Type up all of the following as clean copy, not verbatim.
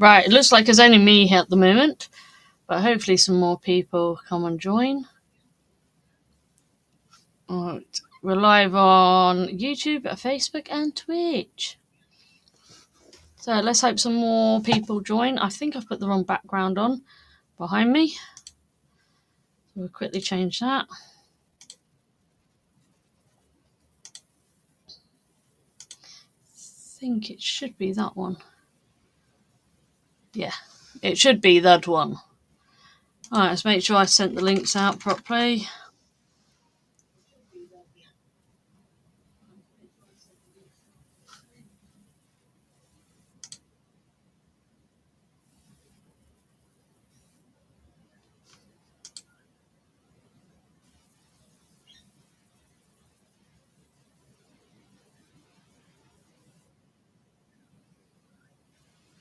Right, it looks like it's only me here at the moment, but hopefully some more people come and join. Right. We're live on YouTube, Facebook, and Twitch. So let's hope some more people join. I think I've put the wrong background on behind me. So we'll quickly change that. I think it should be that one. Yeah, it should be that one. Alright, let's make sure I sent the links out properly.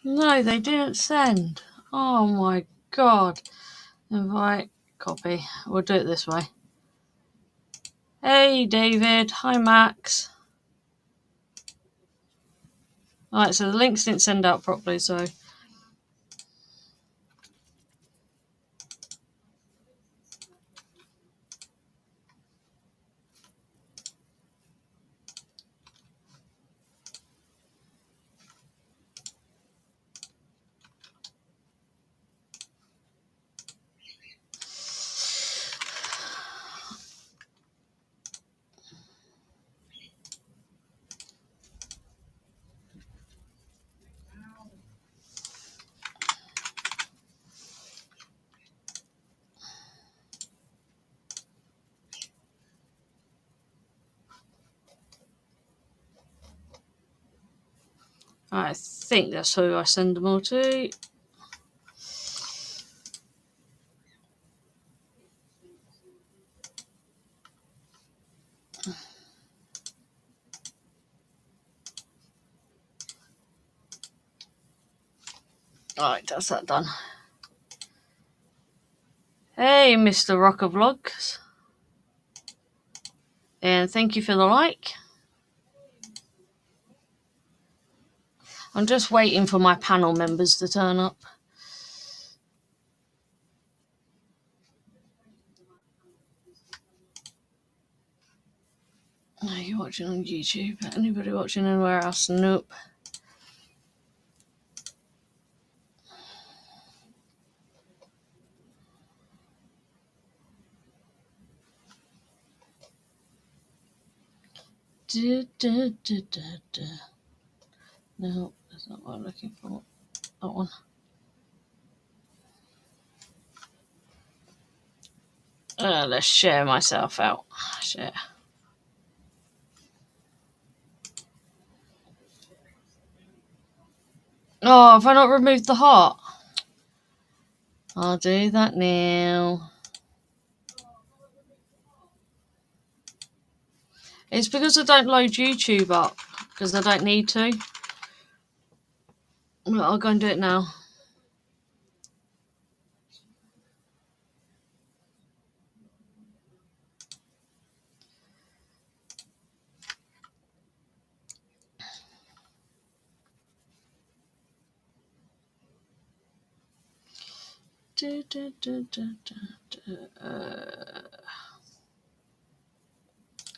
No, they didn't send. Oh my god. Invite, copy. We'll do it this way. Hey David, hi Max. Alright, so the links didn't send out properly, so I think that's who I send them all to. Alright, that's that done. Hey Mr. Rocker Vlogs. And thank you for the like. I'm just waiting for my panel members to turn up. Are you watching on YouTube? Anybody watching anywhere else? Nope. No, that's not what I'm looking for. That one. Let's share myself out. Share. Oh, have I not removed the heart? I'll do that now. It's because I don't load YouTube up, because I don't need to. Well, I'll go and do it now.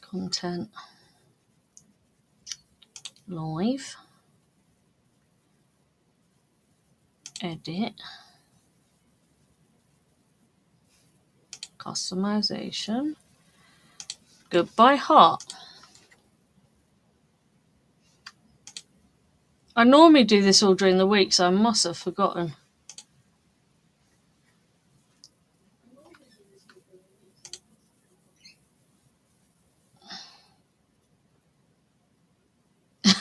Content. Live. Edit. Customization. Goodbye heart. I normally do this all during the week, so I must have forgotten.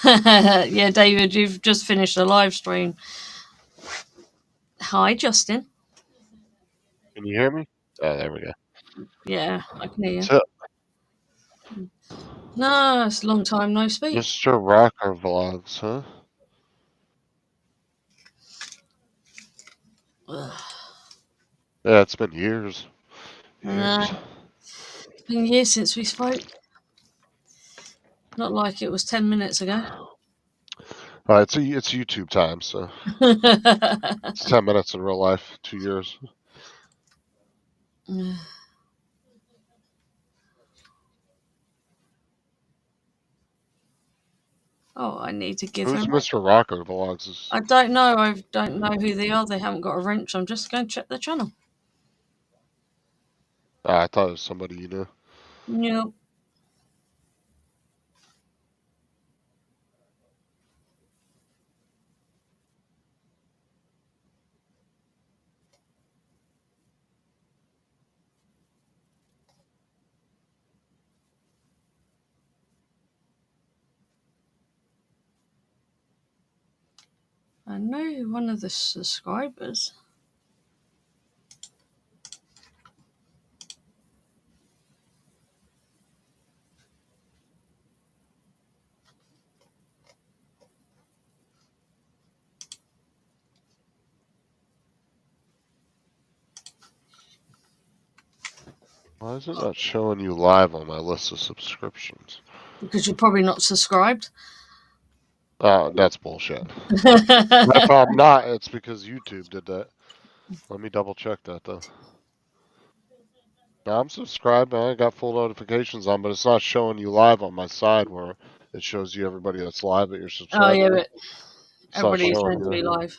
Yeah, David, you've just finished a live stream. Hi, Justin. Can you hear me? Oh, there we go. Yeah, I can hear you. So, No, it's a long time no speak. Mr. Rocker Vlogs, huh? Ugh. Yeah, it's been years. It's been years since we spoke. Not like it was 10 minutes ago. It's YouTube time, so it's 10 minutes in real life. 2 years. Oh, I need to give Who's him. Mr. Rocker Vlogs? I don't know. I don't know who they are. They haven't got a wrench. I'm just going to check the channel. I thought it was somebody you knew. No. I know one of the subscribers. Why is it not showing you live on my list of subscriptions? Because you're probably not subscribed. That's bullshit. If I'm not, it's because YouTube did that. Let me double check that though. Now I'm subscribed. I got full notifications on, but it's not showing you live on my side where it shows you everybody that's live that you're Oh, subscribed yeah, to. but It's not everybody's showing meant to you. be live.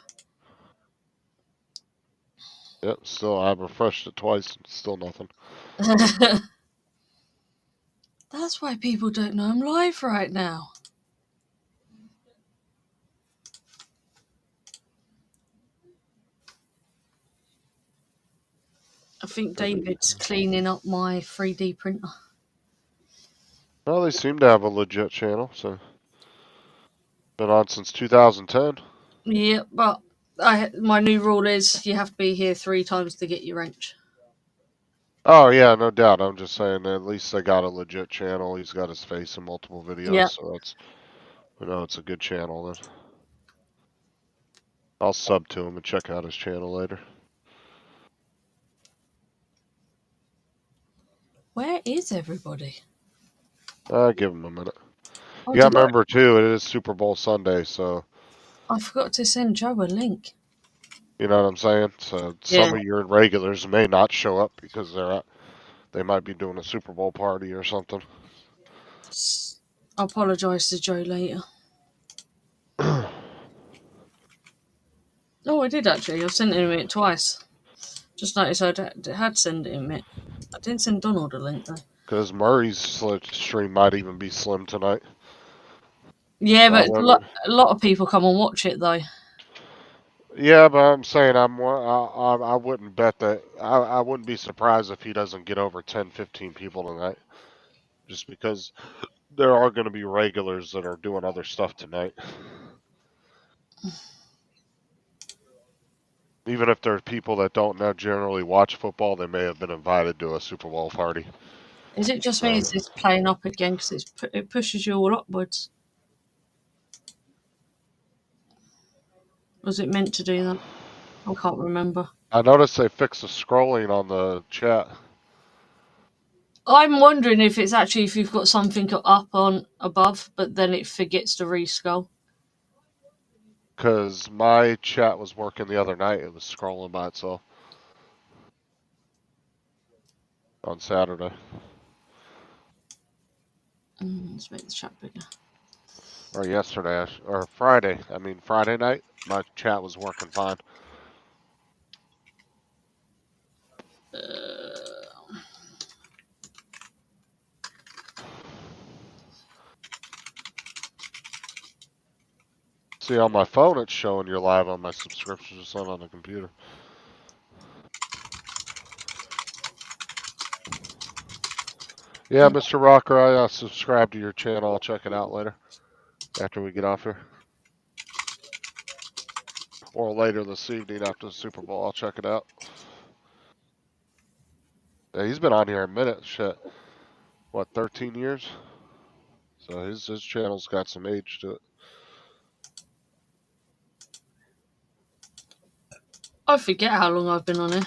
Yep, still I refreshed it twice. Still nothing. That's why people don't know I'm live right now. I think David's cleaning up my 3D printer. Well, they seem to have a legit channel, so been on since 2010. Yeah, but my new rule is you have to be here 3 times to get your wrench. Oh yeah, no doubt. I'm just saying at least they got a legit channel. He's got his face in multiple videos, Yeah. so that's it's a good channel then. I'll sub to him and check out his channel later. Where is everybody? Give him a minute. Oh, You gotta did I? remember too, it is Super Bowl Sunday, so I forgot to send Joe a link. you know what I'm saying? So Yeah. some of your regulars may not show up because they might be doing a Super Bowl party or something. I'll apologise to Joe later. Oh, I did actually. I've sent him it twice. Just noticed I had sent him it. I didn't send Donald a link though. Because Murray's stream might even be slim tonight. Yeah, I but wouldn't. a lot of people come and watch it though. Yeah, but I'm saying I wouldn't bet that I wouldn't be surprised if he doesn't get over 10, 15 people tonight. Just because there are going to be regulars that are doing other stuff tonight. Even if there's people that don't now generally watch football, they may have been invited to a Super Bowl party. Is it just me? So Is this playing up again? Because it pushes you all upwards. Was it meant to do that? I can't remember. I noticed they fixed the scrolling on the chat. I'm wondering if it's actually if you've got something up on above, but then it forgets to rescroll. Because my chat was working the other night. It was scrolling by itself on Saturday. Let's make the chat bigger. Or yesterday, or Friday. I mean, Friday night, my chat was working fine. See, on my phone, it's showing you're live on my subscriptions. It's not on the computer. Yeah, Mr. Rocker, I subscribe to your channel. I'll check it out later after we get off here. Or later this evening after the Super Bowl. I'll check it out. Yeah, he's been on here a minute. Shit. What, 13 years? So his channel's got some age to it. I forget how long I've been on here.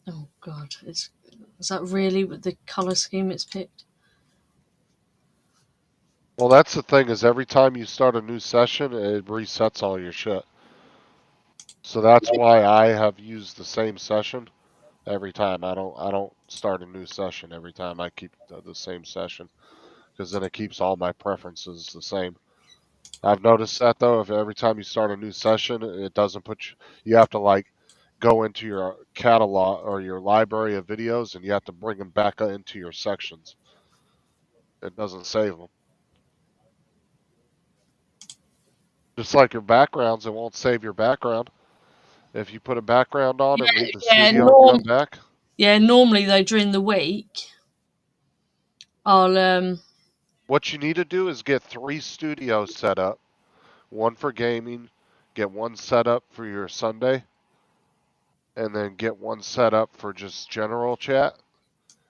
Oh God, is that really the color scheme it's picked? Well, that's the thing is every time you start a new session, it resets all your shit. So that's why I have used the same session every time. I don't start a new session every time. I keep the same session because then it keeps all my preferences the same. I've noticed that though, if every time you start a new session, it doesn't put you. You have to like go into your catalog or your library of videos, and you have to bring them back into your sections. It doesn't save them. Just like your backgrounds, it won't save your background. If you put a background on and leave the Yeah, studio and come back, normally though during the week, I'll what you need to do is get 3 studios set up. One for gaming, get one set up for your Sunday, and then get one set up for just general chat,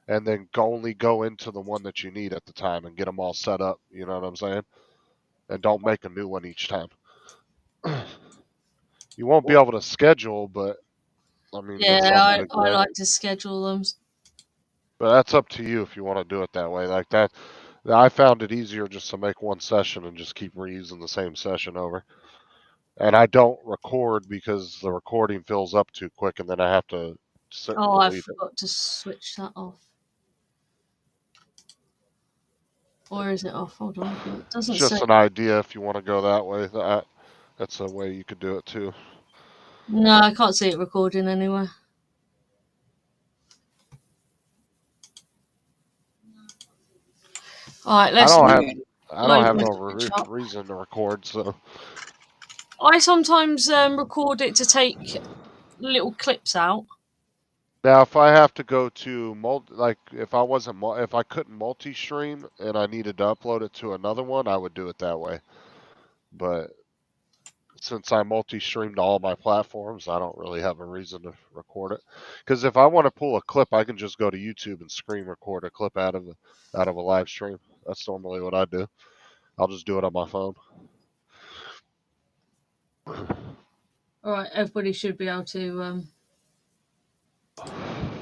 and then only go into the one that you need at the time and get them all set up. You know what I'm saying? And don't make a new one each time. You won't be able to schedule, but I mean that's yeah, something I, to I get. like to schedule them. But that's up to you if you want to do it that way. Like that, I found it easier just to make one session and just keep reusing the same session over. And I don't record because the recording fills up too quick, and then I have to sit and Oh, I delete it. forgot to switch that off. Or is it off? Hold on. It It's doesn't say. just an idea if you want to go that way. That's a way you could do it too. No, I can't see it recording anywhere. All right, I let's don't have I don't load have my no switch up. reason to record. So I sometimes record it to take little clips out. now, if I have to go to like if I couldn't multi-stream and I needed to upload it to another one, I would do it that way. But since I multi-stream to all my platforms, I don't really have a reason to record it. Because if I want to pull a clip, I can just go to YouTube and screen record a clip out of a live stream. That's normally what I do. I'll just do it on my phone. All right, everybody should be able to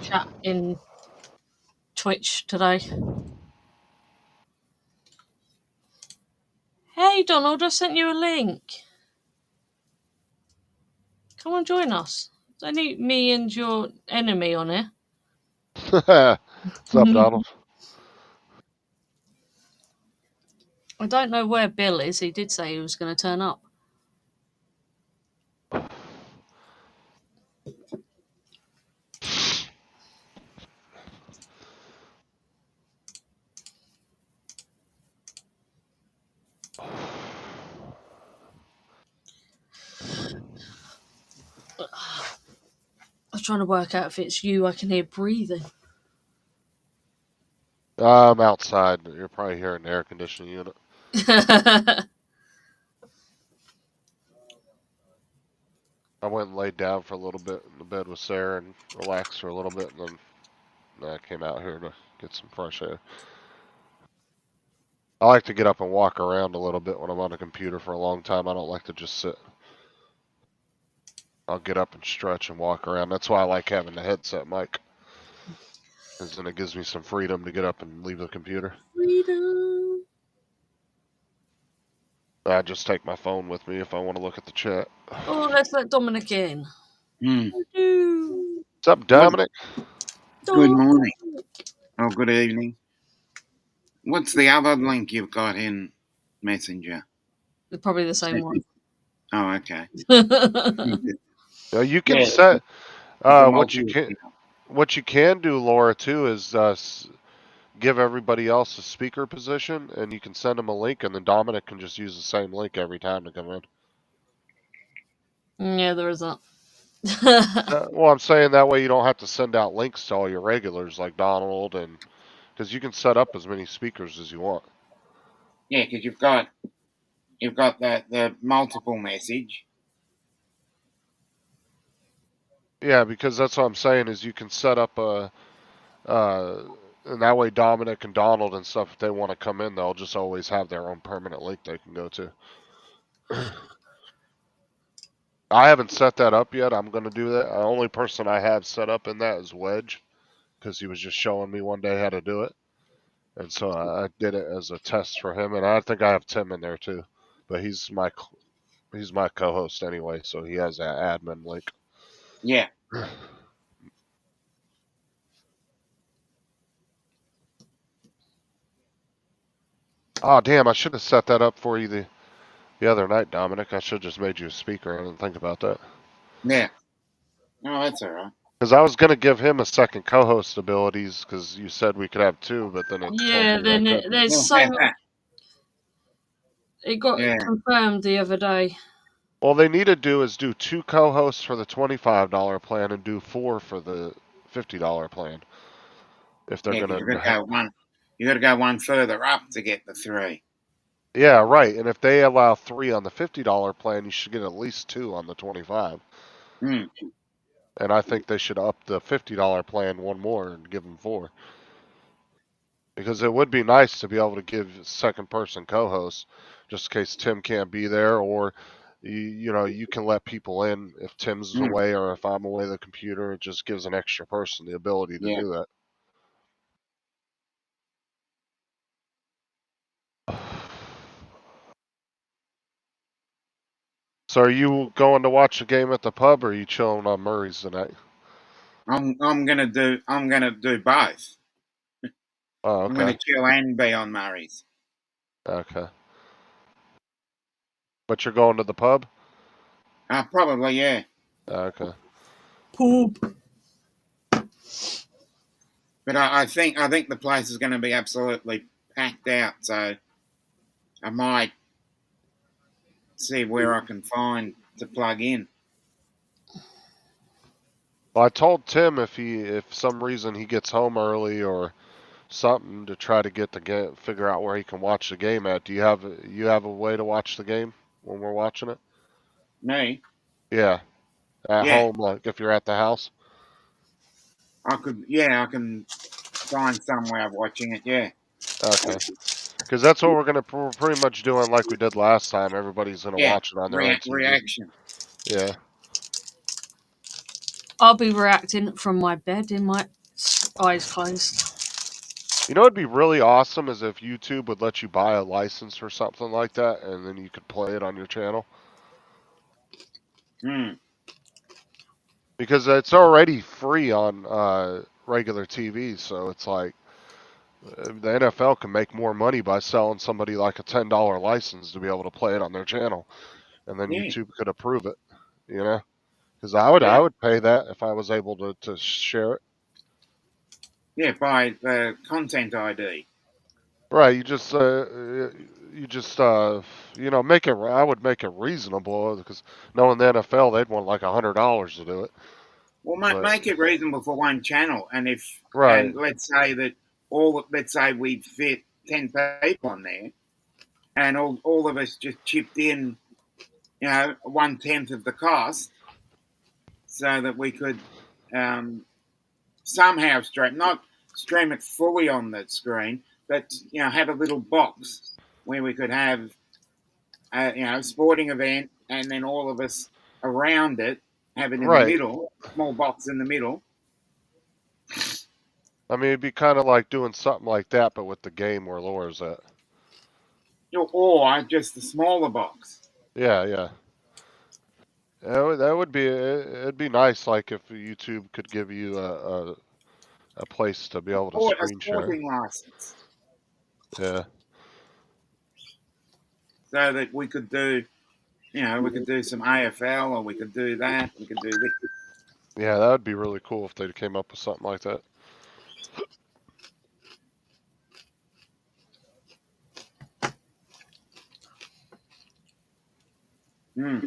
chat in Twitch today. Hey, Donald, I sent you a link. Come and join us. It's only me and your enemy on here. What's up, Donald? I don't know where Bill is. He did say he was going to turn up. I was trying to work out if it's you. I can hear breathing. I'm outside. You're probably hearing the air conditioning unit. I went and laid down for a little bit in the bed with Sarah and relaxed for a little bit, and then I came out here to get some fresh air. I like to get up and walk around a little bit when I'm on a computer for a long time. I don't like to just sit. I'll get up and stretch and walk around. That's why I like having the headset mic, because then it gives me some freedom to get up and leave the computer. Freedom. I just take my phone with me if I want to look at the chat. Oh, let's let Dominic in. Hmm. What's up, What? Dominic? Good Dominic. morning. Oh, good evening. What's the other link you've got in Messenger? Probably the same one. Oh, okay. You can Yeah, set it's a what you multi. can. What you can do, Laura, too, is give everybody else a speaker position, and you can send them a link, and then Dominic can just use the same link every time to come in. Yeah, there is that. Well, I'm saying that way you don't have to send out links to all your regulars like Donald, and because you can set up as many speakers as you want. Yeah, because you've got the multiple message. Yeah, because that's what I'm saying is you can set up and that way Dominic and Donald and stuff, if they want to come in, they'll just always have their own permanent link they can go to. I haven't set that up yet. I'm going to do that. The only person I have set up in that is Wedge because he was just showing me one day how to do it. And so I did it as a test for him. And I think I have Tim in there too. But he's my co-host anyway, so he has that admin link. Yeah. Oh damn! I should have set that up for you the other night, Dominic. I should have just made you a speaker. I didn't think about that. Yeah. Oh, that's all right. Because I was gonna give him a second co-host abilities because you said we could have two, but then it told Yeah, me I then couldn't. there's so it got Yeah. confirmed the other day. Well, they need to do is do two co-hosts for the $25 plan and do four for the $50 plan. If they're Yeah, because gonna, you got to go one further up to get the three. yeah, right. And if they allow three on the $50 plan, you should get at least two on the 25. Mm. And I think they should up the $50 plan one more and give them four. Because it would be nice to be able to give second person co-hosts, just in case Tim can't be there, or you can let people in if Tim's Mm. away or if I'm away the computer. It just gives an extra person the ability to Yeah. do that. So are you going to watch the game at the pub, or are you chilling on Murray's tonight? I'm gonna do both. Oh, I'm gonna okay, chill and be on Murray's. okay. But you're going to the pub? Probably, yeah. Okay. Poop. But I think the place is going to be absolutely packed out. So I might see where I can find to plug in. Well, I told Tim if some reason he gets home early or something to try to figure out where he can watch the game at. Do you have a way to watch the game when we're watching it? Me, Yeah, at yeah, home, like if you're at the house. I could. Yeah, I can find some way of watching it. Yeah, Okay, because that's what we're pretty much doing like we did last time. Everybody's gonna yeah. watch it on their own TV. Reaction. Yeah. I'll be reacting from my bed in my eyes closed. You know, it'd be really awesome is if YouTube would let you buy a license or something like that, and then you could play it on your channel. Hmm. Because it's already free on regular TV, so it's like the NFL can make more money by selling somebody like a $10 license to be able to play it on their channel, and then Yeah, YouTube could approve it. You know, because I yeah, would pay that if I was able to share it. yeah. By the content ID. Right, you just make it. I would make it reasonable because knowing the NFL, they'd want like $100 to do it. Well, But make it reasonable for one channel, and right, let's say that let's say we fit 10 people on there, and all of us just chipped in, 1/10 of the cost, so that we could um, somehow not stream it fully on the screen, but have a little box where we could have a sporting event, and then all of us around it have it in the right. middle, small box in the middle. I mean, it'd be kind of like doing something like that, but with the game where Laura's at. Or just the smaller box. Yeah, yeah. That would be it'd be nice, like if YouTube could give you a place to be able to A screen share. sporting license, Yeah, so that we could do some AFL, or we could do that. We could do this. yeah, that would be really cool if they came up with something like that. Hmm.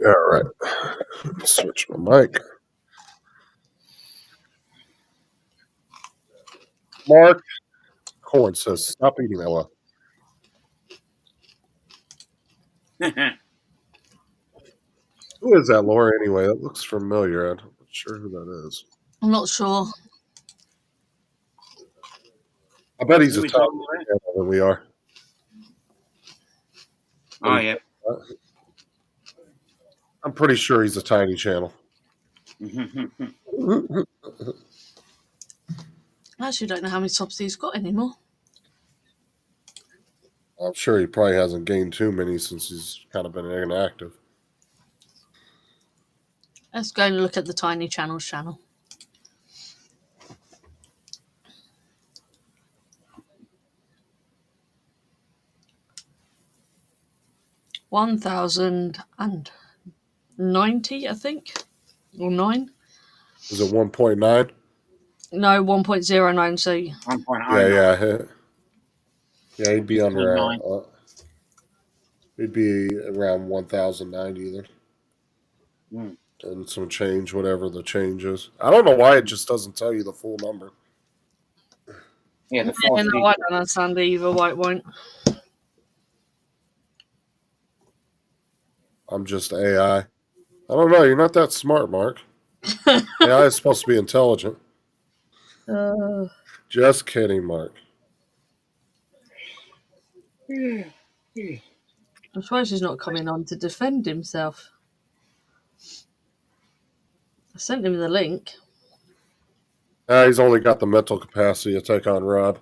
All right. Switch my mic. Mark Corn says, "Stop eating that one." Who is that, Laura? Anyway, that looks familiar. I'm not sure who that is. I'm not sure. I bet he's Who a we top talking about? channel than we are. Oh yeah. I'm pretty sure he's a tiny channel. I actually don't know how many subs he's got anymore. I'm sure he probably hasn't gained too many since he's kind of been inactive. Let's go and look at the Tiny Channels channel. $1,090, I think, or 9. Is it 1.9? No, 1.09. So 1.09. Yeah, he'd be Just under. turned 9. He'd be around 1,090 then, Mm. and some change, whatever the change is. I don't know why it just doesn't tell you the full number. Yeah, the yeah, fourth no, I don't understand either. Why it won't? I'm just AI. I don't know. You're not that smart, Mark. AI is supposed to be intelligent. Just kidding, Mark. I suppose he's not coming on to defend himself. I sent him the link. He's only got the mental capacity to take on Rob.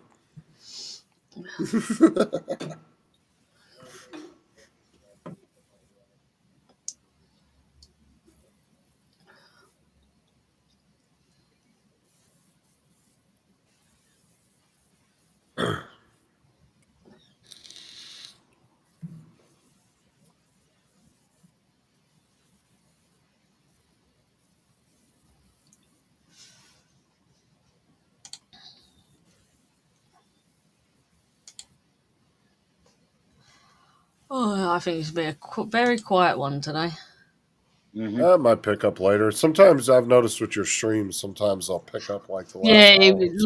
Oh, I think it's been a very quiet one today. That might pick up later. Sometimes I've noticed with your streams, sometimes I'll pick up like the last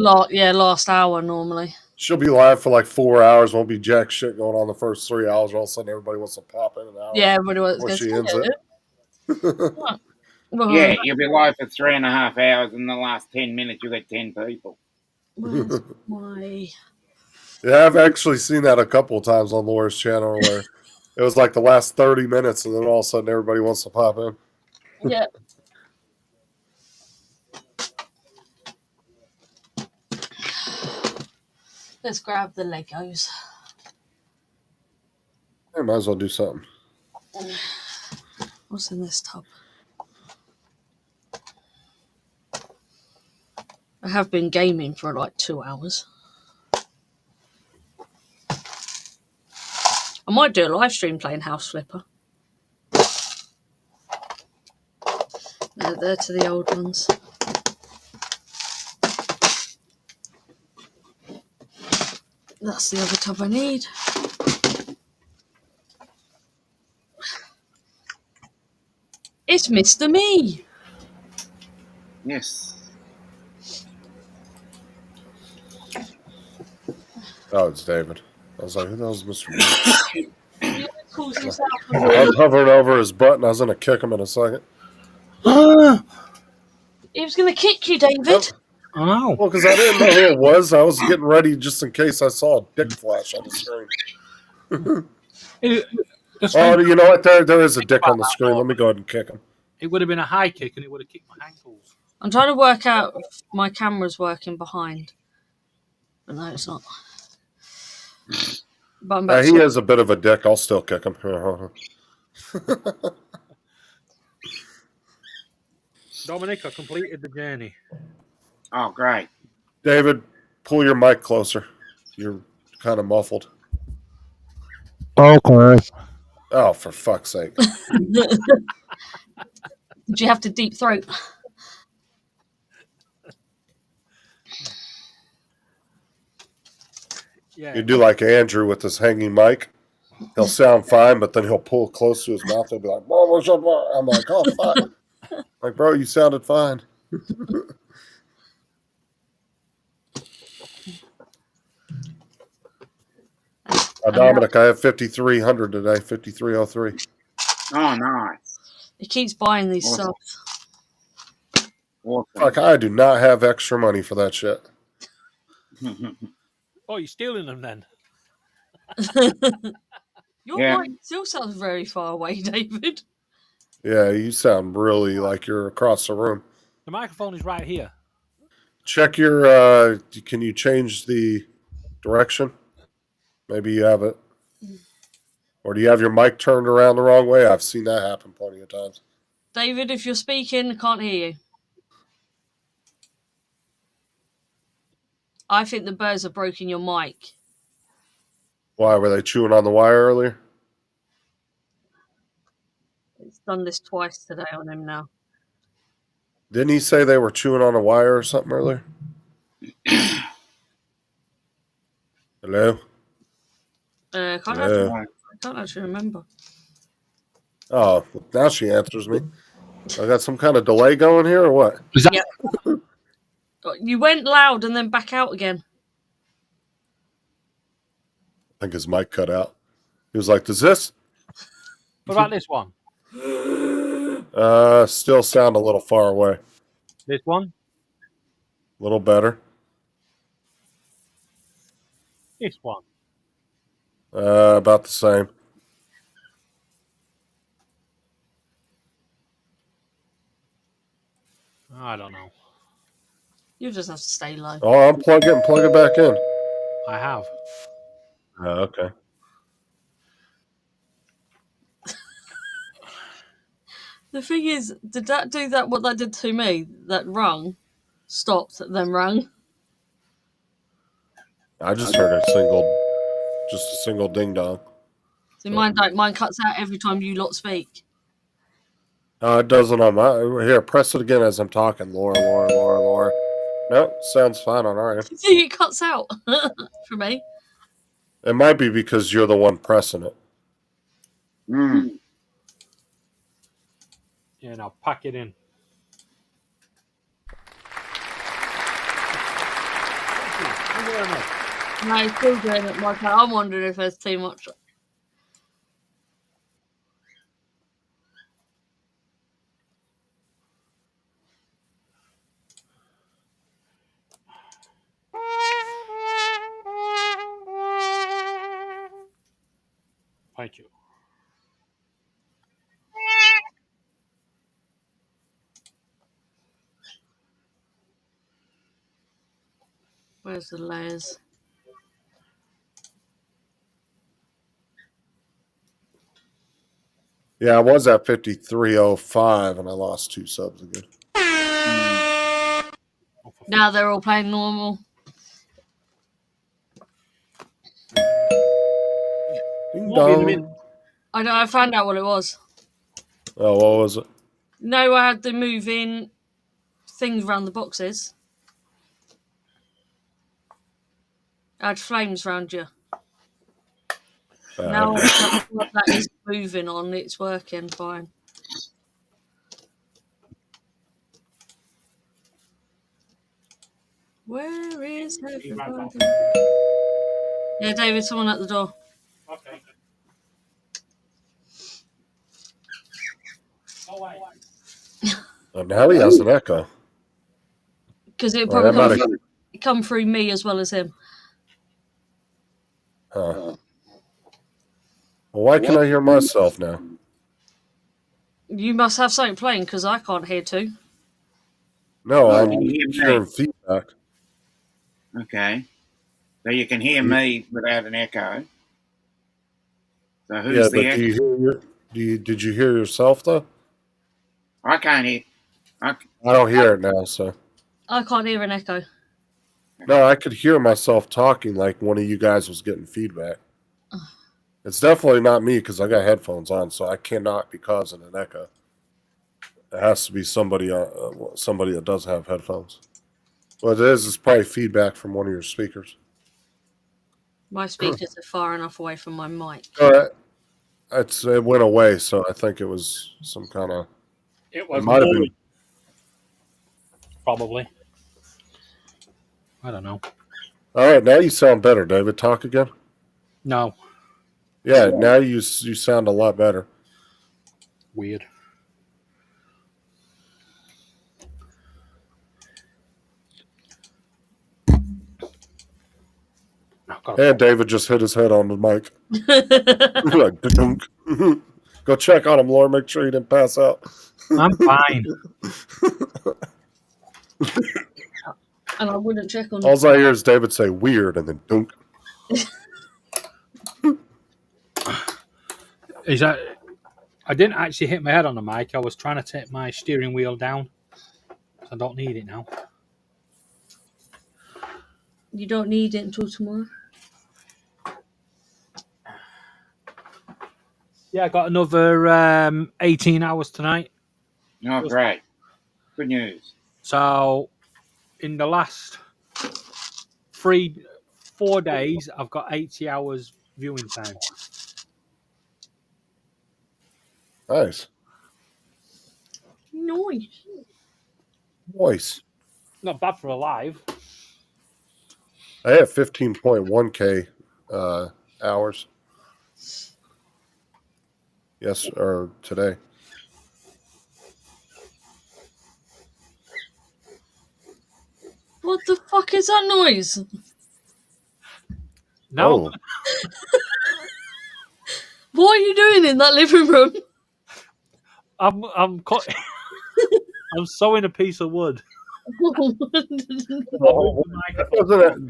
hour. Last hour normally. She'll be live for like 4 hours, won't be jack shit going on the first 3 hours. All of a sudden, everybody wants to pop in and out. Yeah, everybody was Before going she to ends say it. it. Well, Yeah, you'll be live for 3.5 hours. In the last 10 minutes, you get 10 people. where's my... Yeah, I've actually seen that a couple of times on Laura's channel where it was like the last 30 minutes and then all of a sudden everybody wants to pop in. Yeah. Let's grab the Legos. I might as well do something. What's in this tub? I have been gaming for like 2 hours. I might do a live stream playing House Flipper. They're to the old ones. That's the other tub I need. It's Mr. Me. Yes. Oh, it's David. I was like, who the hell's Mr. He always calls himself I was hovering over his butt and I was going to kick him in a second. He was going to kick you, David. Oh. Well, because I didn't know who it was. I was getting ready just in case I saw a dick flash on the screen. Oh, you know what? There is a dick on the screen. Let me go ahead and kick him. It would have been a high kick and it would have kicked my ankles. I'm trying to work out if my camera's working behind. But no, it's not. But I'm about He to... is a bit of a dick. I'll still kick him. Dominic, I completed the journey. Oh, great. David, pull your mic closer. You're kind of muffled. Okay. Oh, for fuck's sake. Did you have to deep throat? Yeah. You do like Andrew with his hanging mic. He'll sound fine, but then he'll pull close to his mouth. He'll be like, I'm like, oh, fuck. Like, bro, you sounded fine. Dominic, I have 5,300 today, 5,303. Oh, nice. He keeps buying these Awesome. subs. Awesome. Fuck, I do not have extra money for that shit. Oh, you're stealing them then? Your Yeah. mic still sounds very far away, David. Yeah, you sound really like you're across the room. The microphone is right here. Check your. Can you change the direction? Maybe you have it. Or do you have your mic turned around the wrong way? I've seen that happen plenty of times. David, if you're speaking, I can't hear you. I think the birds have broken your mic. Why were they chewing on the wire earlier? It's done this twice today on him now. Didn't he say they were chewing on a wire or something earlier? Hello? I can't actually remember. Oh, now she answers me. I got some kind of delay going here or what? Yep. You went loud and then back out again. I think his mic cut out. He was like, "Does this?" What about this one? Still sound a little far away. This one? A little better. This one? About the same. I don't know. You just have to stay low. Oh, unplug it and plug it back in. I have. Okay. The thing is, did that do that? What that did to me? That rung, stopped, then rung. I just heard a single ding dong. See, mine don't. Mine cuts out every time you lot speak. It doesn't on my. Here, press it again as I'm talking. Laura. Nope, sounds fine on our end. See, it cuts out for me. It might be because you're the one pressing it. Mm. Yeah, now pack it in. Thank you very much. No, it's still doing it, Mike. I'm wondering if there's too much. Thank you. Where's the layers? Yeah, I was at 5305 and I lost 2 subs again. Now they're all playing normal. Ding Won't be in a dong. minute. I know. I found out what it was. Oh, what was it? No, I had the moving things around the boxes. I had flames around you. Now what that is moving on, it's working fine. Where is everybody? Yeah, David, someone at the door. Okay. Oh, wait. Now he has an echo. Because it Well, probably that come through me as well as him. Huh. Well, why can I hear myself now? You must have something playing because I can't hear too. No, I'm Can you hear me? hearing feedback. Okay. So you can hear me without an echo. So Yeah, who's but the echo? did you hear yourself though? I can't hear. I don't hear it now, so. I can't hear an echo. No, I could hear myself talking like one of you guys was getting feedback. It's definitely not me because I got headphones on, so I cannot be causing an echo. It has to be somebody that does have headphones. What it is probably feedback from one of your speakers. My speakers are far enough away from my mic. It went away, so I think it was some kind of. It was might have been. Probably. I don't know. All right, now you sound better, David. Talk again. No. Yeah, now you sound a lot better. Weird. And David just hit his head on the mic. Like, dunk. Go check on him, Laura. Make sure he didn't pass out. I'm fine. And I wouldn't check on. All I hear is David say "weird" and then dunk. Is that? I didn't actually hit my head on the mic. I was trying to take my steering wheel down. I don't need it now. You don't need it until tomorrow. Yeah, I got another 18 hours tonight. Oh, great. Good news. So, in the last 4 days, I've got 80 hours viewing time. Nice. Nice. Voice. Not bad for a live. I have 15.1K hours. Yes, or today. What the fuck is that noise? No, Oh, What are you doing in that living room? I'm I'm sewing a piece of wood.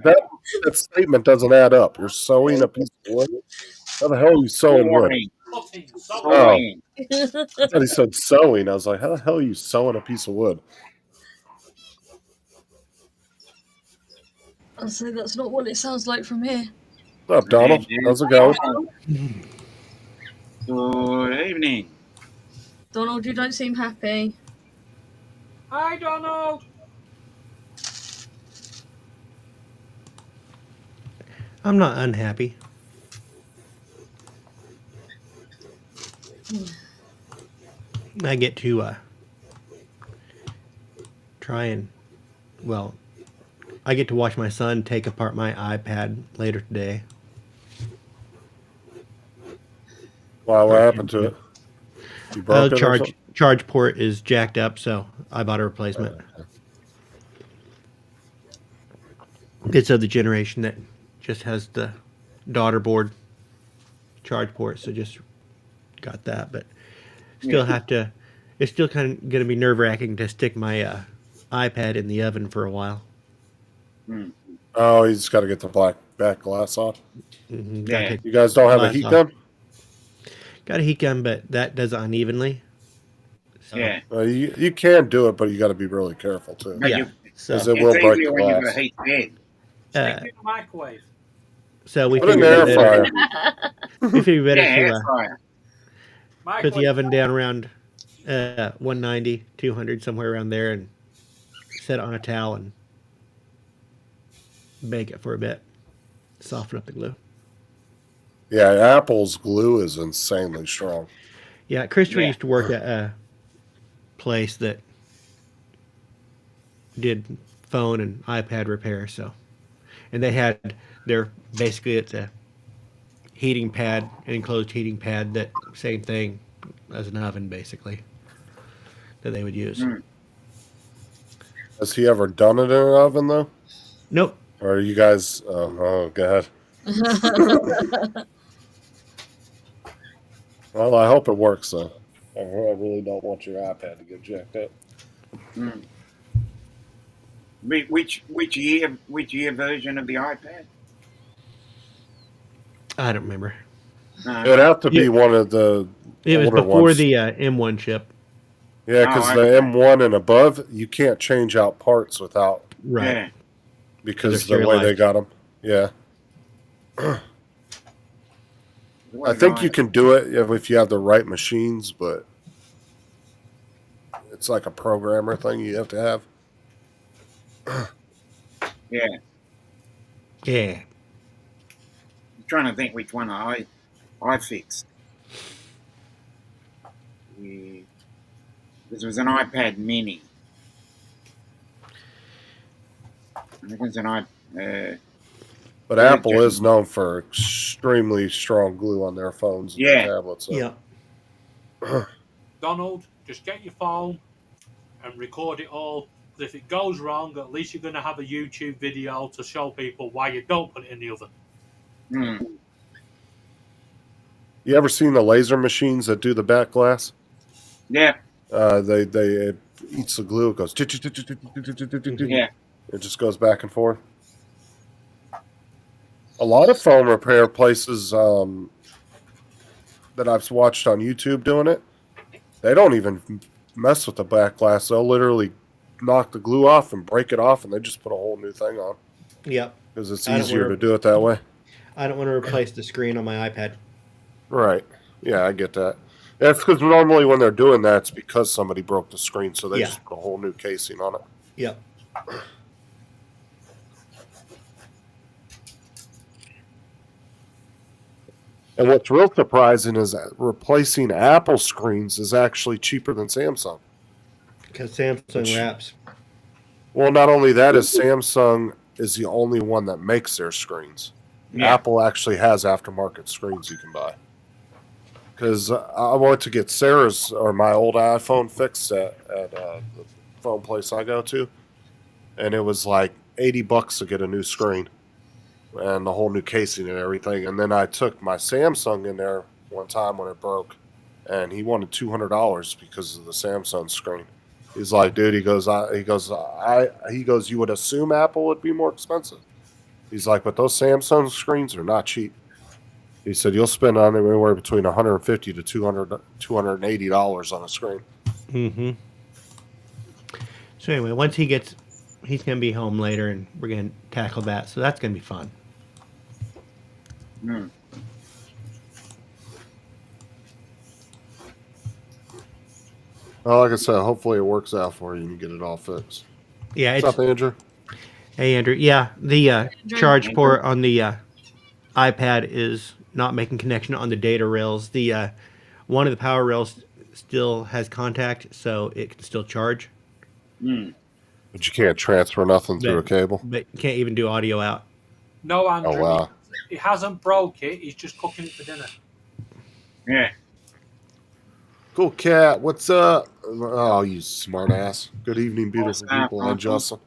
that statement doesn't add up. You're sewing a piece of wood. How the hell are you sewing wood? Sawing. I thought he said sewing. I was like, how the hell are you sewing a piece of wood? I say that's not what it sounds like from here. What's up, Donald? How's it going? Good evening. Donald, you don't seem happy. Hi, Donald. I'm not unhappy. I get to try and, well, I get to watch my son take apart my iPad later today. Wow, what happened to it? You broke it or something? Charge port is jacked up, so I bought a replacement. It's of the generation that just has the daughter board charge port, so just got that, but still have to. It's still kind of going to be nerve wracking to stick my iPad in the oven for a while. Oh, you just got to get the back glass off. Mm-hmm. Yeah. You guys don't have a heat gun? Got a heat gun, but that does it unevenly. So, Yeah. You can do it, but you got to be really careful too. But yeah. you- So, Because it will It's break easier the when you've got a glass. heat bed. Stick it in the microwave. so we Put it in figured the it air better. fryer. We figured better Yeah, to air fryer. put the oven down around 190, 200, somewhere around there, and set it on a towel and bake it for a bit. Soften up the glue. Yeah, Apple's glue is insanely strong. Yeah, Christopher Yeah. used to work at a place that did phone and iPad repair, and they had it's a heating pad, an enclosed heating pad, that same thing as an oven basically that they would use. Has he ever done it in an oven though? Nope. Or are you guys? Oh God. Well, I hope it works though. I really don't want your iPad to get jacked up. Which year version of the iPad? I don't remember. It'd have to be one of the It was older before ones. the M1 chip. Yeah, because Oh, the okay. M1 and above, you can't change out parts without Right. Yeah. because They're the way they sterilized. got them. Yeah. I think you can do it if you have the right machines, but it's like a programmer thing you have to have. Yeah. Yeah. I'm trying to think which one I fixed. This was an iPad Mini. I think it's an iPad. But Yeah, Apple just- is known for extremely strong glue on their phones and Yeah. their tablets. So. Yeah. Donald, just get your phone and record it all. Because if it goes wrong, at least you're going to have a YouTube video to show people why you don't put it in the oven. You ever seen the laser machines that do the back glass? Yeah, It eats the glue. It goes. yeah. It just goes back and forth. A lot of phone repair places that I've watched on YouTube doing it, they don't even mess with the back glass. They'll literally knock the glue off and break it off, and they just put a whole new thing on Yep. because it's I don't easier to wanna- do it that way. I don't want to replace the screen on my iPad. Right. Yeah, I get that. That's because normally when they're doing that, it's because somebody broke the screen, so they Yeah. just put a whole new casing on it. Yep. And what's real surprising is that replacing Apple screens is actually cheaper than Samsung. Because Samsung Which- wraps. Well, not only that, is Samsung is the only one that makes their screens. Yeah. Apple actually has aftermarket screens you can buy. Because I went to get Sarah's or my old iPhone fixed at the phone place I go to, and it was like $80 to get a new screen and the whole new casing and everything. And then I took my Samsung in there one time when it broke, and he wanted $200 because of the Samsung screen. He's like, dude, he goes, you would assume Apple would be more expensive. He's like, but those Samsung screens are not cheap. He said you'll spend on anywhere between $150 to $280 on a screen. Mm-hmm. So anyway, once he's going to be home later, and we're going to tackle that. So that's going to be fun. Mm. Well, like I said, hopefully it works out for you and you get it all fixed. Yeah. What's up, Andrew? Hey, Andrew. Yeah, the Andrew. charge port on the iPad is not making connection on the data rails. The one of the power rails still has contact, so it can still charge. Mm. But you can't transfer nothing through a cable. But you can't even do audio out. No, Andrew. Oh, wow. He hasn't broke it. He's just cooking it for dinner. Yeah. Cool cat, what's up? Oh, you smart ass. Good evening, beautiful What's up, people. I'm Uncle? Justin.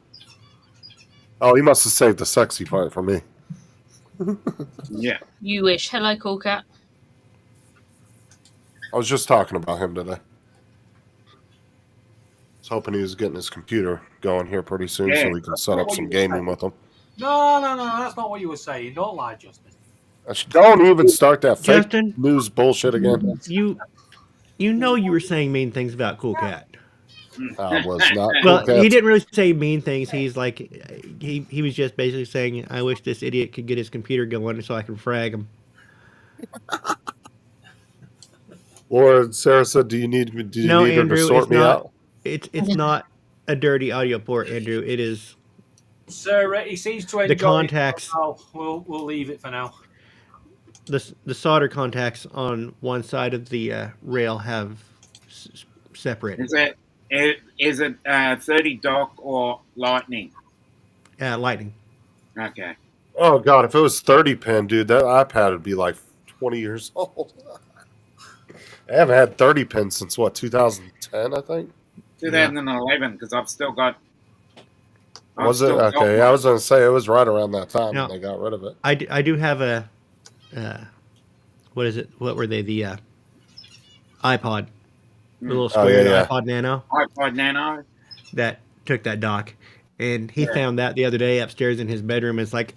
Oh, he must have saved the sexy part for me. Yeah. You wish. Hello, cool cat. I was just talking about him today. I was hoping he was getting his computer going here pretty soon so we can set up some gaming with him. No, that's not what you were saying. Don't lie, Justin. Don't even start that fake Justin? news bullshit again. You know you were saying mean things about Cool Cat. I was not. Well, Cool he Cat's- didn't really say mean things. He's like, he was just basically saying, I wish this idiot could get his computer going so I can frag him. Laura, Sarah said, "Do you need her Andrew, to sort it's me not. out?" It's not a dirty audio port, Andrew. It is Sir, he seems to enjoy the contacts. it. So we'll leave it for now. The solder contacts on one side of the rail have separated. Is it 30 dock or lightning? Lightning. Okay. Oh God, if it was 30 pin, dude, that iPad would be like 20 years old. I haven't had 30 pins since what, 2010, I think. 2011, because I've still got. Was it okay? I was gonna say it was right around that time when they got rid of it. I do have a what is it? What were they? The iPod, the little square iPod Nano. iPod Nano. That took that dock, and he found that the other day upstairs in his bedroom. It's like,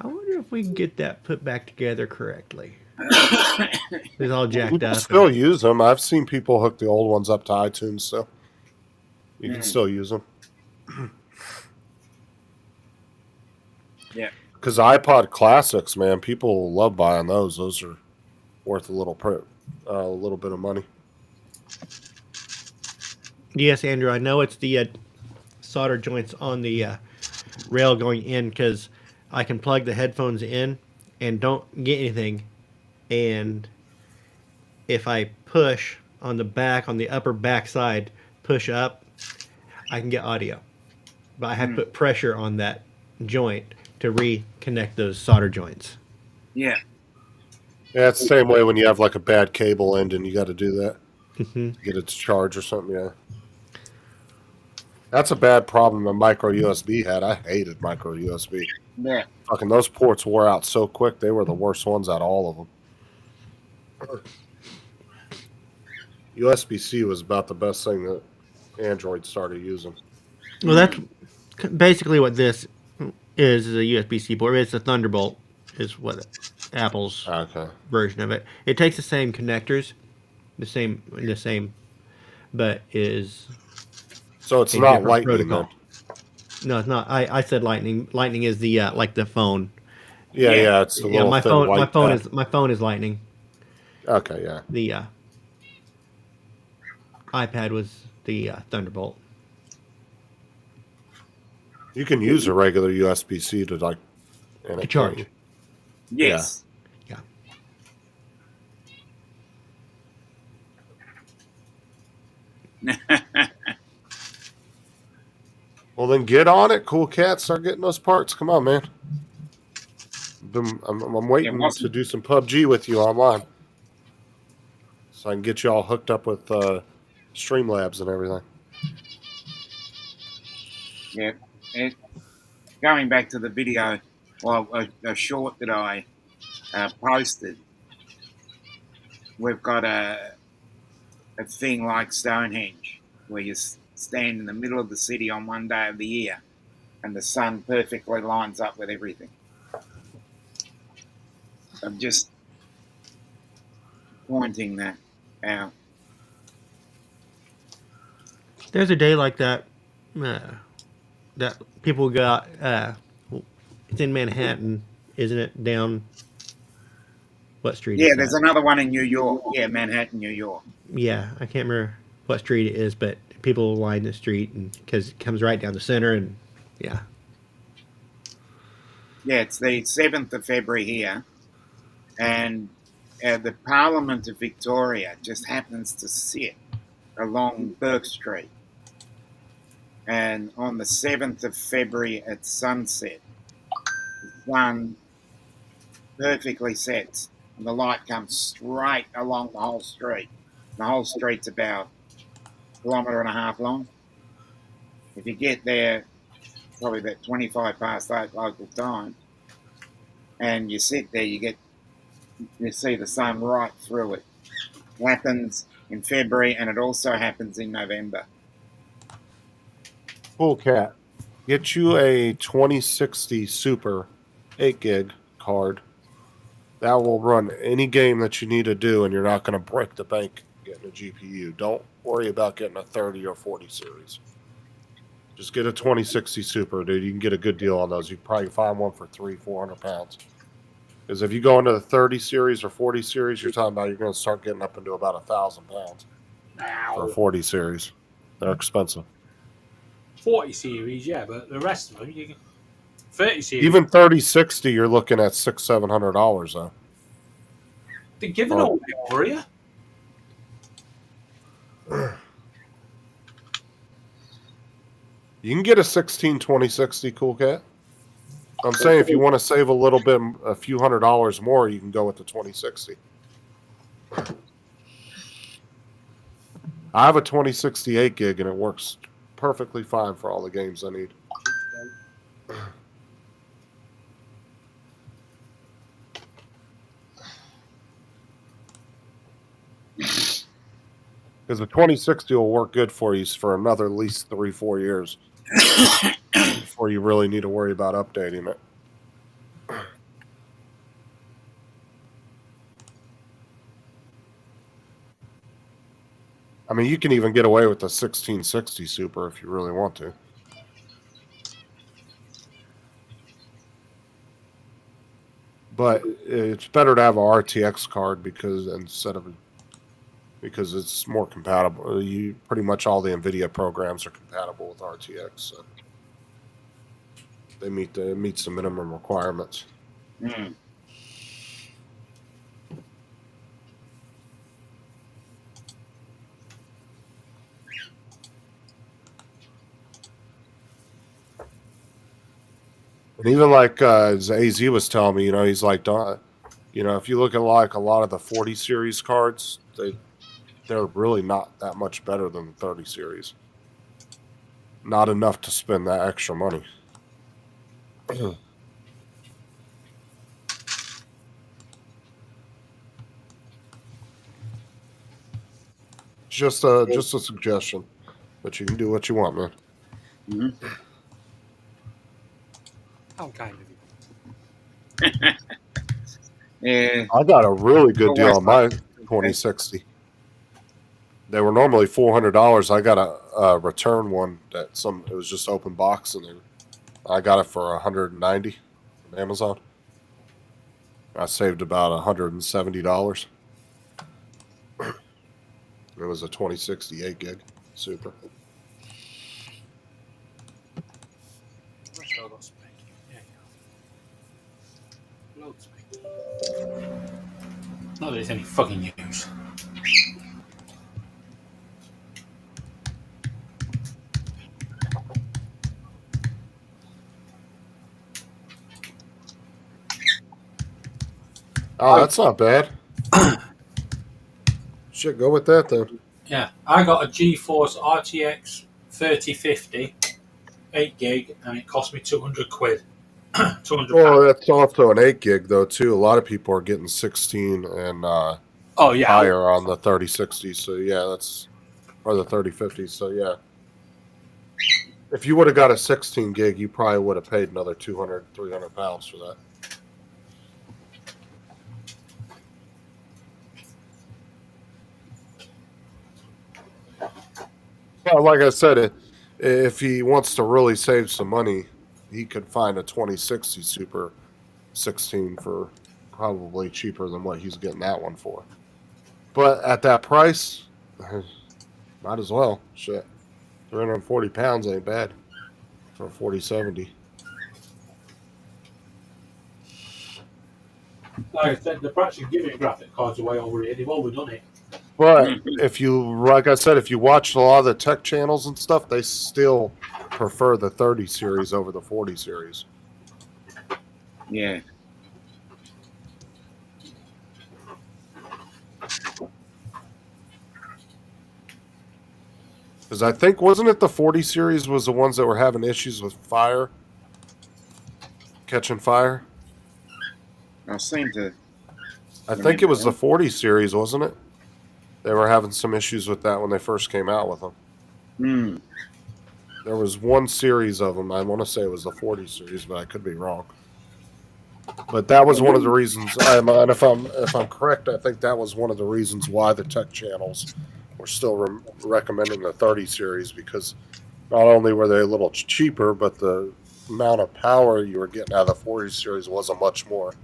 I wonder if we can get that put back together correctly. It's all jacked People up. still use them. I've seen people hook the old ones up to iTunes, so you can still use them. Yeah. Because iPod Classics, man, people love buying those. Those are worth a little bit of money. Yes, Andrew, I know it's the solder joints on the rail going in, because I can plug the headphones in and don't get anything. And if I push on the back, on the upper back side, push up, I can get audio. But I have to put pressure on that joint to reconnect those solder joints. Yeah. Yeah, it's the same way when you have like a bad cable end and you got to do that. Mm-hmm. Get it to charge or something, yeah. That's a bad problem that micro USB had. I hated micro USB. Yeah. Fucking those ports wore out so quick. They were the worst ones out of all of them. USB-C was about the best thing that Android started using. Well, that's basically what this is a USB-C port. It's a Thunderbolt, is what Apple's Okay. version of it. It takes the same connectors, the same, but is So it's a not different Lightning then. protocol. No, it's not. I said Lightning. Lightning is the like the phone. Yeah, it's the Yeah, little thin white pad. my phone is Lightning. Okay, yeah. The iPad was the Thunderbolt. You can use a regular USB-C to like and To it charge. can't. Yes. Yeah. Well, then get on it, Cool Cat. Start getting those parts. Come on, man. I'm waiting to do some PUBG with you online, so I can get you all hooked up with Streamlabs and everything. Yeah. Going back to the video, well, a short that I posted, we've got a thing like Stonehenge where you stand in the middle of the city on one day of the year and the sun perfectly lines up with everything. I'm just pointing that out. There's a day like that that people got. It's in Manhattan, isn't it? Down what street Yeah, is there's that? another one in New York. Yeah, Manhattan, New York. Yeah, I can't remember what street it is, but people line the street and because it comes right down the center, and yeah. Yeah, it's the 7th of February here, and the Parliament of Victoria just happens to sit along Burke Street. And on the 7th of February at sunset, the sun perfectly sets, and the light comes straight along the whole street. The whole street's about a kilometre and a half long. If you get there, probably about 25 past 8 local time, and you sit there, you see the sun right through it. It happens in February, and it also happens in November. Cool Cat. Get you a 2060 Super 8 gig card. That will run any game that you need to do, and you're not going to break the bank getting a GPU. Don't worry about getting a 30 or 40 series. Just get a 2060 Super, dude. You can get a good deal on those. You can probably find one for £300-400. Because if you go into the 30 series or 40 series, you're talking about you're going to start getting up into about £1,000 for a 40 series. They're expensive. 40 series, yeah, but the rest of them, you can 30 series. Even 3060, you're looking at $600-700 though. They're giving away for you. You can get a 2060 Cool Cat. I'm saying if you want to save a little bit, a few $100 more, you can go with the 2060. I have a 2060 8 gig and it works perfectly fine for all the games I need. Because the 2060 will work good for you for another at least 3-4 years before you really need to worry about updating it. I mean, you can even get away with the 1660 Super if you really want to. But it's better to have a RTX card because it's more compatible. You pretty much all the NVIDIA programs are compatible with RTX, so it meets the minimum requirements. Mm. And even like as AZ was telling me, he's like, if you look at like a lot of the 40 series cards, they're really not that much better than the 30 series. Not enough to spend that extra money. just a suggestion, but you can do what you want, man. Mm-hmm. How kind of you. Yeah, I got a really good deal always on like my 2060. They were normally $400. I got a return one that it was just open box, and I got it for $190 on Amazon. I saved about $170. It was a 2060 8 gig super. Where's all got space? There you go. Load space. Not that it's any fucking use. Oh, that's not bad. Shit, go with that then. Yeah, I got a GeForce RTX 3050, 8 gig, and it cost me 200 quid. 200 Well, pounds. that's also an 8 gig though too. A lot of people are getting 16 and Oh yeah, higher on the 3060. So yeah, or the 3050. So yeah, if you would have got a 16 gig, you probably would have paid another 200, 300 pounds for that. Yeah, like I said, if he wants to really save some money, he could find a 2060 Super 16 for probably cheaper than what he's getting that one for. But at that price, might as well. Shit, 340 pounds ain't bad for a 4070. like I said, the price of giving graphic cards away over here, they've overdone it. But if you, like I said, if you watch a lot of the tech channels and stuff, they still prefer the 30 series over the 40 series. Yeah. Because I think, wasn't it the 40 series was the ones that were having issues with fire? Catching fire? I seem to. I think it was the 40 series, wasn't it? They were having some issues with that when they first came out with them. Hmm. There was one series of them. I want to say it was the 40 series, but I could be wrong. But that was one of the reasons. And if I'm correct, I think that was one of the reasons why the tech channels were still recommending the 30 series, because not only were they a little cheaper, but the amount of power you were getting out of the 40 series wasn't much more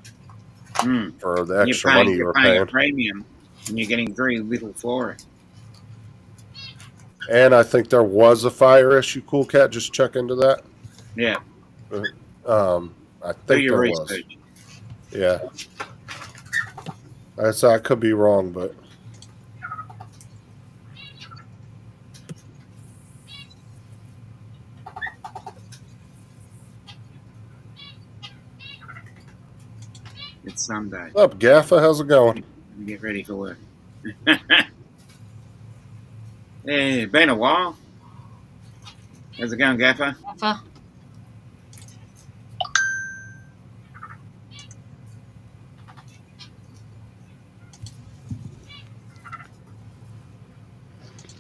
for the extra money you You're were paying a paying. premium, and you're getting very little for it. And I think there was a fire issue. Cool Cat, just check into that. Yeah. I Do think your there was. research. Yeah. I could be wrong, but It's Sunday. what's up, Gaffa? How's it going? Get ready for work. Hey, been a while. How's it going, Gaffer? Gaffer.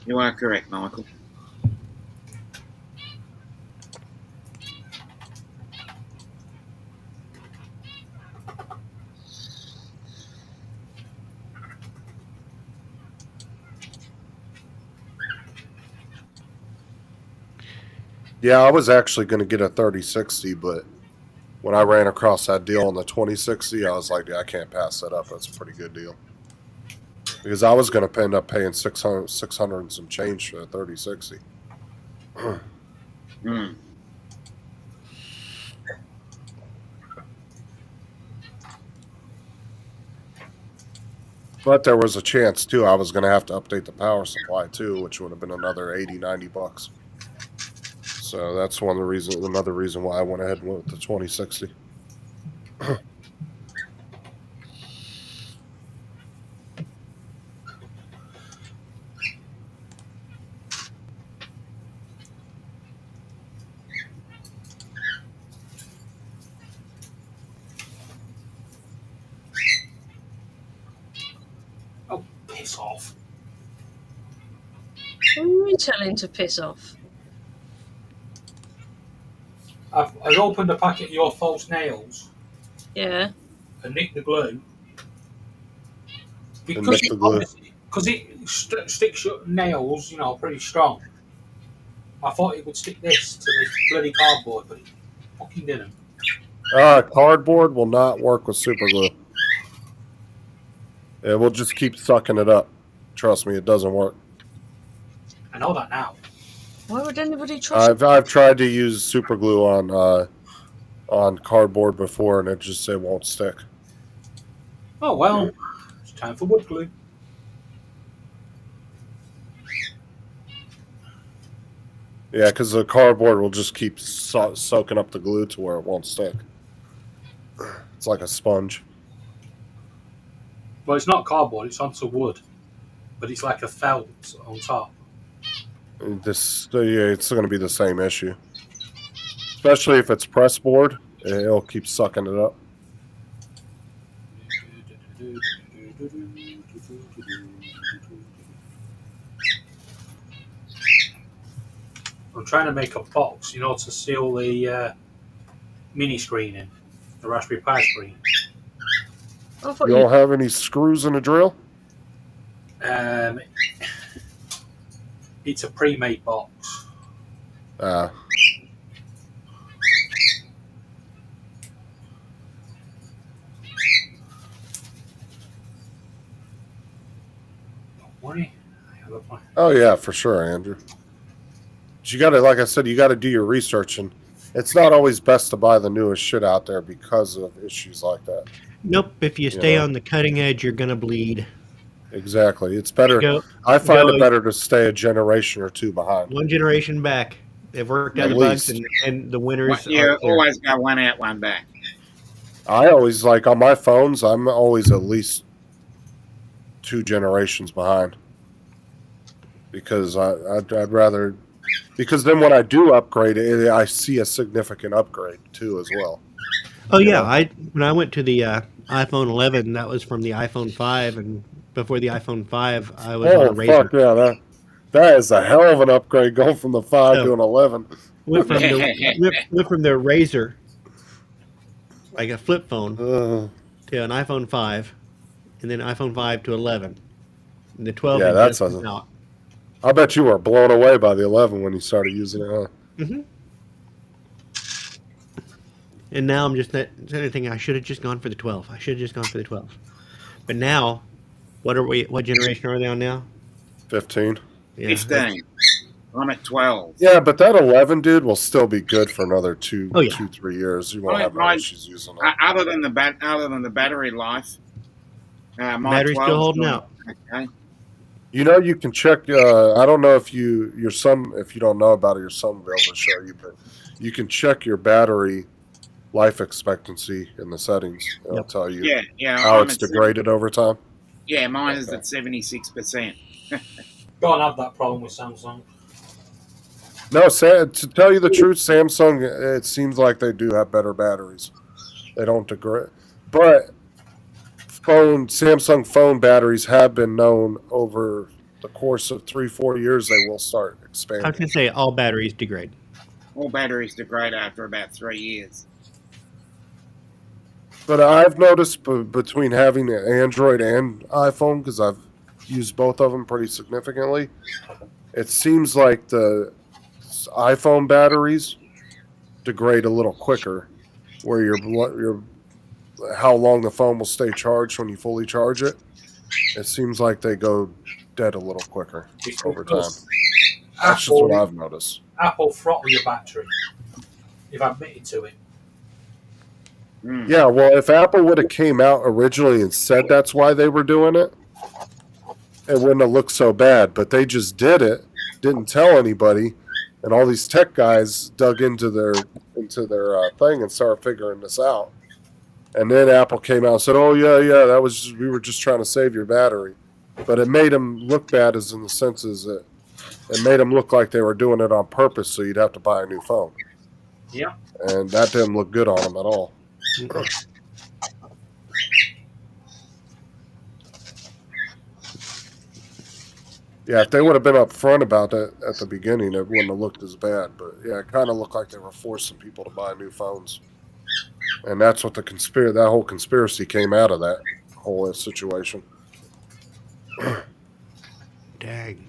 You are correct, Michael. Yeah, I was actually going to get a 3060, but when I ran across that deal on the 2060, I was like, yeah, I can't pass that up. That's a pretty good deal. Because I was going to end up paying 600 and some change for a 3060. But there was a chance, too. I was going to have to update the power supply, too, which would have been another 80, 90 bucks. So that's another reason why I went ahead and went with the 2060. Oh, piss off. you telling to piss off? I've opened a packet of your false nails Yeah. and nicked the glue because nicked the glue. it sticks your nails, pretty strong. I thought it would stick this to this bloody cardboard, but it fucking didn't. Cardboard will not work with super glue. It will just keep sucking it up. Trust me, it doesn't work. I know that now. Why would anybody trust? I've tried to use super glue on cardboard before, and it won't stick. Oh well, it's time for wood glue. Yeah, because the cardboard will just keep soaking up the glue to where it won't stick. It's like a sponge. Well, it's not cardboard; it's onto wood, but it's like a felt on top. It's going to be the same issue, especially if it's press board. It'll keep sucking it up. I'm trying to make a box, to seal the mini screen in, the Raspberry Pi screen. I thought You don't have any screws in a drill? It's a pre-made box. Ah. Don't worry, I have a plan. Oh yeah, for sure, Andrew. But you got to, like I said, you got to do your research, and it's not always best to buy the newest shit out there because of issues like that. Nope. If you stay on the cutting edge, you're gonna bleed. Exactly. It's better. I find it better to stay a generation or two behind. One generation back. They've worked out the bugs, and the winners. You always go one out, one back. I always on my phones. I'm always at least 2 generations behind because I'd rather. Because then when I do upgrade it, I see a significant upgrade too as well. Oh yeah, when I went to the iPhone 11, that was from the iPhone 5, and before the iPhone 5, I was on a Razr. Fuck yeah, that is a hell of an upgrade going from the 5 to an 11. Went from the Razr, like a flip phone, to an iPhone 5, and then iPhone 5 to 11. And the 12 that's awesome. I bet you were blown away by the 11 when you started using it, huh? Mm-hmm. And now I'm just thinking I should have just gone for the 12. But now, what generation are they on now? 15. Yeah. 15. I'm at 12. Yeah, but that 11, dude, will still be good for another 3 years. You won't have no issues using it. Other than the battery life, my battery's still holding out. Okay. You can check. I don't know if your son, if you don't know about it, your son will be able to show you, but you can check your battery life expectancy in the settings. It'll tell you how it's degraded over time. Yeah, mine is at 76%. Don't have that problem with Samsung. No, to tell you the truth, Samsung, it seems like they do have better batteries. They don't degrade, but Samsung phone batteries have been known over the course of 3-4 years they will start expanding. I was going to say all batteries degrade. All batteries degrade after about 3 years. But I've noticed between having an Android and iPhone, because I've used both of them pretty significantly, it seems like the iPhone batteries degrade a little quicker, where your how long the phone will stay charged when you fully charge it. It seems like they go dead a little quicker over time. That's just what I've noticed. Apple throttle your battery. You've admitted to it. Yeah, well, if Apple would have came out originally and said that's why they were doing it, it wouldn't have looked so bad. But they just did it, didn't tell anybody, and all these tech guys dug into their thing and started figuring this out. And then Apple came out and said, "Oh yeah, we were just trying to save your battery," but it made them look bad, as in the senses that it made them look like they were doing it on purpose, so you'd have to buy a new phone. Yeah, and that didn't look good on them at all. Yeah, if they would have been upfront about it at the beginning, it wouldn't have looked as bad. But yeah, it kind of looked like they were forcing people to buy new phones, and that's what that whole conspiracy came out of that whole situation. Dang.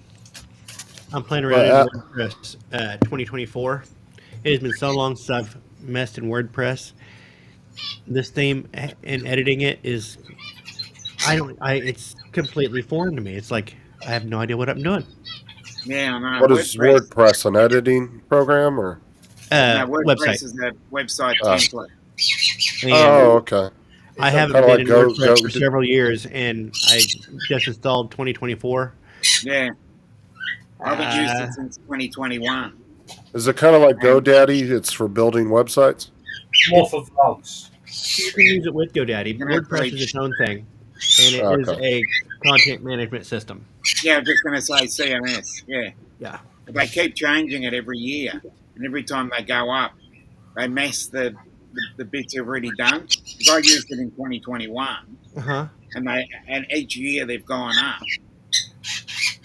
I'm playing around But in WordPress 2024. It has been so long since I've messed in WordPress. This theme and editing it is, it's completely foreign to me. It's like, I have no idea what I'm doing. Yeah, I know. what is WordPress, an editing program, or? No, Website. WordPress is a website Oh. template. And Okay. I It's a- haven't Kinda been like in Go- WordPress Go- for several years, and I just installed 2024. Yeah, I haven't used Uh, it since 2021. Is it kind of like And GoDaddy? It's for building websites. More for vlogs. you can use it with GoDaddy. You're gonna have to WordPress reach- is its own thing, and it is Okay. a content management system. yeah, I'm just going to say CMS. Yeah, Yeah. but they keep changing it every year, and every time they go up, they mess the bits you've already done. 'Cause I used it in 2021, Uh-huh. and each year they've gone up.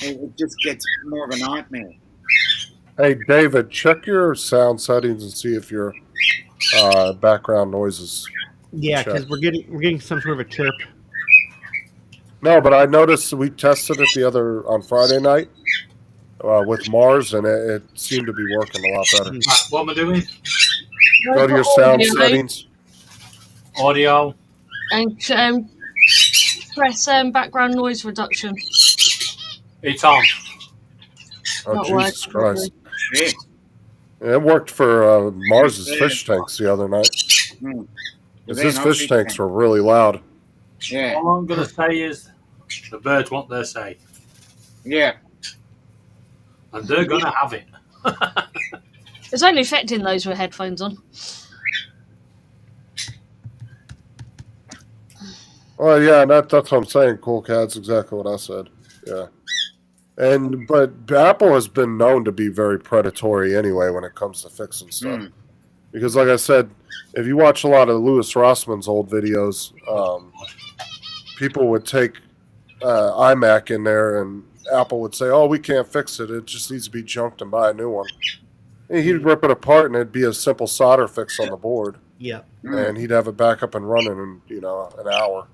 It just gets more of a nightmare. Hey, David, check your sound settings and see if your background noises. Yeah, because Check. we're getting some sort of a chirp. No, but I noticed we tested it on Friday night with Mars, and it seemed to be working a lot better. Right, what am I doing? Go to your sound Audio, settings. Audio. and press background noise reduction. It's on. Oh, Not Jesus working. Christ. Yeah. It worked for Mars's fish tanks the other night. Mm. Because They're his not fish big tanks were really loud. Yeah. All I'm going to say is the birds want their say, Yeah. and they're going to have it. It's only affecting those with headphones on. Well, yeah, that's what I'm saying, Cool Cat. That's exactly what I said. Yeah. But Apple has been known to be very predatory anyway when it comes to fixing stuff. Mm. Because, like I said, if you watch a lot of Louis Rossman's old videos, people would take iMac in there and Apple would say, "Oh, we can't fix it. It just needs to be junked and buy a new one." And he'd rip it apart and it'd be a simple solder fix on the board. Yep. Mm. And he'd have it back up and running in, an hour.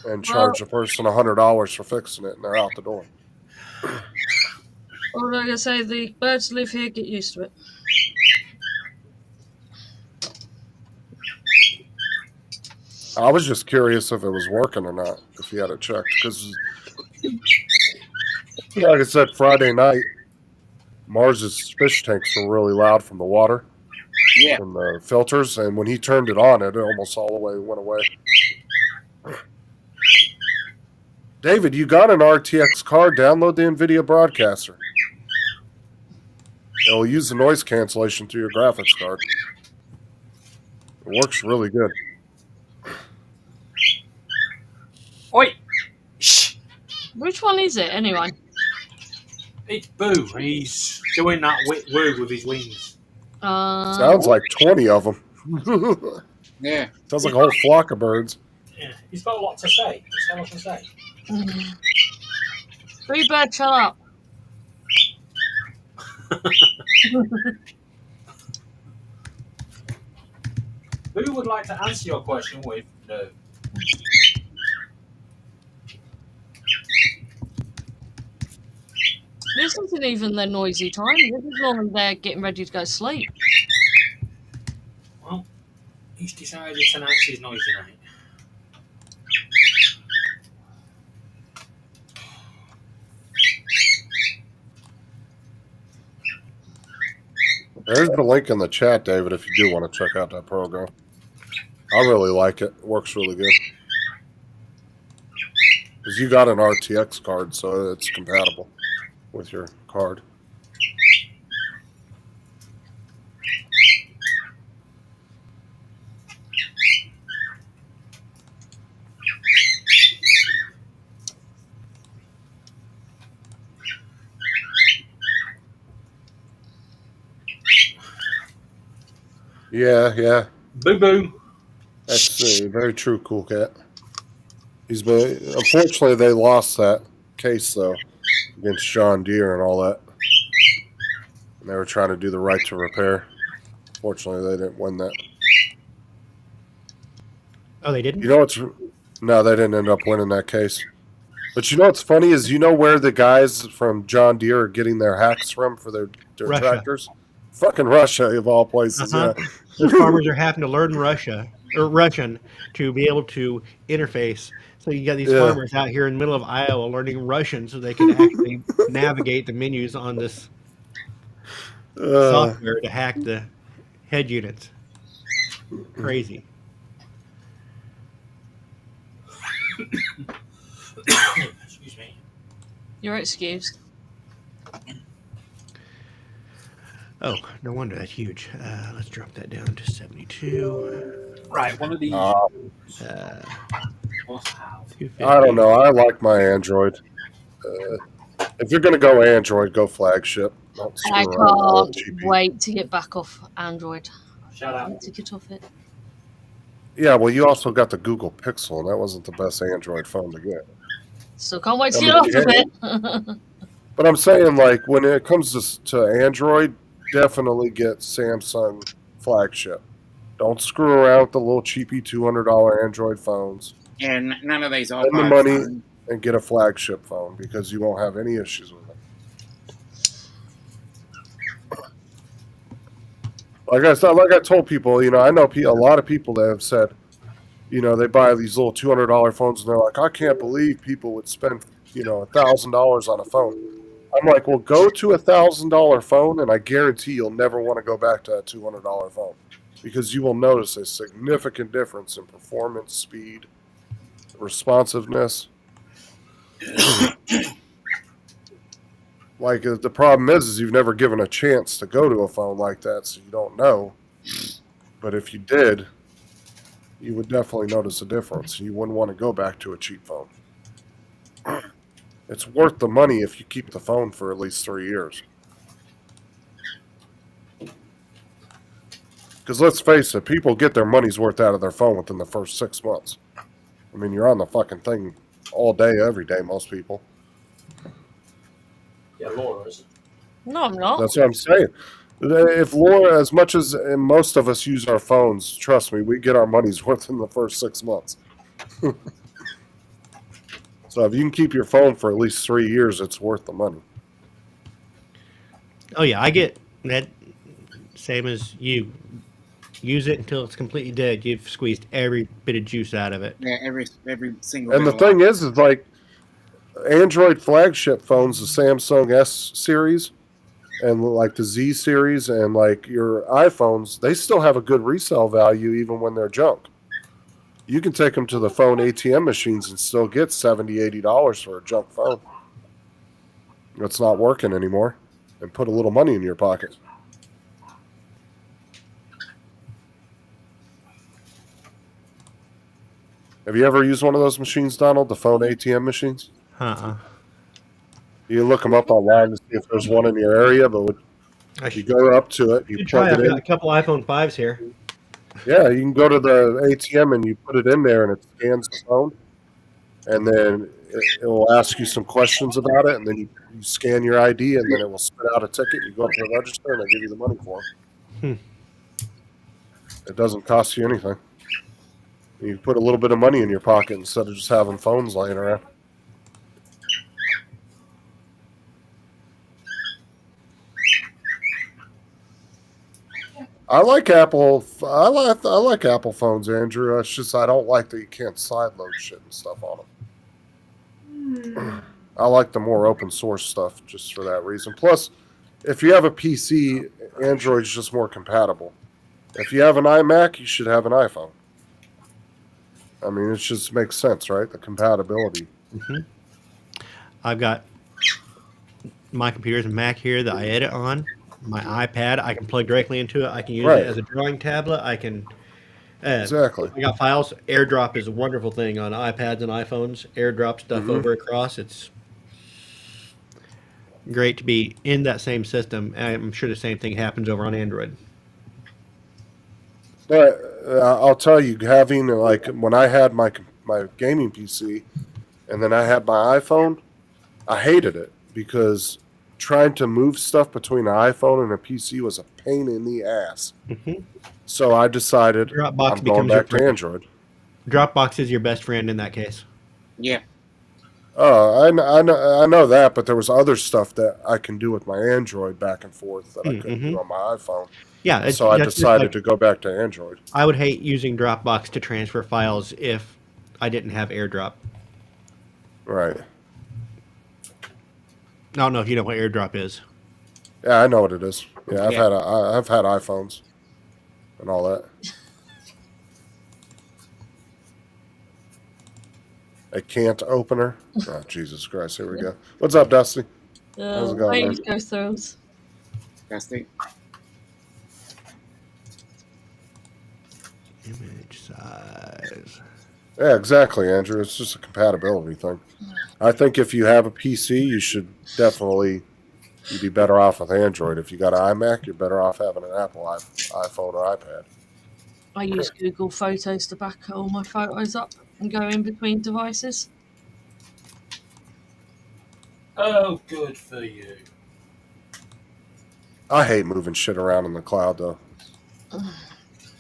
And charge the person $100 for fixing it, and they're out the door. Or like I say, the birds live here, get used to it. I was just curious if it was working or not, if you had it checked. Because, like I said, Friday night, Mars's fish tanks were really loud from the water, Yeah. from the filters, and when he turned it on, it almost all the way went away. David, you got an RTX card, download the NVIDIA Broadcaster. It'll use the noise cancellation through your graphics card. It works really good. Oi! Shh! Which one is it, anyway? It's Boo. He's doing that woo with his wings. Sounds like 20 of them. Yeah. Sounds like a whole flock of birds. Yeah, he's got a lot to say. He's got a lot to say. Free bird, shut up. Who would like to answer your question with no? This isn't even their noisy time. This is normally they're getting ready to go to sleep. Well, he's decided tonight's his noisy night. There's the link in the chat, David, if you do want to check out that program. I really like it. It works really good. Because you got an RTX card, so it's compatible with your card. Yeah. Boo boo. That's very true, Cool Cat. Unfortunately, they lost that case, though. against John Deere and all that. And they were trying to do the right to repair. Fortunately, they didn't win that. Oh, they didn't? You know what's... No, they didn't end up winning that case. But you know what's funny is, you know where the guys from John Deere are getting their hacks from for their Russia. tractors? Fucking Russia, of all places, Uh-huh. yeah. Those farmers are having to learn Russian to be able to interface. So you got these Yeah. farmers out here in the middle of Iowa learning Russian so they can actually navigate the menus on this software to hack the head units. Crazy. Excuse me. You're excused. Oh, no wonder that's huge. Let's drop that down to 72. Right, one of these. Uh, Must have. 250. I don't know. I like my Android. If you're going to go Android, go flagship. Don't screw I around with all can't cheapy. wait to get back off Android. Shout I out. want to get off it. Yeah, well, you also got the Google Pixel, and that wasn't the best Android phone to get. So can't wait to I get mean, off yeah. of it. But I'm saying, like, when it comes to Android, definitely get Samsung flagship. Don't screw around with the little cheapy $200 Android phones. And none of these Spend the iPhone money phones. and get a flagship phone because you won't have any issues with it. Like I told people, you know, I know a lot of people that have said, you know, they buy these little $200 phones and they're like, I can't believe people would spend, you know, $1,000 on a phone. I'm like, well, go to a $1,000 phone, and I guarantee you'll never want to go back to that $200 phone because you will notice a significant difference in performance, speed, responsiveness. Like, the problem is you've never given a chance to go to a phone like that, so you don't know. But if you did, you would definitely notice a difference. You wouldn't want to go back to a cheap phone. It's worth the money if you keep the phone for at least 3 years. Because let's face it, people get their money's worth out of their phone within the first 6 months. I mean, you're on the fucking thing all day, every day, most people. Yeah, Laura is. No, I'm not. That's what I'm saying. If Laura, as much as most of us use our phones, trust me, we get our money's worth in the first 6 months. So if you can keep your phone for at least 3 years, it's worth the money. Oh, yeah, I get that same as you. Use it until it's completely dead. You've squeezed every bit of juice out of it. Yeah, every single. And the thing is like Android flagship phones, the Samsung S series and like the Z series and like your iPhones, they still have a good resale value even when they're junk. You can take them to the phone ATM machines and still get $70, $80 for a junk phone that's not working anymore and put a little money in your pocket. Have you ever used one of those machines, Donald? The phone ATM machines? You can look them up online to see if there's one in your area, but you go up to it, you plug I've it got in. a couple iPhone 5s here. Yeah, you can go to the ATM and you put it in there and it scans the phone. And then it will ask you some questions about it. And then you scan your ID and then it will spit out a ticket. You go up to the register and they give you the money for it. It doesn't cost you anything. You put a little bit of money in your pocket instead of just having phones laying around. I like Apple. I like Apple phones, Andrew. It's just I don't like that you can't sideload shit and stuff on them. I like the more open source stuff just for that reason. Plus, if you have a PC, Android's just more compatible. If you have an iMac, you should have an iPhone. I mean, it just makes sense, right? The compatibility. I've got my computer's a Mac here that I edit on. My iPad, I can plug directly into it. I can use it as a drawing tablet. I can. Exactly. I got files. AirDrop is a wonderful thing on iPads and iPhones. AirDrop stuff over across. It's great to be in that same system. I'm sure the same thing happens over on Android. But I'll tell you, having like when I had my gaming PC, and then I had my iPhone, I hated it because trying to move stuff between an iPhone and a PC was a pain in the ass. Mm-hmm. So I decided Dropbox I'm going becomes your back to friend. Android. Dropbox is your best friend in that case. Yeah. Oh, I know that, but there was other stuff that I can do with my Android back and forth that I couldn't do on my iPhone. Yeah, So I that's just decided like to go back to Android. I would hate using Dropbox to transfer files if I didn't have AirDrop. Right. I don't know if you know what AirDrop is. Yeah, I know what it is. Yeah, Yeah. I've had iPhones and all that. A can't opener. Oh, Jesus Christ! Here we go. What's up, Dusty? How's it going, man? Please go through. Dusty. Image size. Yeah, exactly, Andrew. It's just a compatibility thing. I think if you have a PC, you'd be better off with Android. If you got an iMac, you're better off having an Apple iPhone or iPad. I use Google Photos to back all my photos up and go in between devices. Oh, good for you. I hate moving shit around in the cloud, though.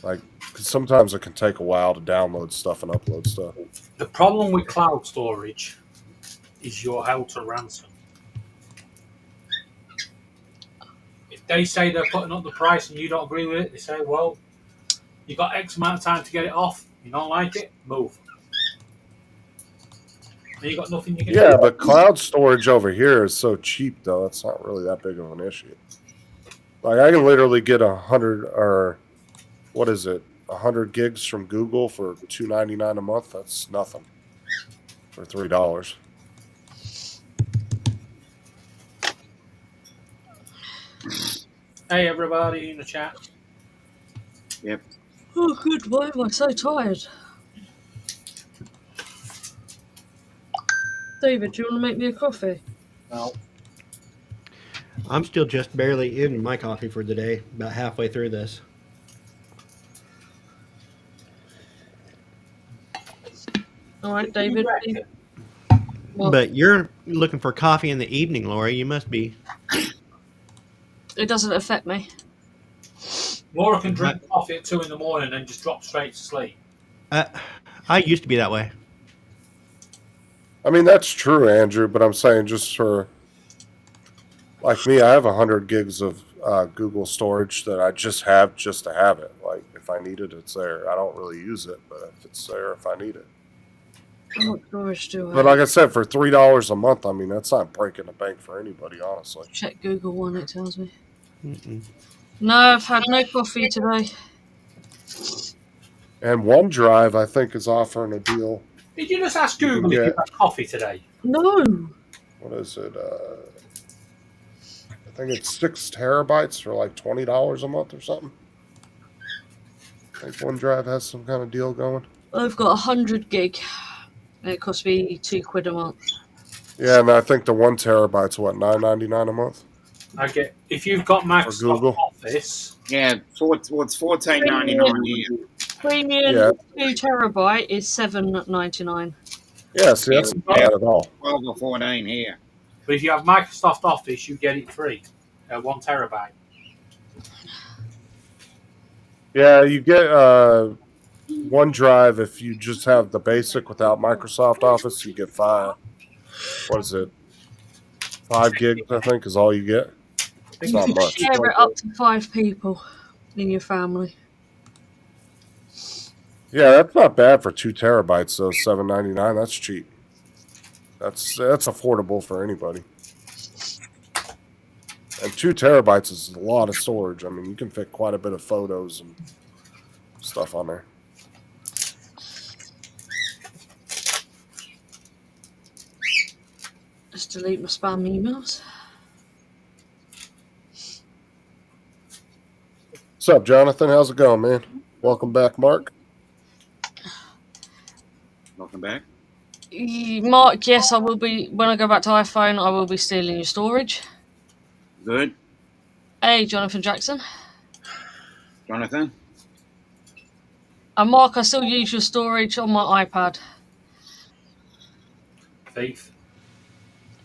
Like, 'cause sometimes it can take a while to download stuff and upload stuff. The problem with cloud storage is you're held to ransom. If they say they're putting up the price and you don't agree with it, they say, well, you got X amount of time to get it off. You don't like it, move. And you got nothing you can do. Yeah, but cloud storage over here is so cheap, though. It's not really that big of an issue. Like, I can literally get 100 or what is it? 100 gigs from Google for $2.99 a month. That's nothing for $3. Hey, everybody in the chat. Yep. Oh, good. Why am I so tired? David, do you want to make me a coffee? No. I'm still just barely in my coffee for the day, about halfway through this. All right, David. Well, But you're looking for coffee in the evening, Lori. You must be. it doesn't affect me. Laura can drink coffee at 2 in the morning and just drop straight to sleep. I used to be that way. I mean, that's true, Andrew, but I'm saying just for, like me, I have 100 gigs of Google storage that I just have just to have it. Like, if I need it, it's there. I don't really use it, but if it's there, if I need it. What storage do I But like I said, for $3 a month, I mean, that's not breaking the bank for anybody, honestly. check Google One, it tells me. Mm-mm. No, I've had no coffee today. And OneDrive, I think, is offering a deal. Did you just ask Google if you had coffee today? No. What is it? I think it's 6 terabytes for like $20 a month or something. I think OneDrive has some kind of deal going. I've got 100 gig. And it costs me £2 a month. Yeah, and I think the 1 terabyte's what, $9.99 a month? I get if you've got Microsoft Google. Office. Yeah, it's $14.99 here. Premium Yeah. 2 terabyte is $7.99. Yeah, see, that's not bad at all. 12 or 14 here. But if you have Microsoft Office, you get it free. 1 terabyte. Yeah, you get OneDrive if you just have the basic without Microsoft Office. You get 5. What is it? 5 gigs, I think, is all you get. It's not much. Share it up to 5 people in your family. Yeah, that's not bad for 2 terabytes, though. $7.99. That's cheap. That's affordable for anybody. And 2 terabytes is a lot of storage. I mean, you can fit quite a bit of photos and stuff on there. Just delete my spam emails. What's up, Jonathan? How's it going, man? Welcome back, Mark. Welcome back. Mark, yes, I will be. When I go back to iPhone, I will be stealing your storage. Good. Hey, Jonathan Jackson. Jonathan? And Mark, I still use your storage on my iPad. Thief.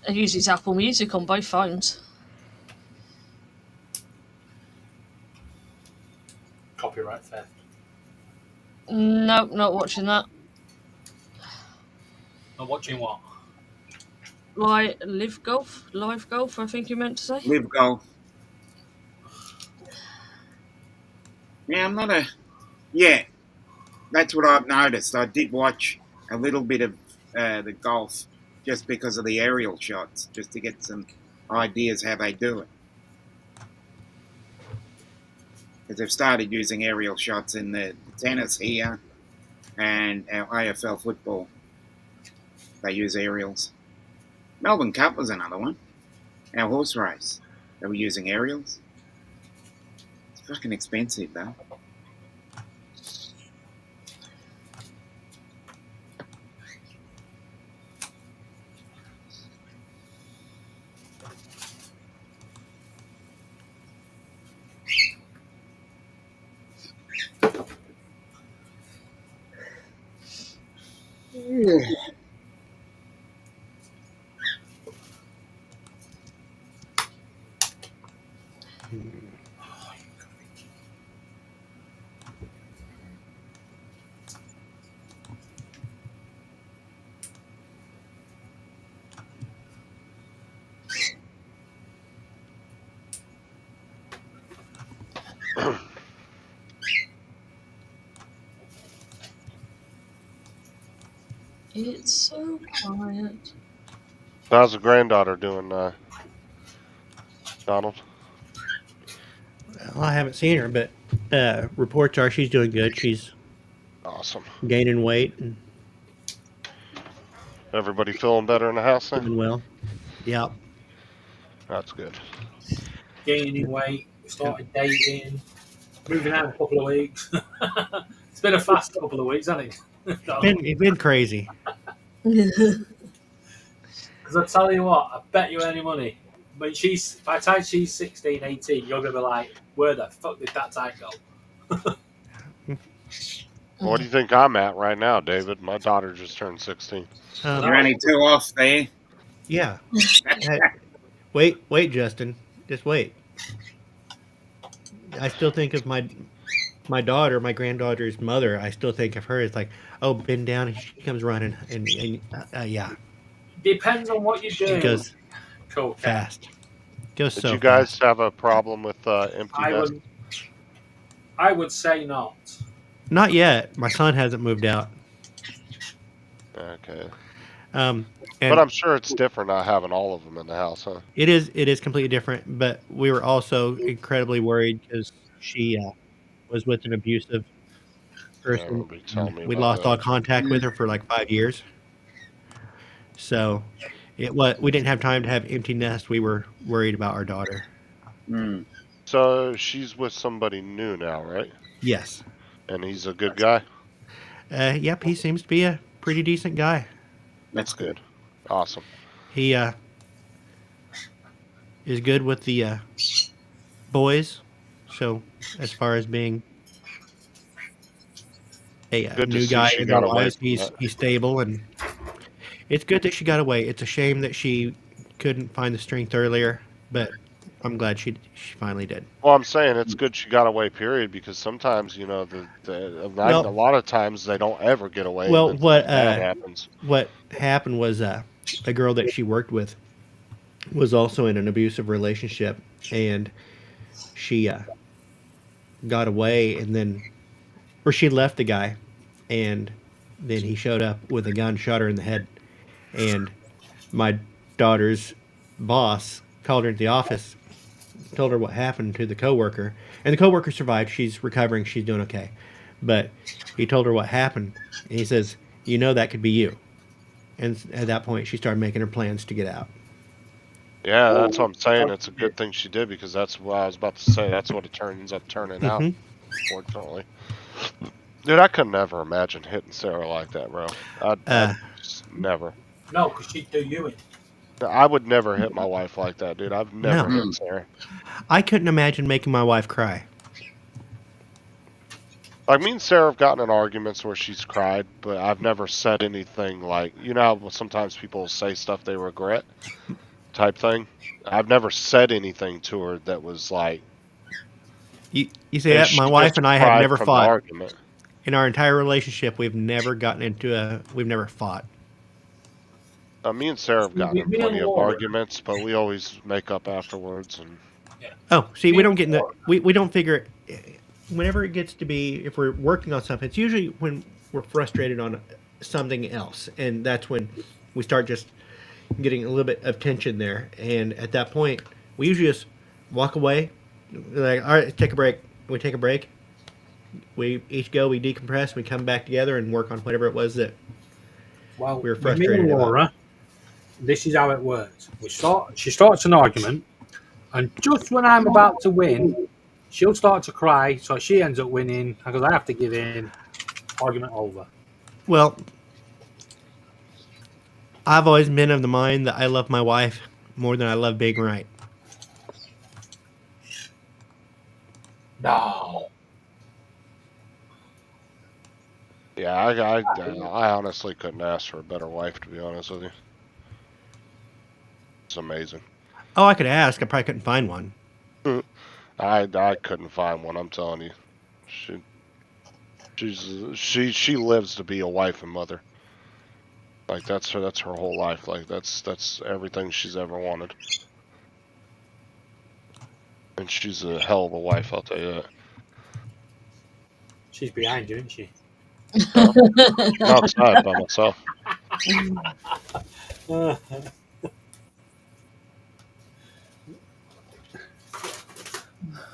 I use Apple Music on both phones. Copyright theft. Nope, not watching that. Not watching what? Live golf, I think you meant to say. Live golf. Yeah, I'm not a. Yeah, that's what I've noticed. I did watch a little bit of the golf just because of the aerial shots, just to get some ideas how they do it. Because they've started using aerial shots in the tennis here and our AFL football. They use aerials. Melbourne Cup was another one. Our horse race. They were using aerials. It's fucking expensive, though. It's so quiet. How's the granddaughter doing, Donald? Well, I haven't seen her, but reports are she's doing good. She's Awesome. gaining weight and Everybody feeling better in the house then? doing well. Yeah. That's good. Gaining weight, started dating, moving out in a couple of weeks. It's been a fast couple of weeks, hasn't it? It's been crazy. Because I tell you what, I bet you any money. By the time she's 16, 18, you're going to be like, where the fuck did that time go? What do you think I'm at right now, David? My daughter just turned 16. You're only 2 off there. Yeah. Wait, Justin. Just wait. I still think of my daughter, my granddaughter's mother. I still think of her as like, oh, bend down, and she comes running, and yeah, Depends on what you're she doing. goes Cool. fast. Goes Did so you guys fast. have a problem with empty nest? I would say not. Not yet. My son hasn't moved out. Okay. And But I'm sure it's different not having all of them in the house, huh? it is completely different. But we were also incredibly worried because she was with an abusive person. remember you telling me We about lost that. all contact with her for like 5 years. So we didn't have time to have empty nest. We were worried about our daughter. Mm. So she's with somebody new now, right? Yes. And he's a good guy? Yep. He seems to be a pretty decent guy. That's good. Awesome. He is good with the boys. So as far as being a Good to new see guy she in their got away lives, from he's that. stable, and it's good that she got away. It's a shame that she couldn't find the strength earlier, but I'm glad she finally did. Well, I'm saying it's good she got away, period, because sometimes, you know, a lot of times they don't ever get away, Well, and then bad happens. what happened was a girl that she worked with was also in an abusive relationship, and she got away, and then, or she left the guy, and then he showed up with a gun, shot her in the head, and my daughter's boss called her into the office, told her what happened to the coworker, and the coworker survived. She's recovering. She's doing okay, but he told her what happened, and he says, "You know that could be you." And at that point, she started making her plans to get out. Yeah, that's what I'm saying. It's a good thing she did, because that's what I was about to say. That's what it ends up turning out, fortunately. Dude, I could never imagine hitting Sarah like that, bro. I'd just never. No, because she'd do you in. I would never hit my wife like that, dude. I've never No. hit Sarah. I couldn't imagine making my wife cry. Like, me and Sarah have gotten in arguments where she's cried, but I've never said anything like, you know how sometimes people say stuff they regret type thing? I've never said anything to her that was like, You say and that? she My wife just and I have cried never from the fought. argument. In our entire relationship, we've never gotten we've never fought. Me and Sarah have gotten in Me and plenty of Laura. arguments, but we always make up afterwards. And Yeah. Oh, see, Me we and don't get in the Laura. we don't figure whenever it gets to be if we're working on something, it's usually when we're frustrated on something else, and that's when we start just getting a little bit of tension there. And at that point, we usually just walk away. Like, all right, take a break. We take a break. We each go. We decompress. We come back together and work on whatever it was that Well, we were with me and frustrated about. Laura, this is how it works. She starts an argument, and just when I'm about to win, she'll start to cry, so she ends up winning because I have to give in. Argument over. Well, I've always been of the mind that I love my wife more than I love being right. No. yeah, I honestly couldn't ask for a better wife, to be honest with you. It's amazing. Oh, I could ask. I probably couldn't find one. I couldn't find one. I'm telling you, she lives to be a wife and mother. Like, that's her whole life. Like, that's everything she's ever wanted. And she's a hell of a wife, I'll tell you that. She's behind you, isn't she? No, I'm outside by myself.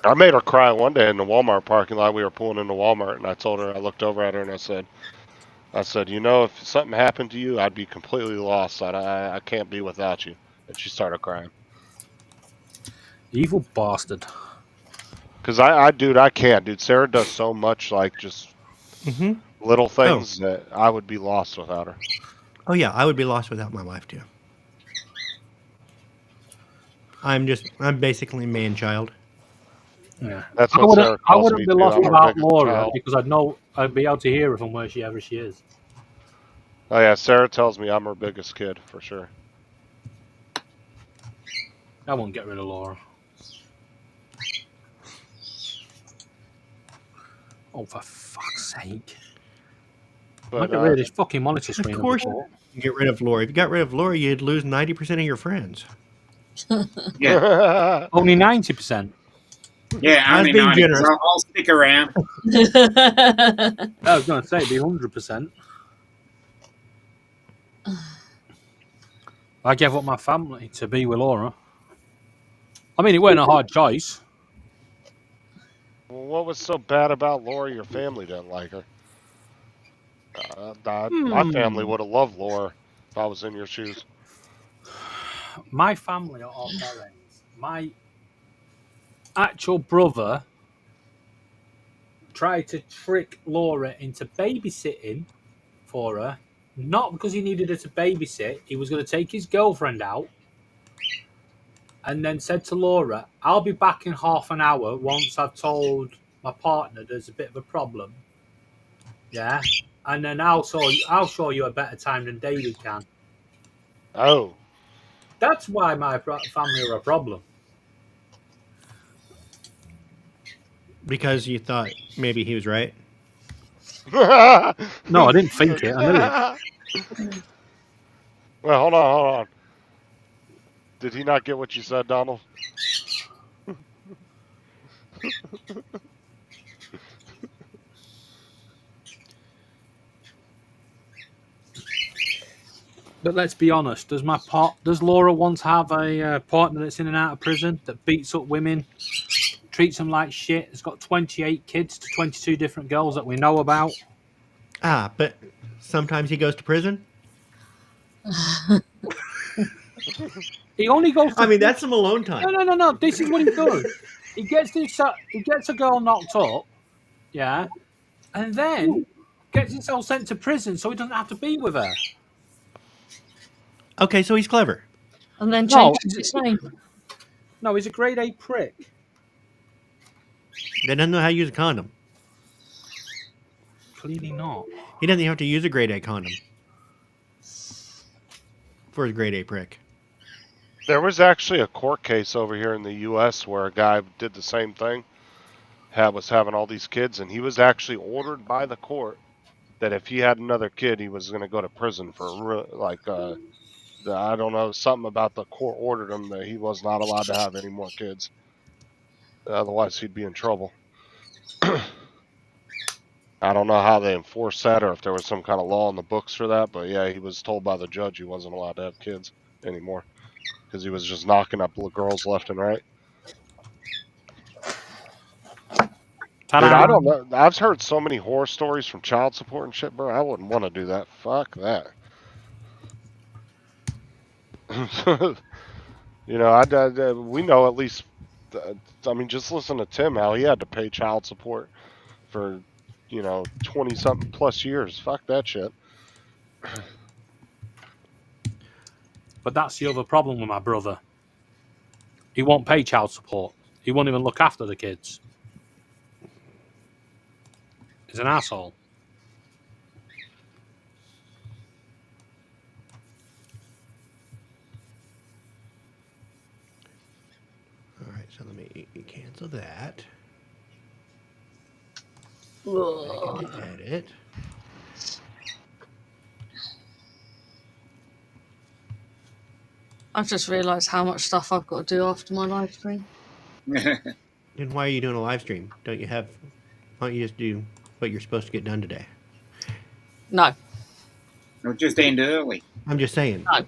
I made her cry one day in the Walmart parking lot. We were pulling into Walmart, and I told her, I looked over at her and I said, you know, if something happened to you, I'd be completely lost. I can't be without you. And she started crying. Evil bastard. Cause I can't, dude. Sarah does so much, like, just Mm-hmm. little things that I would be lost without her. Oh yeah, I would be lost without my wife too. I'm basically man child. Yeah. That's what Sarah I calls wouldn't me be too. lost I'm her without biggest Laura child. because I'd be able to hear her from wherever she is. Oh yeah, Sarah tells me I'm her biggest kid for sure. I won't get rid of Laura. Oh, for fuck's sake. I'll But get rid of this fucking monitor Of screen. course, you get rid of Laura. If you got rid of Laura, you'd lose 90% of your friends. Yeah, Only 90%. yeah, I was only being 90. generous. I'll stick around. I was going to say it'd be 100%. I gave up my family to be with Laura. I mean, it wasn't a hard choice. Well, what was so bad about Laura? Your family didn't like her. My family would have loved Laura if I was in your shoes. My family are all parents. My actual brother tried to trick Laura into babysitting for her, not because he needed her to babysit. He was going to take his girlfriend out and then said to Laura, I'll be back in half an hour once I've told my partner there's a bit of a problem. Yeah. And then I'll show you a better time than David can. Oh. That's why my family are a problem. Because you thought maybe he was right. No, I didn't think it. I knew it. Well, hold on. Did he not get what you said, Donald? But let's be honest. Does Laura want to have a partner that's in and out of prison that beats up women, treats them like shit? Has got 28 kids to 22 different girls that we know about. But sometimes he goes to prison. He only goes. I mean, that's some alone time. No. This is what he does. He gets a girl knocked up, yeah, and then gets himself sent to prison so he doesn't have to be with her. Okay, so he's clever. And then No, changes his name. No, he's a grade A prick. They don't know how to use a condom. Clearly not. He doesn't even have to use a grade A condom for his grade A prick. There was actually a court case over here in the U.S. where a guy did the same thing. Was having all these kids, and he was actually ordered by the court that if he had another kid, he was going to go to prison for I don't know, something about the court ordered him that he was not allowed to have any more kids. Otherwise, he'd be in trouble. I don't know how they enforce that or if there was some kind of law in the books for that, but yeah, he was told by the judge he wasn't allowed to have kids anymore because he was just knocking up little girls left and right. Dude, I don't know. I've heard so many horror stories from child support and shit, bro. I wouldn't want to do that. Fuck that. You know, we know at least. I mean, just listen to Tim how he had to pay child support for 20-something plus years. Fuck that shit. But that's the other problem with my brother. He won't pay child support. He won't even look after the kids. He's an asshole. All right, so let me cancel that. Ugh. Edit. I've just realised how much stuff I've got to do after my live stream. And why are you doing a live stream? Why don't you just do what you're supposed to get done today? No. It'll just end early. I'm just saying. No.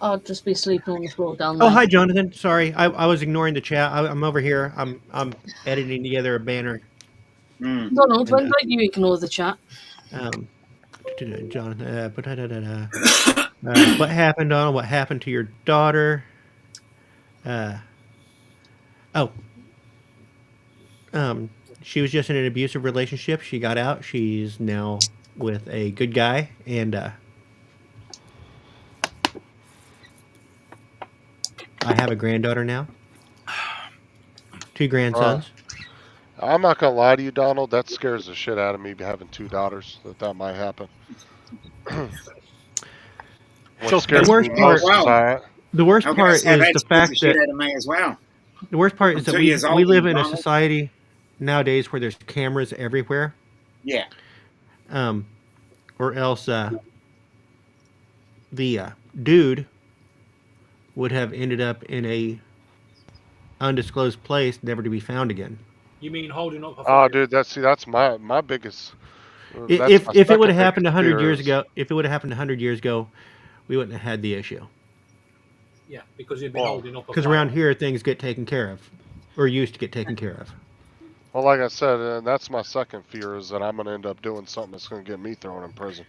I'll just be sleeping on the floor down there. Oh, hi, Jonathan. Sorry, I was ignoring the chat. I'm over here. I'm editing together a banner. Donald, when don't you ignore the chat? Jonathan, what happened, Donald? What happened to your daughter? She was just in an abusive relationship. She got out. She's now with a good guy, and I have a granddaughter now. 2 grandsons. I'm not gonna lie to you, Donald. That scares the shit out of me having 2 daughters. That might happen. What scares me most is the worst part is the fact that out of me as well. the worst part is that we live in a Donald. society nowadays where there's cameras everywhere. Yeah. Or else the dude would have ended up in a undisclosed place, never to be found again. You mean holding up? Oh, dude, that's my biggest. If it would have happened 100 years ago, we wouldn't have had the issue. Yeah, because you'd be holding up. Because around here, things get taken care of, or used to get taken care of. Well, like I said, that's my second fear is that I'm gonna end up doing something that's gonna get me thrown in prison.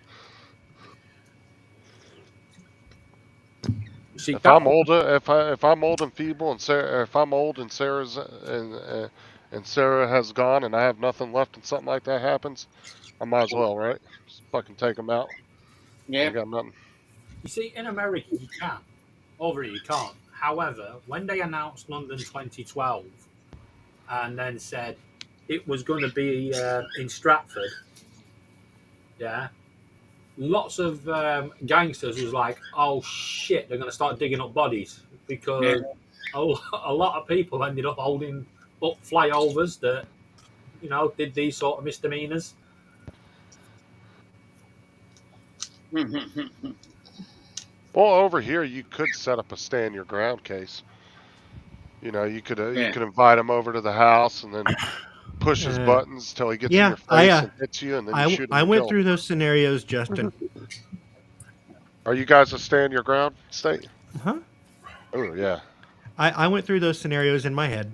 See, if I'm old and feeble, and if I'm old and Sarah's and Sarah has gone, and I have nothing left, and something like that happens, I might as well, right? Just fucking take them out. Yeah. I got nothing. You see, in America, you can. Over here, you can't. However, when they announced London 2012, and then said it was going to be in Stratford, yeah, lots of gangsters was like, oh shit, they're going to start digging up bodies because a lot of people ended up holding up flyovers that, did these sort of misdemeanors. Well, over here you could set up a stand your ground case. You could invite him over to the house and then push his buttons till he gets in your face and hits you, and then you shoot him. I went through those scenarios, Justin. Are you guys a stand your ground state? Huh? Oh yeah. I went through those scenarios in my head.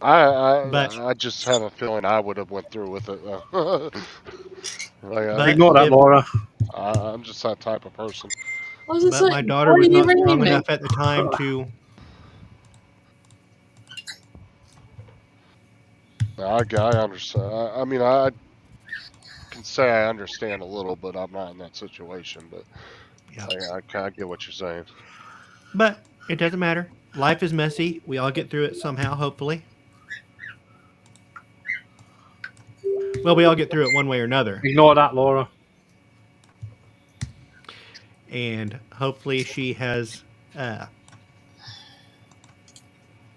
I just have a feeling I would have went through with it. Ignore that, Laura. I'm just that type of person. But my daughter was not strong enough at the time to. I understand. I mean, I can say I understand a little, but I'm not in that situation. But Yeah. I get what you're saying. But it doesn't matter. Life is messy. We all get through it somehow, hopefully. Well, we all get through it one way or another. Ignore that, Laura. And hopefully she has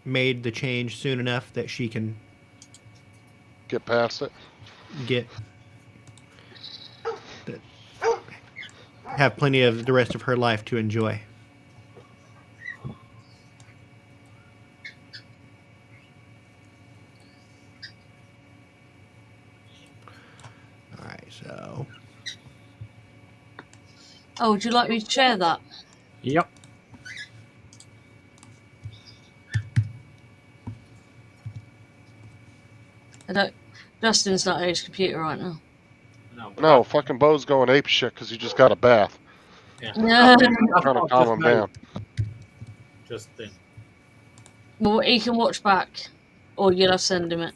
made the change soon enough that she can Get past it. get have plenty of the rest of her life to enjoy. All right, so Oh, would you like me to share that? Yep. I don't. Justin's not at his computer right now. No, fucking Bo's going ape shit because he just got a bath. Yeah. Yeah. I'm trying to calm him down. Justin. Well, he can watch back, or you'll have to send him it.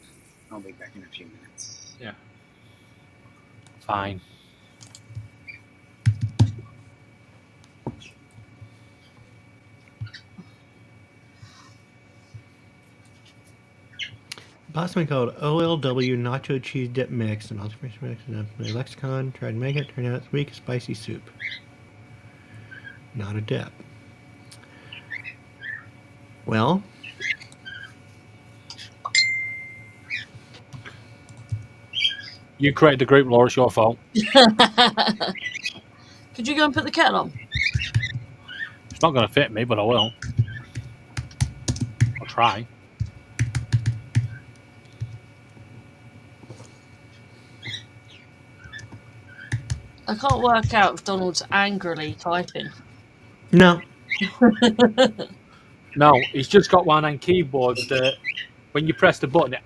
I'll be back in a few minutes. Yeah. Fine. Bossman called OLW nacho cheese dip mix and ultimate mix in a lexicon. Tried to make it. Turned out it's weak spicy soup. Not a dip. Well, You created the group, Laura. It's your fault. Could you go and put the kettle on? It's not going to fit me, but I will. I'll try. I can't work out if Donald's angrily typing. no. No, he's just got one on keyboard that when you press the button,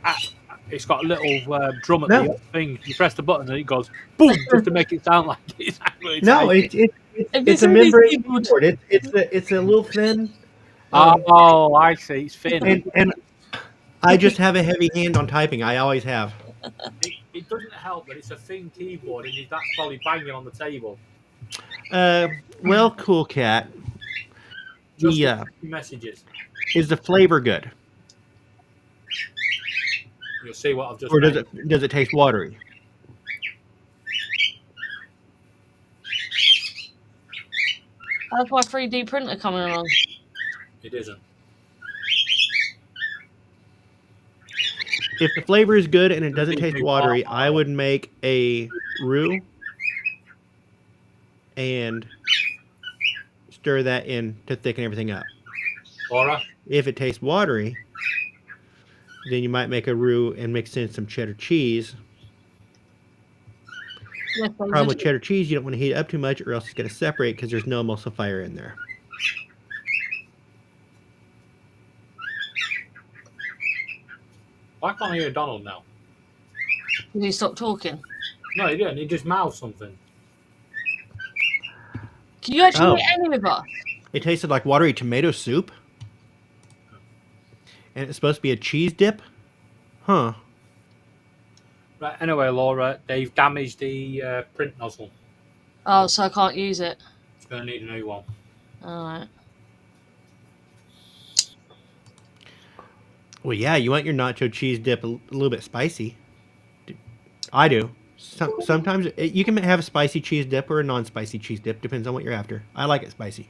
it's got a little drum at the thing. You press the button and it goes boom, just to make it sound like it's actually No, typing. it's a membrane keyboard. It's a little thin. Oh, I see. It's thin. And I just have a heavy hand on typing. I always have. It doesn't help that it's a thin keyboard and that's probably banging on the table. Well, cool cat. Just Yeah. Messages. Is the flavor good, You'll see what I've just. or made. does it taste watery? How's my 3D printer coming along? It isn't. If the flavor is good and it doesn't taste watery, I would make a roux and stir that in to thicken everything up. Laura? If it tastes watery, then you might make a roux and mix in some cheddar cheese. Yes, Problem with cheddar cheese, you don't want to heat it up too much or else it's going to separate because there's no emulsifier in there. Why can't I hear Donald now? Did he stop talking? No, he didn't. He just mouthed something. Can you actually get any of us? It tasted like watery tomato soup. And it's supposed to be a cheese dip? Huh. Right, anyway, Laura, they've damaged the print nozzle. Oh, so I can't use it. It's going to need a new one. Alright. Well, yeah, you want your nacho cheese dip a little bit spicy. I do. Sometimes you can have a spicy cheese dip or a non-spicy cheese dip. Depends on what you're after. I like it spicy.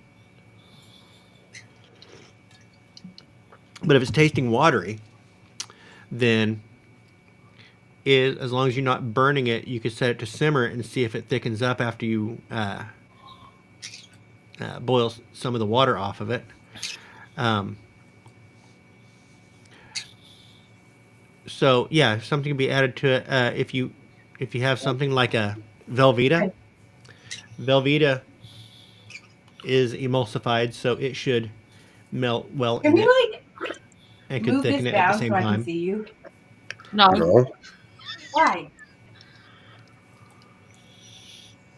But if it's tasting watery, then as long as you're not burning it, you could set it to simmer and see if it thickens up after you boil some of the water off of it. So yeah, something can be added to it. If you have something like a Velveeta is emulsified, so it should melt well Can in we it and could move thicken this it at the down same so I can time. see you? No. No. Why?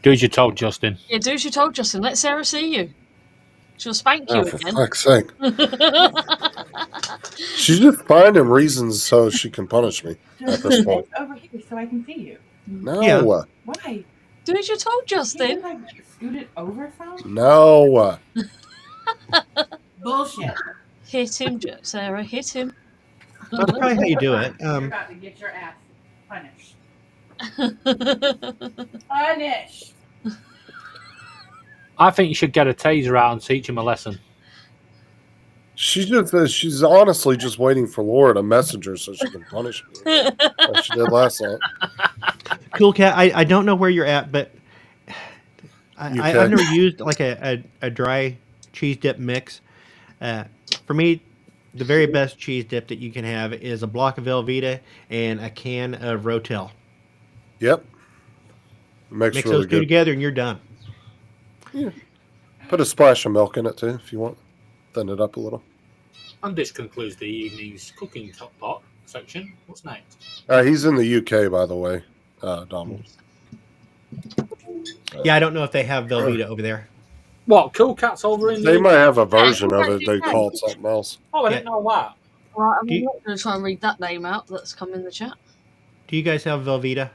Do as you're told, Justin. Yeah, do as you told, Justin. Let Sarah see you. She'll spank you Oh, for again. fuck's sake. She's just finding reasons so she can punish me at this point. It's over here so I can see you. No. Yeah. Why? Did you told You Justin? think I scooted over from? No. Bullshit. Hit him, Sarah. Hit him. That's probably how you do it. You're about to get your ass punished. Punished. I think you should get a taser out and teach him a lesson. She's honestly just waiting for Laura to message her so she can punish me. Like she did last night. Cool Cat, I don't know where you're at, but I've never used like a dry cheese dip mix. For me, the very best cheese dip that you can have is a block of Velveeta and a can of Rotel. Yep. Makes Mix really those two good. together and you're done. Yeah. Put a splash of milk in it too if you want. Thin it up a little. And this concludes the evening's cooking top pot section. What's next? He's in the UK, by the way, Donald. Yeah, I don't know if they have Velveeta over there. What, Cool Cat's over in They the... might have a version Yeah, of it. They call it something else. Oh, I Yeah. didn't know that. Right, I'm not going to try and read that name out that's come in the chat. Do you guys have Velveeta?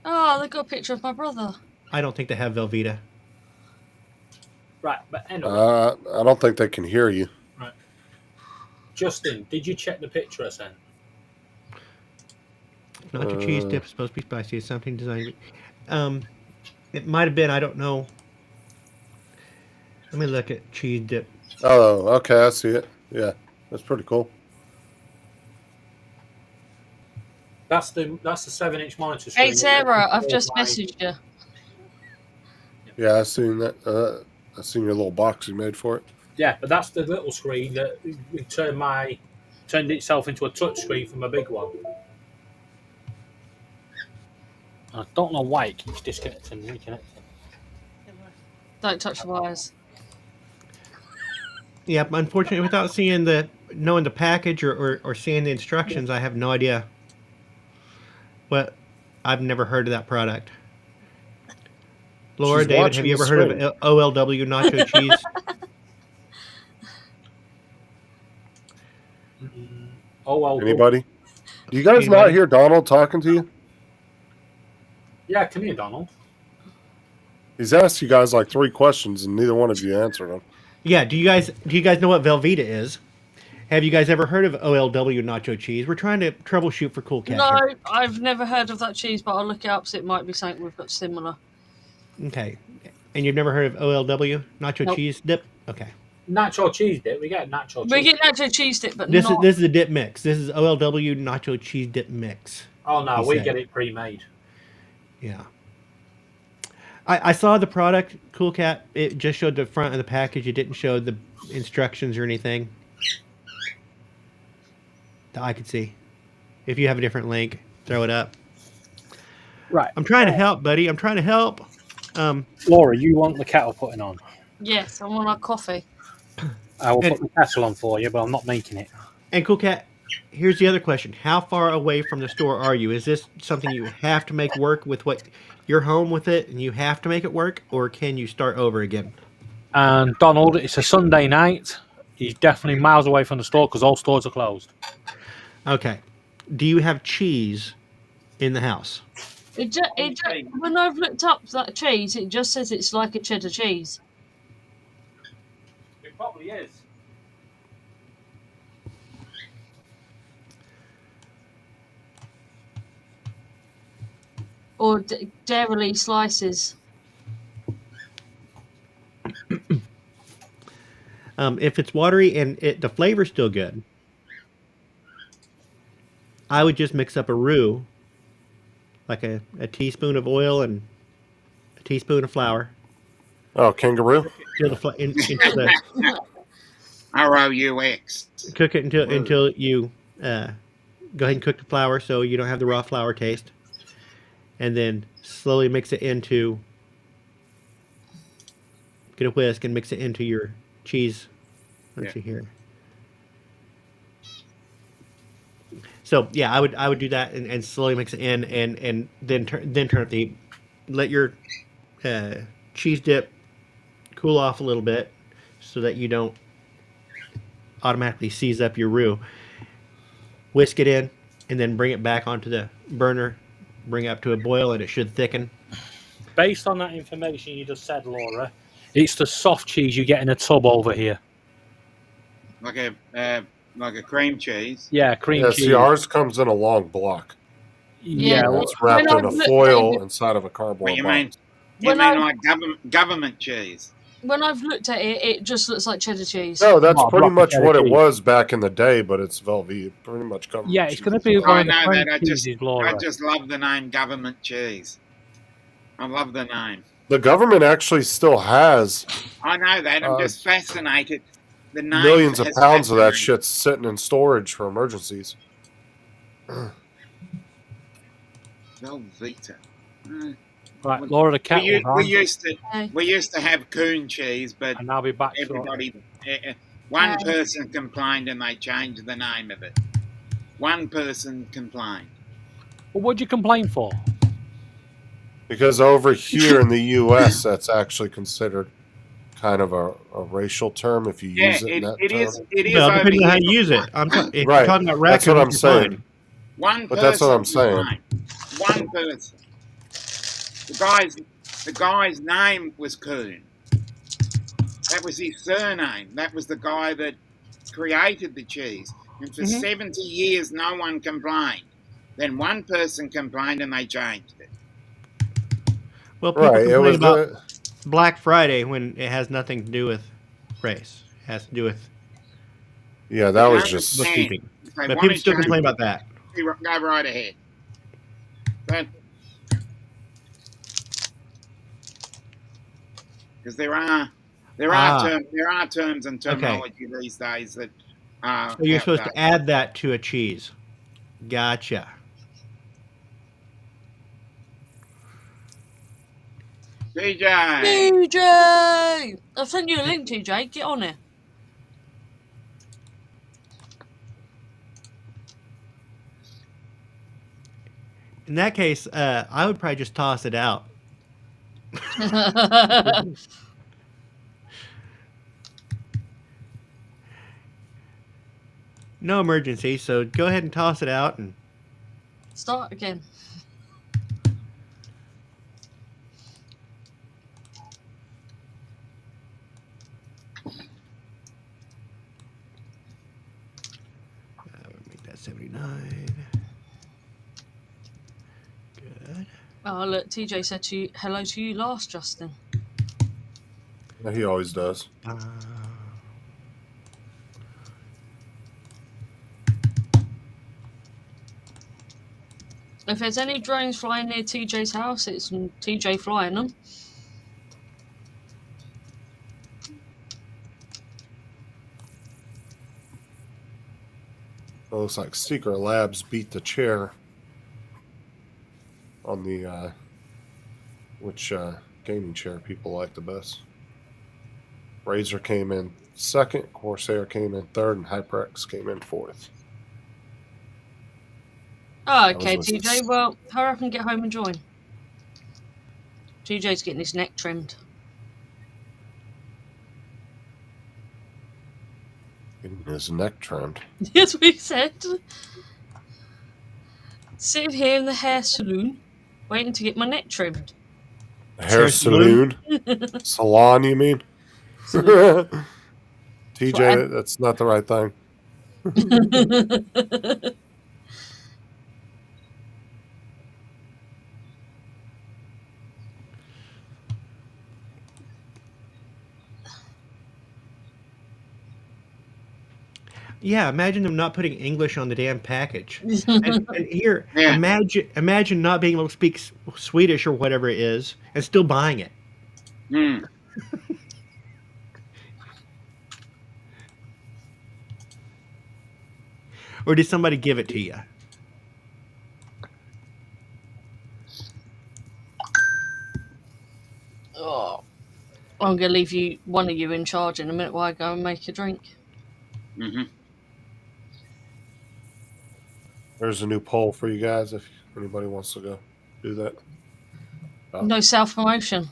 Oh, they got a picture of my brother. I don't think they have Velveeta. Right, but anyway. I don't think they can hear you. Right. Justin, did you check the picture I sent? Nacho cheese dip is supposed to be spicy. It's something designed. It might have been. I don't know. Let me look at cheese dip. Oh, okay. I see it. Yeah, that's pretty cool. That's the 7-inch monitor screen. Hey, Sarah, I've just messaged you. Yeah, I seen that. I seen your little box you made for it. Yeah, but that's the little screen that turned itself into a touch screen from a big one. I don't know why it keeps disconnecting and reconnecting. Don't touch the wires. Yeah, unfortunately, without knowing the package or seeing the instructions, I have no idea. I've never heard of that product. Laura, She's David, watching have you the ever heard screen. of OLW nacho cheese? Oh, well. Anybody? Do you guys not Anybody? hear Donald talking to you? Yeah, come here, Donald. He's asked you guys like 3 questions and neither one of you answered them. Yeah. Do you guys know what Velveeta is? Have you guys ever heard of OLW nacho cheese? We're trying to troubleshoot for Cool Cat. No, Here. I've never heard of that cheese, but I'll look it up so it might be something we've got similar. Okay. And you've never heard of OLW nacho Nope. cheese dip? Okay. Nacho cheese dip. We get nacho cheese. We get nacho cheese dip, but This not... is a dip mix. This is OLW nacho cheese dip mix. Oh, no, he we said. get it pre-made. Yeah. I saw the product, Cool Cat. It just showed the front of the package. It didn't show the instructions or anything that I could see. If you have a different link, throw it up. Right. I'm trying to help, buddy. I'm trying to help. Laura, you want the kettle putting on? Yes, I want our coffee. I will put the kettle on for you, but I'm not making it. And Cool Cat, here's the other question. How far away from the store are you? Is this something you have to make work with what you're home with it and you have to make it work, or can you start over again? And Donald, it's a Sunday night. He's definitely miles away from the store because all stores are closed. Okay. Do you have cheese in the house? When I've looked up that cheese, it just says it's like a cheddar cheese. It probably is. Or dairy slices. If it's watery and the flavor's still good, I would just mix up a roux, like a teaspoon of oil and a teaspoon of flour. Oh, kangaroo? Into the ROUX. cook it until you go ahead and cook the flour so you don't have the raw flour taste, and then slowly mix it into. Get a whisk and mix it into your cheese. Let's see here. So yeah, I would do that and slowly mix it in and then turn up the heat. Let your cheese dip cool off a little bit so that you don't automatically seize up your roux. Whisk it in and then bring it back onto the burner bring up to a boil and it should thicken. Based on that information you just said, Laura, it's the soft cheese you get in a tub over here. Like a cream cheese. Yeah, cream Yeah, cheese. see, ours comes in a long block. Yeah, And it's wrapped When in a I've looked foil at it- inside of a What cardboard you box. mean? You When mean I like government cheese? when I've looked at it, it just looks like cheddar cheese. No, that's Oh, pretty block of much cheddar what it cheese. was back in the day, but it's Velveeta. Pretty much government yeah, it's cheese. going to be I one of the know French that. cheeses, Laura. I just love the name government cheese. I love the name. The government actually still has I know that. I'm just fascinated. The name millions of has pounds of that fascinated. shit sitting in storage for emergencies. Velveeta. Right, Laura, the kettle's We on, used to have coon cheese, but and I'll be back everybody, shortly. one person complained and they changed the name of it. One person complained. Well, what'd you complain for? Because over here in the U.S., that's actually considered kind of a racial term if you use it in that term. It is Well, over depending on how here. you use it. If Right. you're talking about That's what I'm raccoons, you're saying. fine. One But person that's what I'm saying. complained. One person. The guy's name was Coon. That was his surname. That was the guy that created the cheese. And for 70 years, no one complained. Then one person complained and they changed it. Well, people Right. It complain was about Black Friday when it has nothing to do with race. It has to do with Yeah, that was just. bookkeeping. If they But want people to still change complain it, about that. go right ahead. Because there are terms and terminology these days that are. So you're supposed to add that to a cheese. Gotcha. TJ! I've sent you a link, TJ. Get on it. In that case, I would probably just toss it out. No emergency, so go ahead and toss it out and Start again. make that 79. Good. Oh, look, TJ said hello to you last, Justin. He always does. If there's any drones flying near TJ's house, it's TJ flying them. It looks like Secret Labs beat the chair on the which gaming chair people like the best. Razer came in second, Corsair came in third, and HyperX came in fourth. Oh, okay, TJ. Well, hurry up and get home and join. TJ's getting his neck trimmed. Getting his neck trimmed. Yes, we said. Sitting here in the hair saloon, waiting to get my neck trimmed. Hair saloon? Salon, you mean? TJ, that's not the right thing. Yeah, imagine them not putting English on the damn package. and here, imagine not being able to speak Swedish or whatever it is and still buying it. Or did somebody give it to you? Oh, I'm going to leave one of you in charge in a minute while I go and make a drink. There's a new poll for you guys if anybody wants to go do that. Oh. No self-promotion.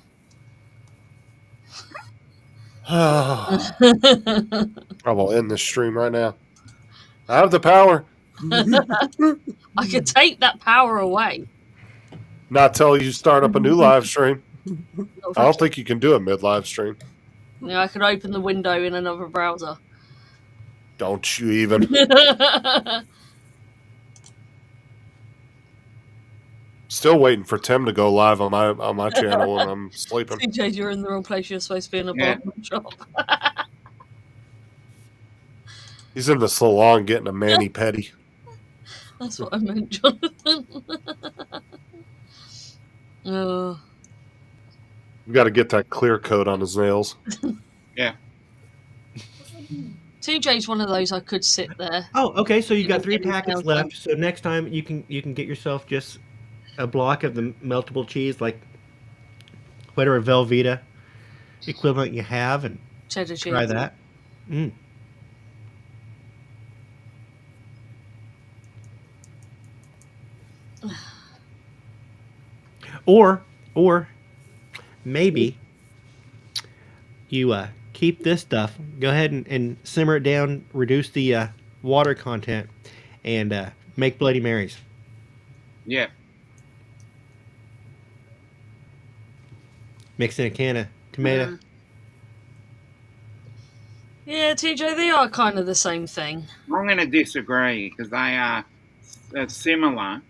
I will end this stream right now. I have the power. I could take that power away. Not till you start up a new live stream. Not if I don't think you can do it mid live stream. Yeah, I could open the window in another browser. Don't you even. Still waiting for Tim to go live on my channel when I'm sleeping. TJ, you're in the wrong place. You're supposed to be in a Yeah. barber shop. He's in the salon getting a mani pedi. That's what I meant, Jonathan. Oh. You got to get that clear coat on his nails. Yeah. TJ's one of those I could sit there. Oh, okay. So you got Get 3 his packets nails left. done. So next time you can get yourself just a block of the meltable cheese, like whatever Velveeta equivalent you have, and Cheddar cheese. try that. Mm. Or maybe you keep this stuff, go ahead and simmer it down, reduce the water content, and make Bloody Marys. Yeah. Mix in a can of tomato. Yeah, TJ, they are kind of the same thing. I'm going to disagree because they are similar,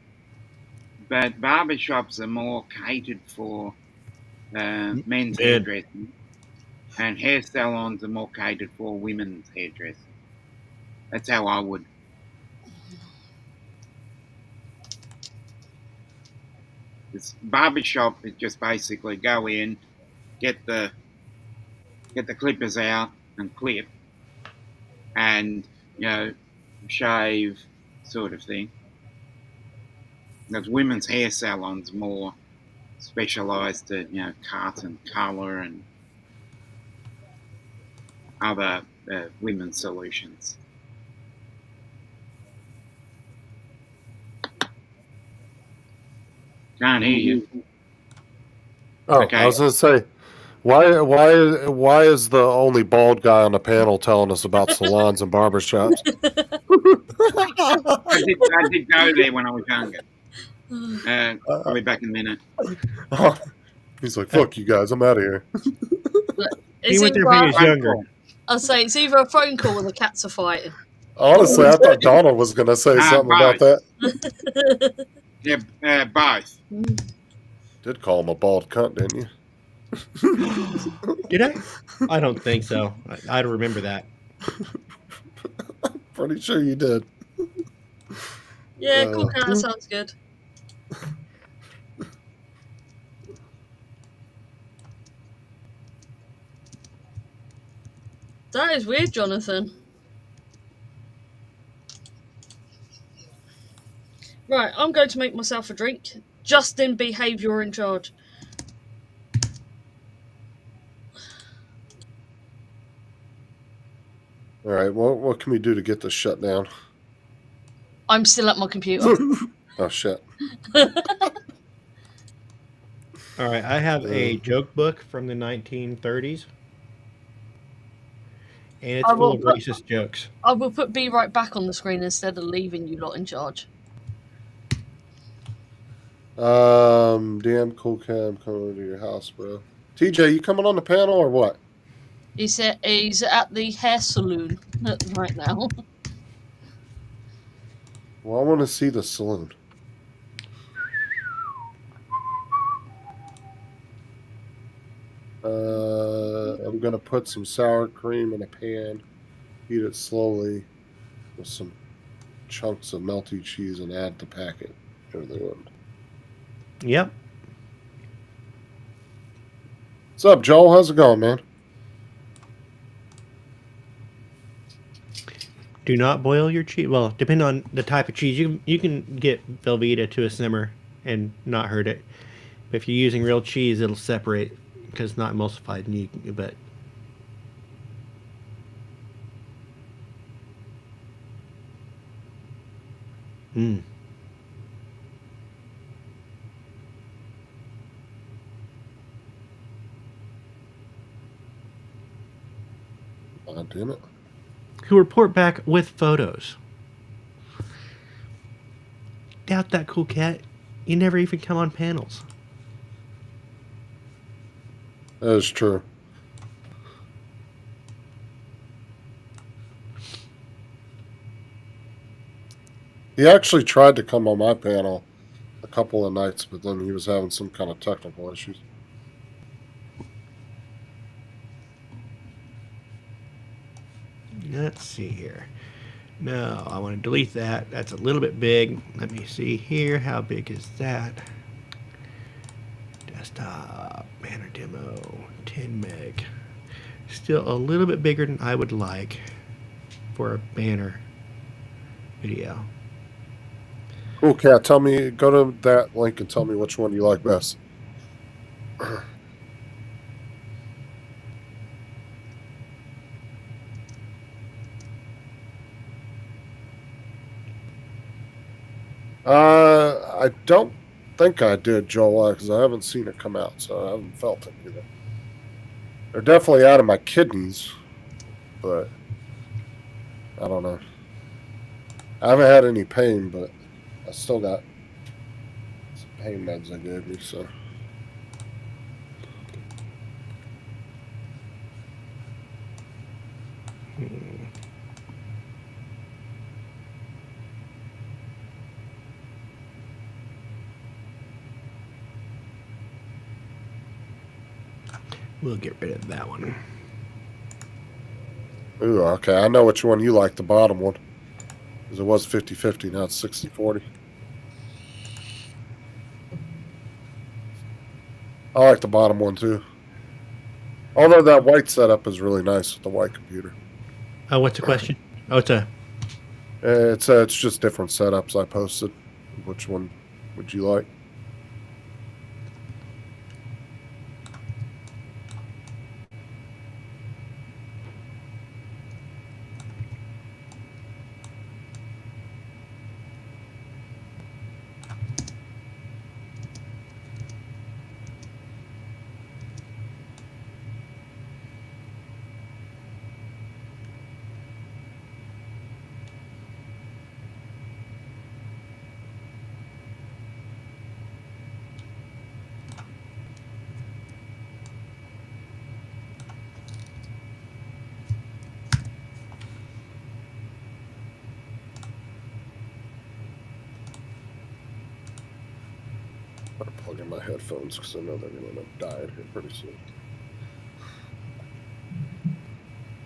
but barbershops are more catered for men's Good. hairdressing, and hair salons are more catered for women's hairdressing. That's how I would. This barbershop is just basically go in, get the clippers out and clip, and shave, sort of thing. Because women's hair salons more specialised to cut and colour and other women's solutions. Can't hear you. Oh, Okay. I was going to say, why is the only bald guy on the panel telling us about salons and barbershops? I did go there when I was younger. I'll be back in a minute. He's like, fuck you guys, I'm out of here. He went there when he was younger. I'll say it's either a phone call or the cats are fighting. Honestly, I thought Donald was going to say something about that. Yeah, both. Did call him a bald cunt, didn't you? Did I? I don't think so. I don't remember that. Pretty sure you did. Yeah, cool cat sounds good. That is weird, Jonathan. Right, I'm going to make myself a drink. Justin, behave, you're in charge. All right, what can we do to get this shut down? I'm still at my computer. Oh, shit. All right, I have a joke book from the 1930s, and it's full of racist jokes. I will put B right back on the screen instead of leaving you lot in charge. Damn cool cat, I'm coming over to your house, bro. TJ, you coming on the panel or what? He's at the hair saloon right now. Well, I want to see the saloon. I'm going to put some sour cream in a pan, heat it slowly with some chunks of melty cheese and add the packet to the end. Yep. What's up, Joel? How's it going, man? Do not boil your cheese. Well, depending on the type of cheese, you can get Velveeta to a simmer and not hurt it. But if you're using real cheese, it'll separate because it's not emulsified. But God damn it. Who report back with photos. Doubt that, cool cat. You never even come on panels. That is true. He actually tried to come on my panel a couple of nights, but then he was having some kind of technical issues. Let's see here. No, I want to delete that. That's a little bit big. Let me see here. How big is that? Desktop, banner demo, 10 meg. Still a little bit bigger than I would like for a banner video. Cool Cat, tell me, go to that link and tell me which one you like best. I don't think I did, Joel, because I haven't seen it come out, so I haven't felt it either. They're definitely out of my kidneys, but I don't know. I haven't had any pain, but I still got some pain meds they gave me, so. We'll get rid of that one. Ooh, okay. I know which one you like, the bottom one. Because it was 50-50, now it's 60-40. I like the bottom one, too. Although that white setup is really nice with the white computer. Oh, what's the question? Oh, It's just different setups I posted. Which one would you like? I'm going to plug in my headphones because I know they're going to end up dying here pretty soon.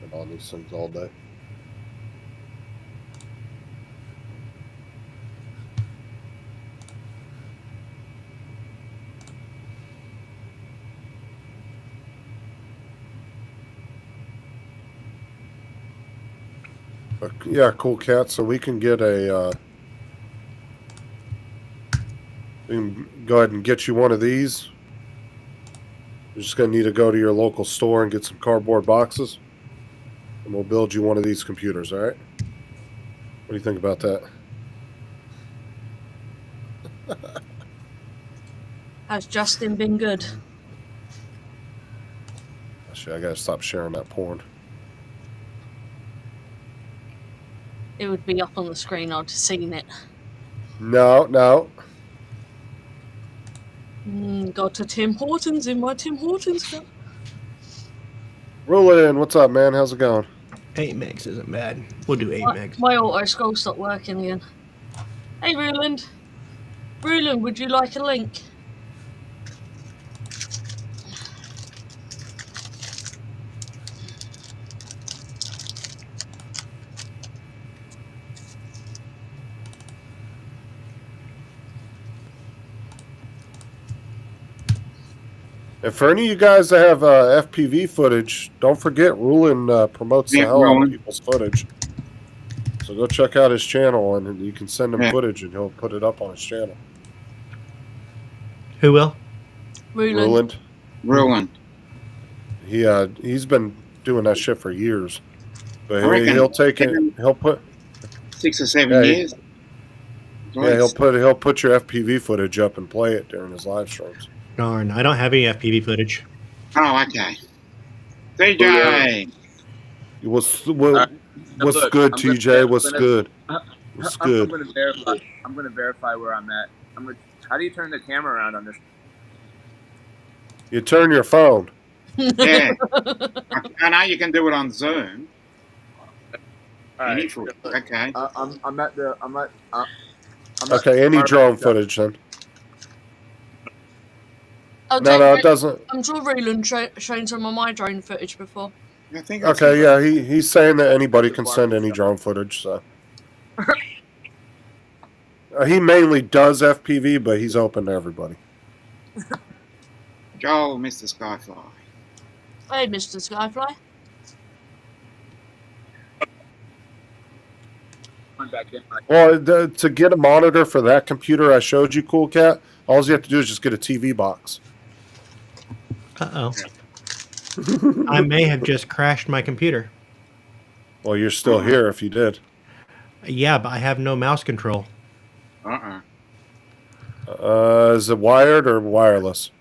Been on these things all day. Yeah, cool Cat. So we can get a. We can go ahead and get you one of these. You're just going to need to go to your local store and get some cardboard boxes. And we'll build you one of these computers, all right? What do you think about that? Has Justin been good? Actually, I got to stop sharing that porn. It would be up on the screen. I'd have seen it. No. Got to Tim Hortons in my Tim Hortons cup. Roll it in. What's up, man? How's it going? 8 megs isn't bad. We'll do 8 megs. My auto scroll stopped working again. Hey, Ruland. Ruland, would you like a link? And for any of you guys that have FPV footage, don't forget Rulin promotes the hell out of people's footage. So go check out his channel, and you can send him footage, and he'll put it up on his channel. Who will? Ruland. He's been doing that shit for years. But he'll take it. He'll put 6 or 7 years. Yeah, he'll put your FPV footage up and play it during his live streams. Darn, I don't have any FPV footage. Oh, okay. TJ! What's good, TJ? What's good? What's good? I'm gonna verify where I'm at. I'm gonna How do you turn the camera around on this? You turn your phone. Yeah. I know you can do it on Zoom. All Any right. foot. Okay. I'm at the. I'm at. Okay, any drone footage then. Oh, No, it doesn't. I'm sure Raylan shown some of my drone footage before. I think that's Okay, yeah, he's saying that anybody can send any drone footage. So he mainly does FPV, but he's open to everybody. Joel, Mr. Skyfly. Hey, Mr. Skyfly. Well, to get a monitor for that computer I showed you, Cool Cat, all you have to do is just get a TV box. Uh-oh. I may have just crashed my computer. Well, you're still here if you did. Yeah, but I have no mouse control. Is it wired or wireless?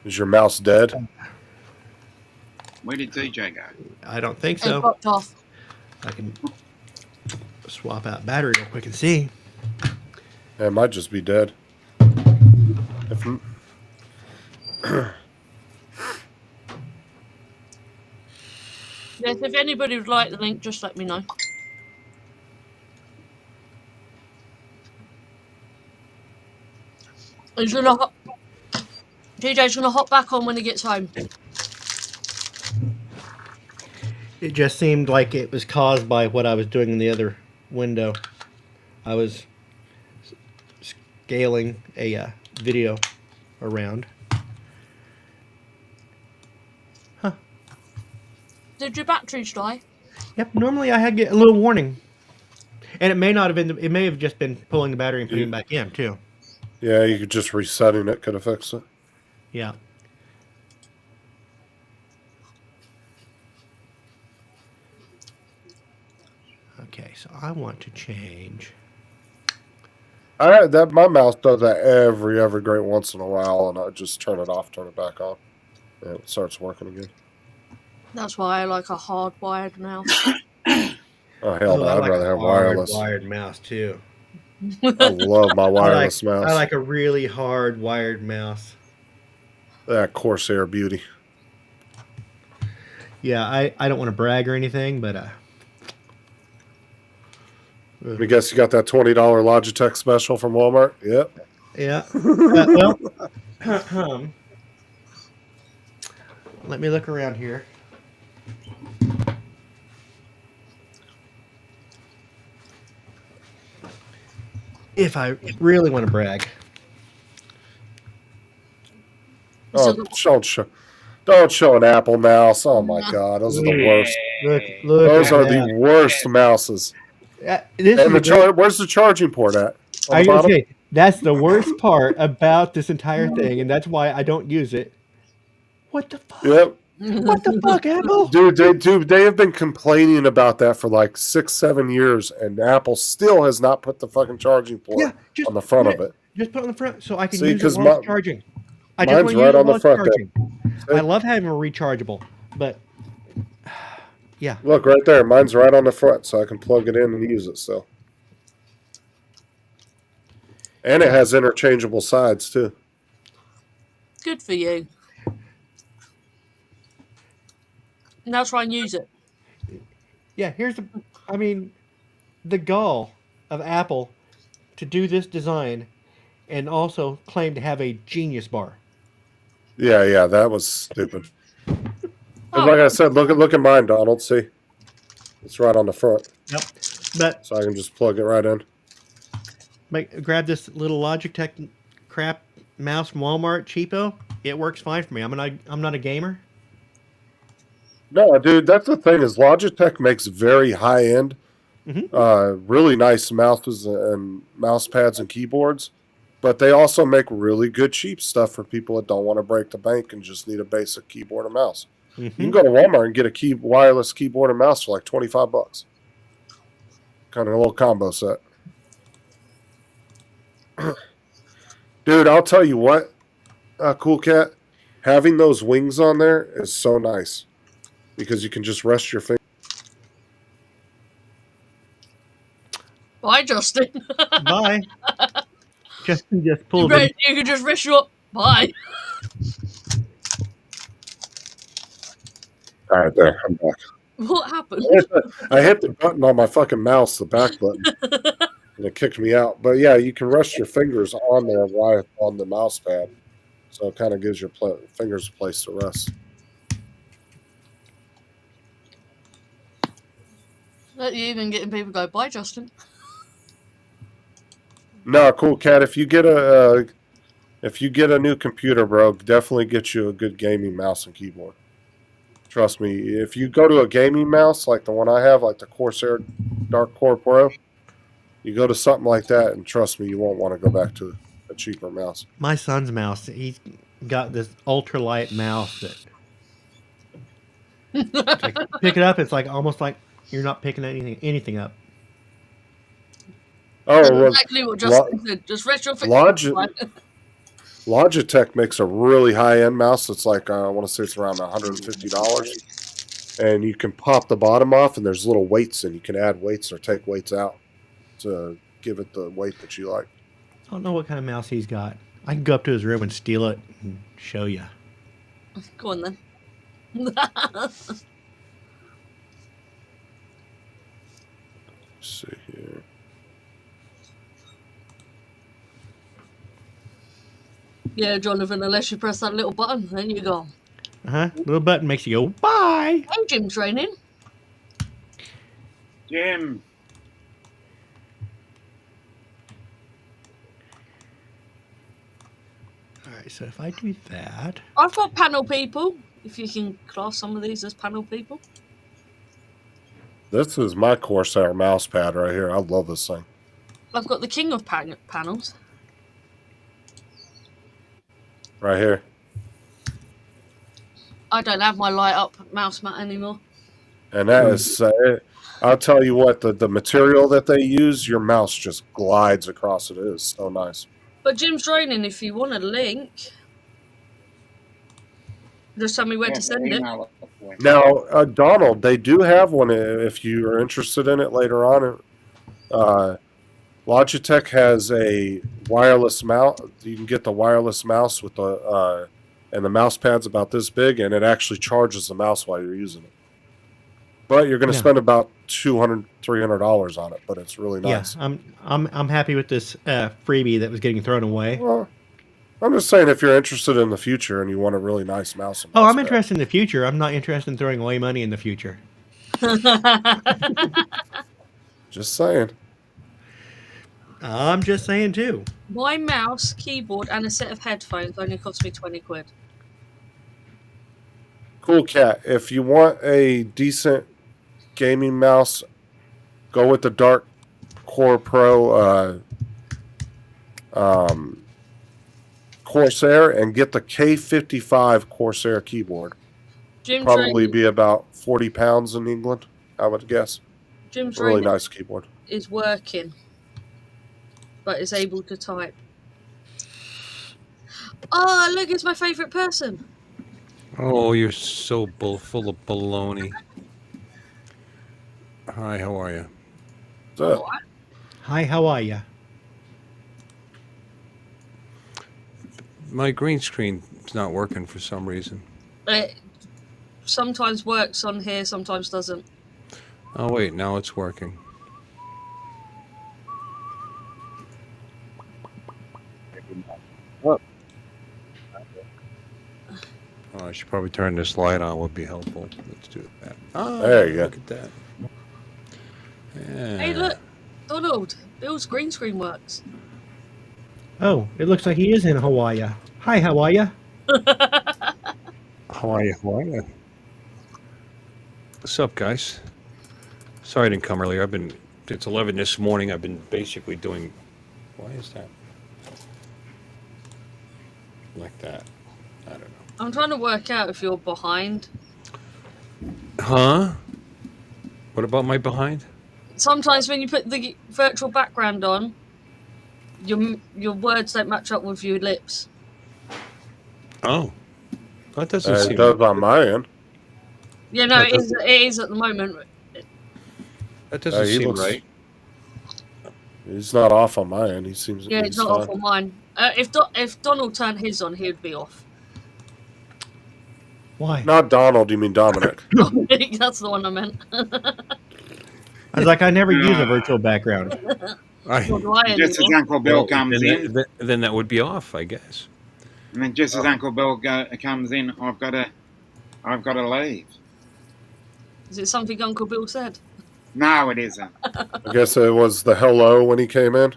Is your mouse dead? Where did DJ go? I don't think It so. popped off. I can swap out battery real quick and see. It might just be dead. Yes, if anybody would like the link, just let me know. DJ's gonna hop back on when he gets home. It just seemed like it was caused by what I was doing in the other window. I was scaling a video around. Huh. Did your batteries die? Yep, normally I had get a little warning. And it may not have been, it may have just been pulling the battery and putting it back in, too. Yeah, you could just resetting it could have fixed it. Yeah. Okay, so I want to change. My mouse does that every great once in a while, and I just turn it off, turn it back on, and it starts working again. That's why I like a hardwired mouse. Oh hell no! I'd rather have wireless. Wired mouse too. I love my wireless mouse. I like a really hard wired mouse. That Corsair beauty. Yeah, I don't want to brag or anything, but I guess you got that $20 Logitech special from Walmart. Yep. Yeah. Well, let me look around here. If I really want to brag. Oh, don't show an Apple mouse. Oh my God, those are the worst. Look those are the worst mouses. And where's the charging port at? I was say that's the worst part about this entire thing, and that's why I don't use it. What the fuck? Yep. What the fuck, Apple? Dude, they have been complaining about that for like 6-7 years, and Apple still has not put the fucking charging port on the front of it. Just put it on the front so I can use it while it's charging. I just mine's want to right use it on while the front charging. there. I love having a rechargeable, but yeah. Look right there. Mine's right on the front, so I can plug it in and use it still. And it has interchangeable sides too. Good for you. Now try and use it. Yeah, the gall of Apple to do this design and also claim to have a Genius bar. Yeah, that was stupid. And like I said, look at mine, Donald. See, it's right on the front. Yep. But so I can just plug it right in. Grab this little Logitech crap mouse from Walmart, cheapo. It works fine for me. I'm not a gamer. No, dude, that's the thing is Logitech makes very high end, really nice mouses and mouse pads and keyboards, but they also make really good cheap stuff for people that don't want to break the bank and just need a basic keyboard and mouse. You can go to Walmart and get a wireless keyboard and mouse for like $25. Kind of a little combo set. Dude, I'll tell you what, Cool Cat, having those wings on there is so nice because you can just rest your finger. Bye, Justin. Bye. Justin just You pulled him. can just rest you up. Bye. All right, there. I'm back. What happened? I hit the button on my fucking mouse, the back button, and it kicked me out. But yeah, you can rest your fingers on there while it's on the mouse pad. So it kind of gives your fingers a place to rest. You even getting people to go, bye, Justin. No, cool cat. If you get a new computer, bro, definitely get you a good gaming mouse and keyboard. Trust me, if you go to a gaming mouse like the one I have, like the Corsair Dark Core Pro, you go to something like that, and trust me, you won't want to go back to a cheaper mouse. My son's mouse. He's got this ultralight mouse that it's like, pick it up. It's like almost like you're not picking anything up. Oh, That's well, exactly what Justin said. Just rest your fingers. Logitech makes a really high-end mouse. It's like I want to say it's around $150, and you can pop the bottom off, and there's little weights, and you can add weights or take weights out to give it the weight that you like. I don't know what kind of mouse he's got. I can go up to his room and steal it and show you. Go on then. Let's see here. Yeah, Jonathan, unless you press that little button, then you're gone. Little button makes you go, bye. Hey, gym training. Jim. All right, so if I do that. I've got panel people, if you can class some of these as panel people. This is my Corsair mouse pad right here. I love this thing. I've got the king of panels. Right here. I don't have my light up mouse mat anymore. And that is, I'll tell you what, the material that they use, your mouse just glides across it. It is so nice. But Jim's training, if you want a link, just tell me where to send it. Now, Donald, they do have one if you are interested in it later on. Logitech has a wireless mouse. You can get the wireless mouse with the and the mouse pad's about this big, and it actually charges the mouse while you're using it. But you're going to spend about $200, $300 on it. But it's really nice. Yeah, I'm happy with this freebie that was getting thrown away. Well, I'm just saying, if you're interested in the future and you want a really nice mouse. Oh, I'm interested in the future. I'm not interested in throwing away money in the future. Just saying. I'm just saying too. My mouse, keyboard, and a set of headphones only cost me 20 quid. Cool cat. If you want a decent gaming mouse, go with the Dark Core Pro Corsair and get the K55 Corsair keyboard. Jim's Probably be about 40 pounds in England, I would guess. Jim's really nice keyboard. Is working, but is able to type. Oh, look, it's my favourite person. Oh, you're so full of baloney. Hi, how are you? Hi, how are you? My green screen is not working for some reason. It sometimes works on here, sometimes doesn't. Oh, wait, now it's working. Oh, I should probably turn this light on, would be helpful. Let's do that. Oh, there you go. Look at that. Yeah. Hey, look, Donald, Bill's green screen works. Oh, it looks like he is in Hawaii. Hi, how are you? How are you? What's up, guys? Sorry I didn't come earlier. It's 11 this morning. I've been basically doing, why is that? Like that. I don't know. I'm trying to work out if you're behind. Huh? What about my behind? Sometimes when you put the virtual background on, your words don't match up with your lips. Oh. That doesn't seem... It does on my end. Yeah, no, it is at the moment. That doesn't seem looks, right. He's not off on my end. He seems Yeah, it's he's not fine. off on mine. If Donald turned his on, he would be off. Why? Not Donald. You mean Dominic? That's the one I meant. I was like, I never use a virtual background. I, Nor do I Just as anymore. Uncle Bill well, comes then, in, then that would be off, I guess. and then just as Uncle Bill comes in, I've got to leave. Is it something Uncle Bill said? No, it isn't. I guess it was the hello when he came in.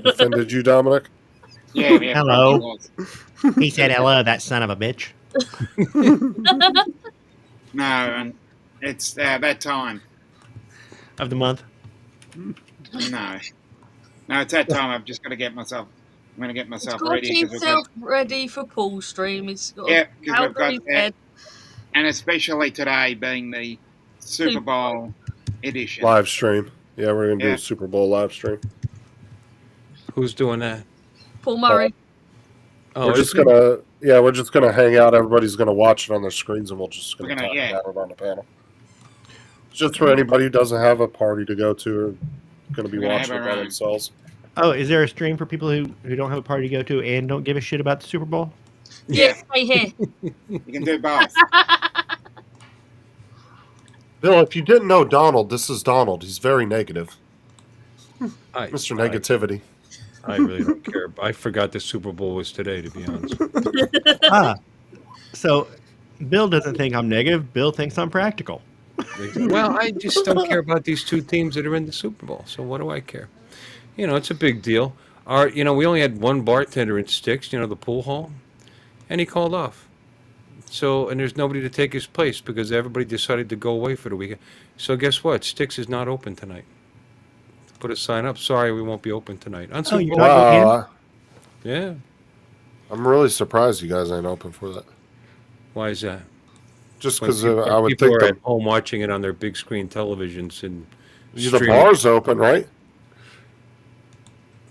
Offended you, Dominic? Yeah, Hello. probably was. He said hello, that son of a bitch. No, and it's that time. Of the month. No, it's that time. I've just got to get myself. I'm going to get He's myself got to ready. keep 'cause we've got- himself ready for Paul's stream. He's got Yeah, to 'cause we've powder got his that. head. And especially today being the Super Super Bowl edition. Live stream. Yeah, we're gonna do Yeah. a Super Bowl live stream. Who's doing that? Paul Murray. Oh, we're is just it? gonna hang out. Everybody's gonna watch it on their screens, and we're just gonna We're gonna- talk yeah. about it on the panel. Just for anybody who doesn't have a party to go to or gonna be We're gonna watching have it our by own. themselves. Oh, is there a stream for people who don't have a party to go to and don't give a shit about the Super Bowl? Yeah, stay here. You can do both. Bill, if you didn't know Donald, this is Donald. He's very negative. I, Mr. Negativity. I really don't care. I forgot the Super Bowl was today, to be honest. So Bill doesn't think I'm negative. Bill thinks I'm practical. Well, I just don't care about these two teams that are in the Super Bowl. So what do I care? You know, it's a big deal. We only had one bartender in Sticks, the pool hall, and he called off. So, and there's nobody to take his place because everybody decided to go away for the weekend. So guess what? Sticks is not open tonight. Put a sign up. Sorry, we won't be open tonight. On Super you're Bowl. not going in? Wow, Yeah. I'm really surprised you guys ain't open for that. Why is that? Just When because people, I would people think are at the home watching it on their big screen televisions and the streaming. bar's open, right?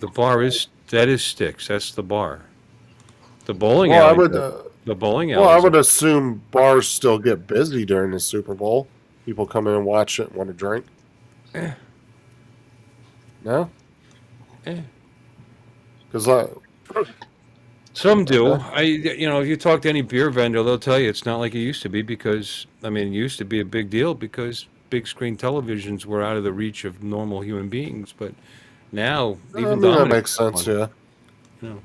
The bar is Sticks. That's the bar. The bowling Well, I alley. would. The bowling alley. Well, I would assume bars still get busy during the Super Bowl. People come in and watch it and want to drink. Eh. No? Eh. Because Some do. If you talk to any beer vendor, they'll tell you it's not like it used to be because, it used to be a big deal because big screen televisions were out of the reach of normal human beings. But now, even that Dominic makes sense, one. yeah. No.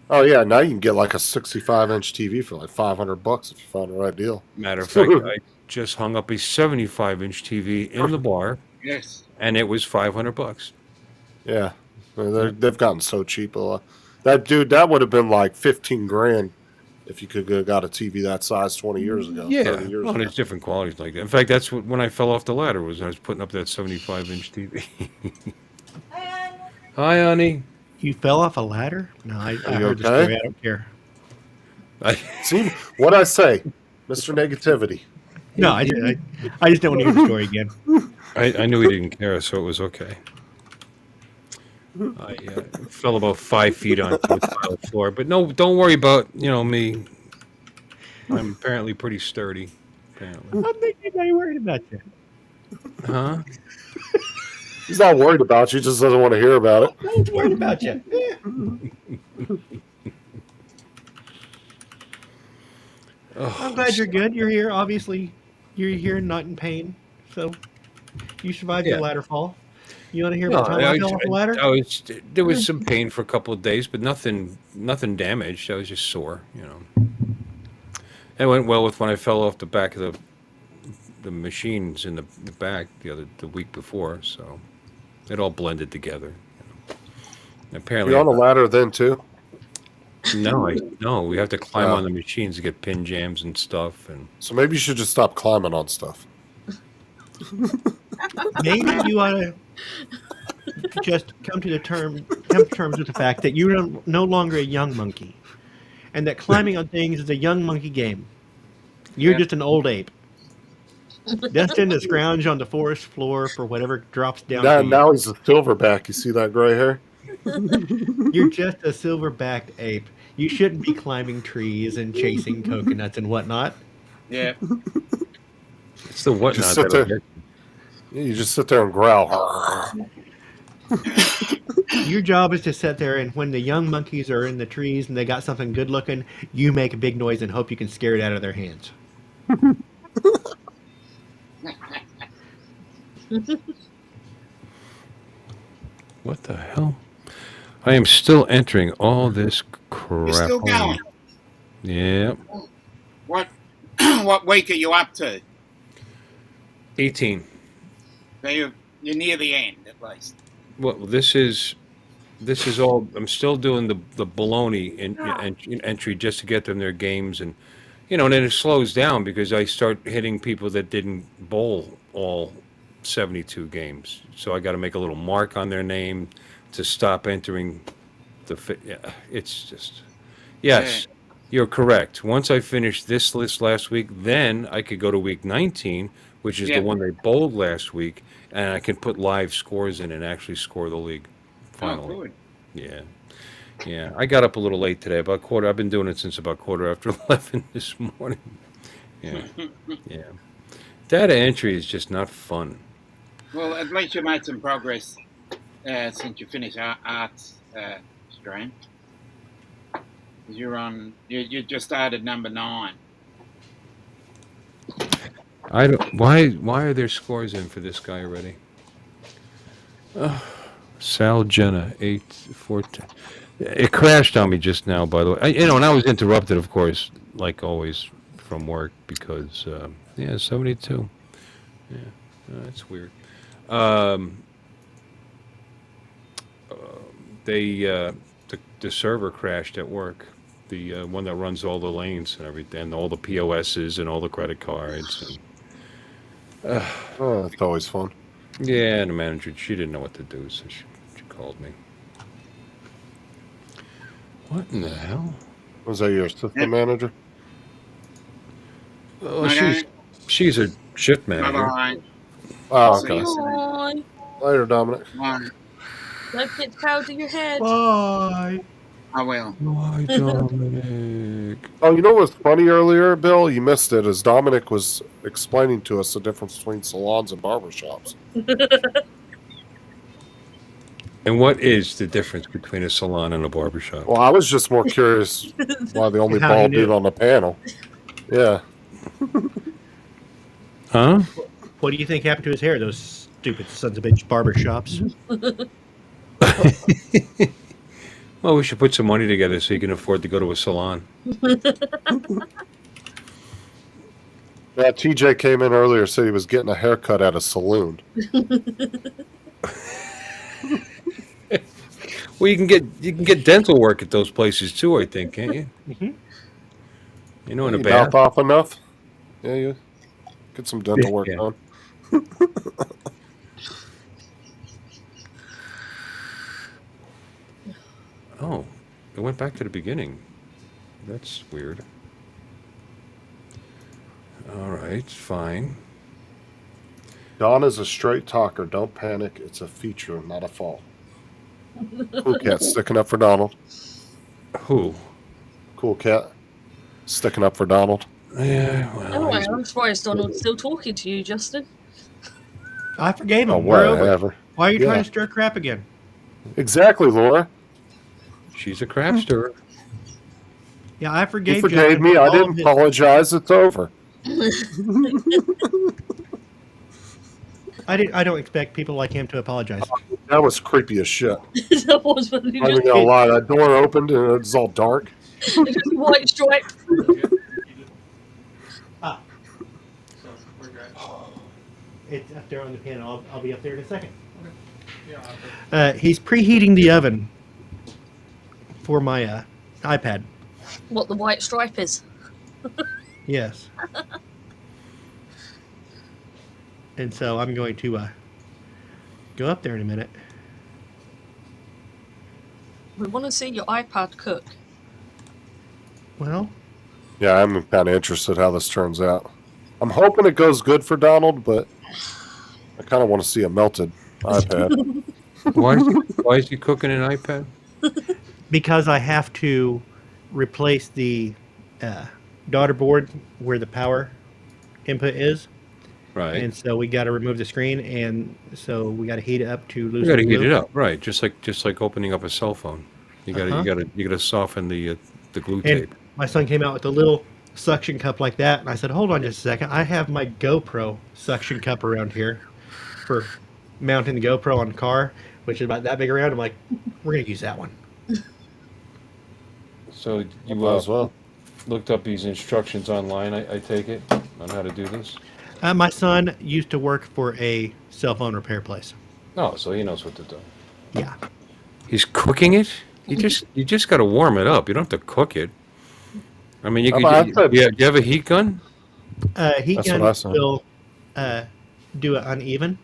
Oh, yeah, now you can get like a 65-inch TV for like $500 if you find the right deal. Matter of fact, I just hung up a 75-inch TV in the bar, Yes. and it was $500. Yeah. They've gotten so cheap. That would have been like 15 grand if you could have got a TV that size 20 years ago. Yeah, 30 years well, ago. there's different qualities like that. In fact, that's when I fell off the ladder. I was putting up that 75-inch TV. Hi, honey. You fell off a ladder? No, I you heard the okay? story. I don't care. See what I say, Mr. Negativity. No, I just don't want to hear the story again. I knew he didn't care, so it was okay. I fell about 5 feet onto the tile floor, but no, don't worry about me. I'm apparently pretty sturdy. Apparently, I'm thinking I worried about you. huh? He's not worried about you, just doesn't want to hear about it. I'm worried about you. I'm glad you're good. You're here. Obviously, you're here, not in pain. So you survived Yeah. your ladder fall. You want to hear No, about the time I fell off the ladder? there was some pain for a couple of days, but nothing damaged. I was just sore, It went well with when I fell off the back of the machines in the back the week before, so it all blended together. Apparently, You're on a ladder then too. no, we have to climb on the machines to get pin jams and stuff, and So maybe you should just stop climbing on stuff. Maybe you ought to just come to terms with the fact that you're no longer a young monkey, and that climbing on things is a young monkey game. You're just an old ape, destined to scrounge on the forest floor for whatever drops down. to you. Now he's a silverback. You see that gray hair? You're just a silver-backed ape. You shouldn't be climbing trees and chasing coconuts and whatnot. Yeah. it's the whatnot Just sit that'll there. get Yeah, you just sit there and growl. Your job is to sit there, and when the young monkeys are in the trees and they got something good looking, you make a big noise and hope you can scare it out of their hands. What the hell? I am still entering all this crap. You're still Hold on. going. Yeah. What what week are you up to? 18. So you're near the end at least. Well, this is all. I'm still doing the baloney entry just to get them their games, and and then it slows down because I start hitting people that didn't bowl all 72 games. So I got to make a little mark on their name to stop entering yeah, it's just yes. You're correct. Once I finish this list last week, then I could go to week 19, which is the one they bowled last week, and I can put live scores in and actually score the league. Finally. Oh, good. Yeah. Yeah. I got up a little late today, about quarter. I've been doing it since about quarter after 11 this morning. Yeah. Yeah. Data entry is just not fun. Well, at least you made some progress since you finished arts stream. You just started number 9. I don't. Why are there scores in for this guy already? Sal Jenna 8-14. It crashed on me just now. By the way, and I was interrupted, of course, like always, from work because 72. Yeah, that's weird. The server crashed at work. The one that runs all the lanes and everything, and all the POSs and all the credit cards. And, Oh, that's always fun. yeah, and the manager, she didn't know what to do, so she called me. What in the hell? Was that your system manager? Oh, she's a shift manager. Bye-bye. Oh, See okay. you soon. Bye. Later, Dominic. Bye. Don't get proud of your head. Bye. I will. Why, Dominic? Oh, you know what's funny earlier, Bill? You missed it, as Dominic was explaining to us the difference between salons and barbershops. And what is the difference between a salon and a barbershop? Well, I was just more curious why the only How bald you knew. dude on the panel. Yeah. Huh? What do you think happened to his hair? Those stupid sons of bitch barbershops. Well, we should put some money together so you can afford to go to a salon. Yeah, TJ came in earlier, said he was getting a haircut at a saloon. Well, you can get dental work at those places too, I think, can't you? Mhm. In a You bath. mouth off enough? Yeah, you get some dental work Yeah. done. Oh, it went back to the beginning. That's weird. All right, fine. Don is a straight talker. Don't panic. It's a feature, not a fault. Cool Cat sticking up for Donald. Who? Cool Cat sticking up for Donald. Yeah, well, Anyway, I'm surprised Donald's still talking to you, Justin. I forgave him. Oh, We're over. whatever. Why are you Yeah. trying to stir crap again? Exactly, Laura. she's a crap stirrer. Yeah, I forgave You forgave John me. I all of didn't his- apologize. It's over. I don't expect people like him to apologize. That was creepy as shit. That was when you I'm just not gonna lie. That door opened and it was all dark. just white stripe. It's up there on the panel. I'll be up there in a second. He's preheating the oven for my iPad. What the white stripe is. Yes. And so I'm going to go up there in a minute. We want to see your iPad cook. Well, Yeah, I'm kind of interested how this turns out. I'm hoping it goes good for Donald, but I kind of want to see a melted iPad. Why is he cooking an iPad? because I have to replace the daughter board where the power input is, Right. and so we got to remove the screen, and so we got to heat it up to You loosen got to the heat glue. it up, right? Just like opening up a cell phone. Uh-huh. You got to soften the glue And tape. my son came out with a little suction cup like that, and I said, "Hold on just a second. I have my GoPro suction cup around here for mounting the GoPro on the car, which is about that big around." I'm like, "We're gonna use that one." So you Might as well. looked up these instructions online. I take it on how to do this. My son used to work for a cell phone repair place. Oh, so he knows what to do. Yeah. He's cooking it. You just got to warm it up. You don't have to cook it. I mean, you could. I said, Yeah, do you have a heat gun? Heat that's what gun I said. will uh, do it uneven,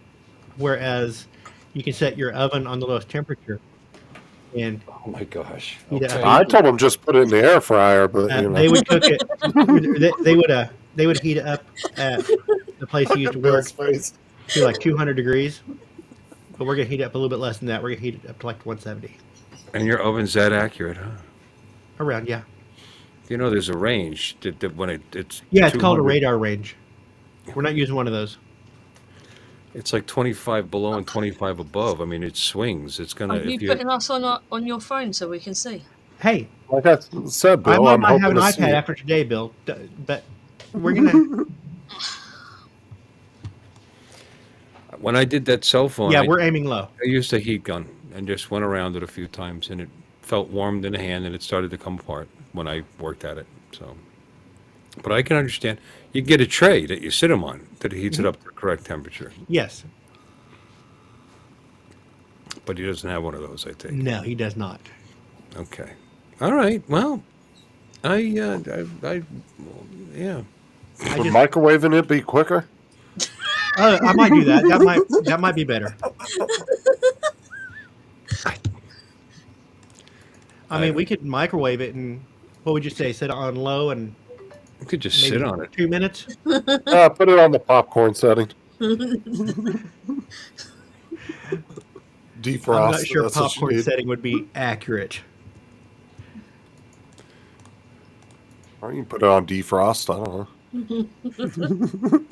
whereas you can set your oven on the lowest temperature and Oh my gosh. heat it up. Okay. I told him just put it in the air fryer, but They would cook it. They would heat it up at the place he used to work Bill's face. to like 200 degrees, but we're gonna heat it up a little bit less than that. We're gonna heat it up to like 170 And your oven's that accurate, huh? around. Yeah, You know, there's a range that when it's yeah. It's called a 200 radar range. We're not using one of those. It's like 25 below and 25 above. I mean, it swings. It's gonna Are you if you. putting us on your phone so we can see? Hey, Like I said, I Bill, I'm might have hoping an to see iPad it. after today, Bill, but we're gonna. When I did that cell phone, Yeah, we're aiming low. I used a heat gun and just went around it a few times, and it felt warmed in the hand, and it started to come apart when I worked at it. So, but I can understand. You get a tray that you sit them on that heats it up to the correct temperature, Yes. but he doesn't have one of those. I take. No, he does not. Okay. All right. Well, I yeah. I Would just. microwaving it be quicker? I might do that. That might be better. I mean, we could microwave it, and what would you say? Set it on low and You could just maybe sit on it. 2 minutes. Put it on the popcorn setting. Defrost. I'm not sure That's what you popcorn need. setting would be accurate. Or you can put it on defrost. I don't know.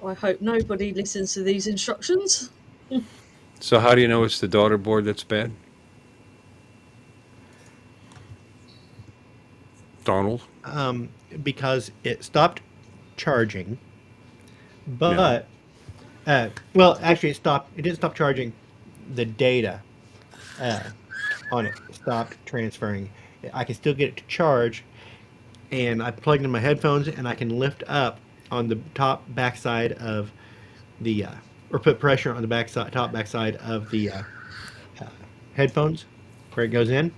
I hope nobody listens to these instructions. So how do you know it's the daughter board that's bad? Donald? Because it stopped charging, but well, actually, it didn't stop charging the data on it. It stopped transferring. I can still get it to charge, and I plugged in my headphones, and I can lift up on the top backside of the or put pressure on the top backside of the headphones where it goes in,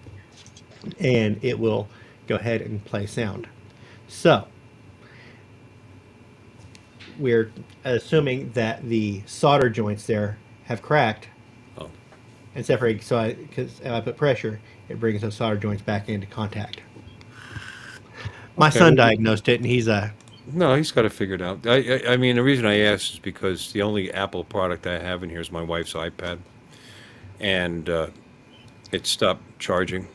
and it will go ahead and play sound. So we're assuming that the solder joints there have cracked Oh. and separated. So because I put pressure, it brings those solder joints back into contact. My Okay, son well, diagnosed it, and he's No, he's got it figured out. I mean, the reason I asked is because the only Apple product I have in here is my wife's iPad, and it stopped charging,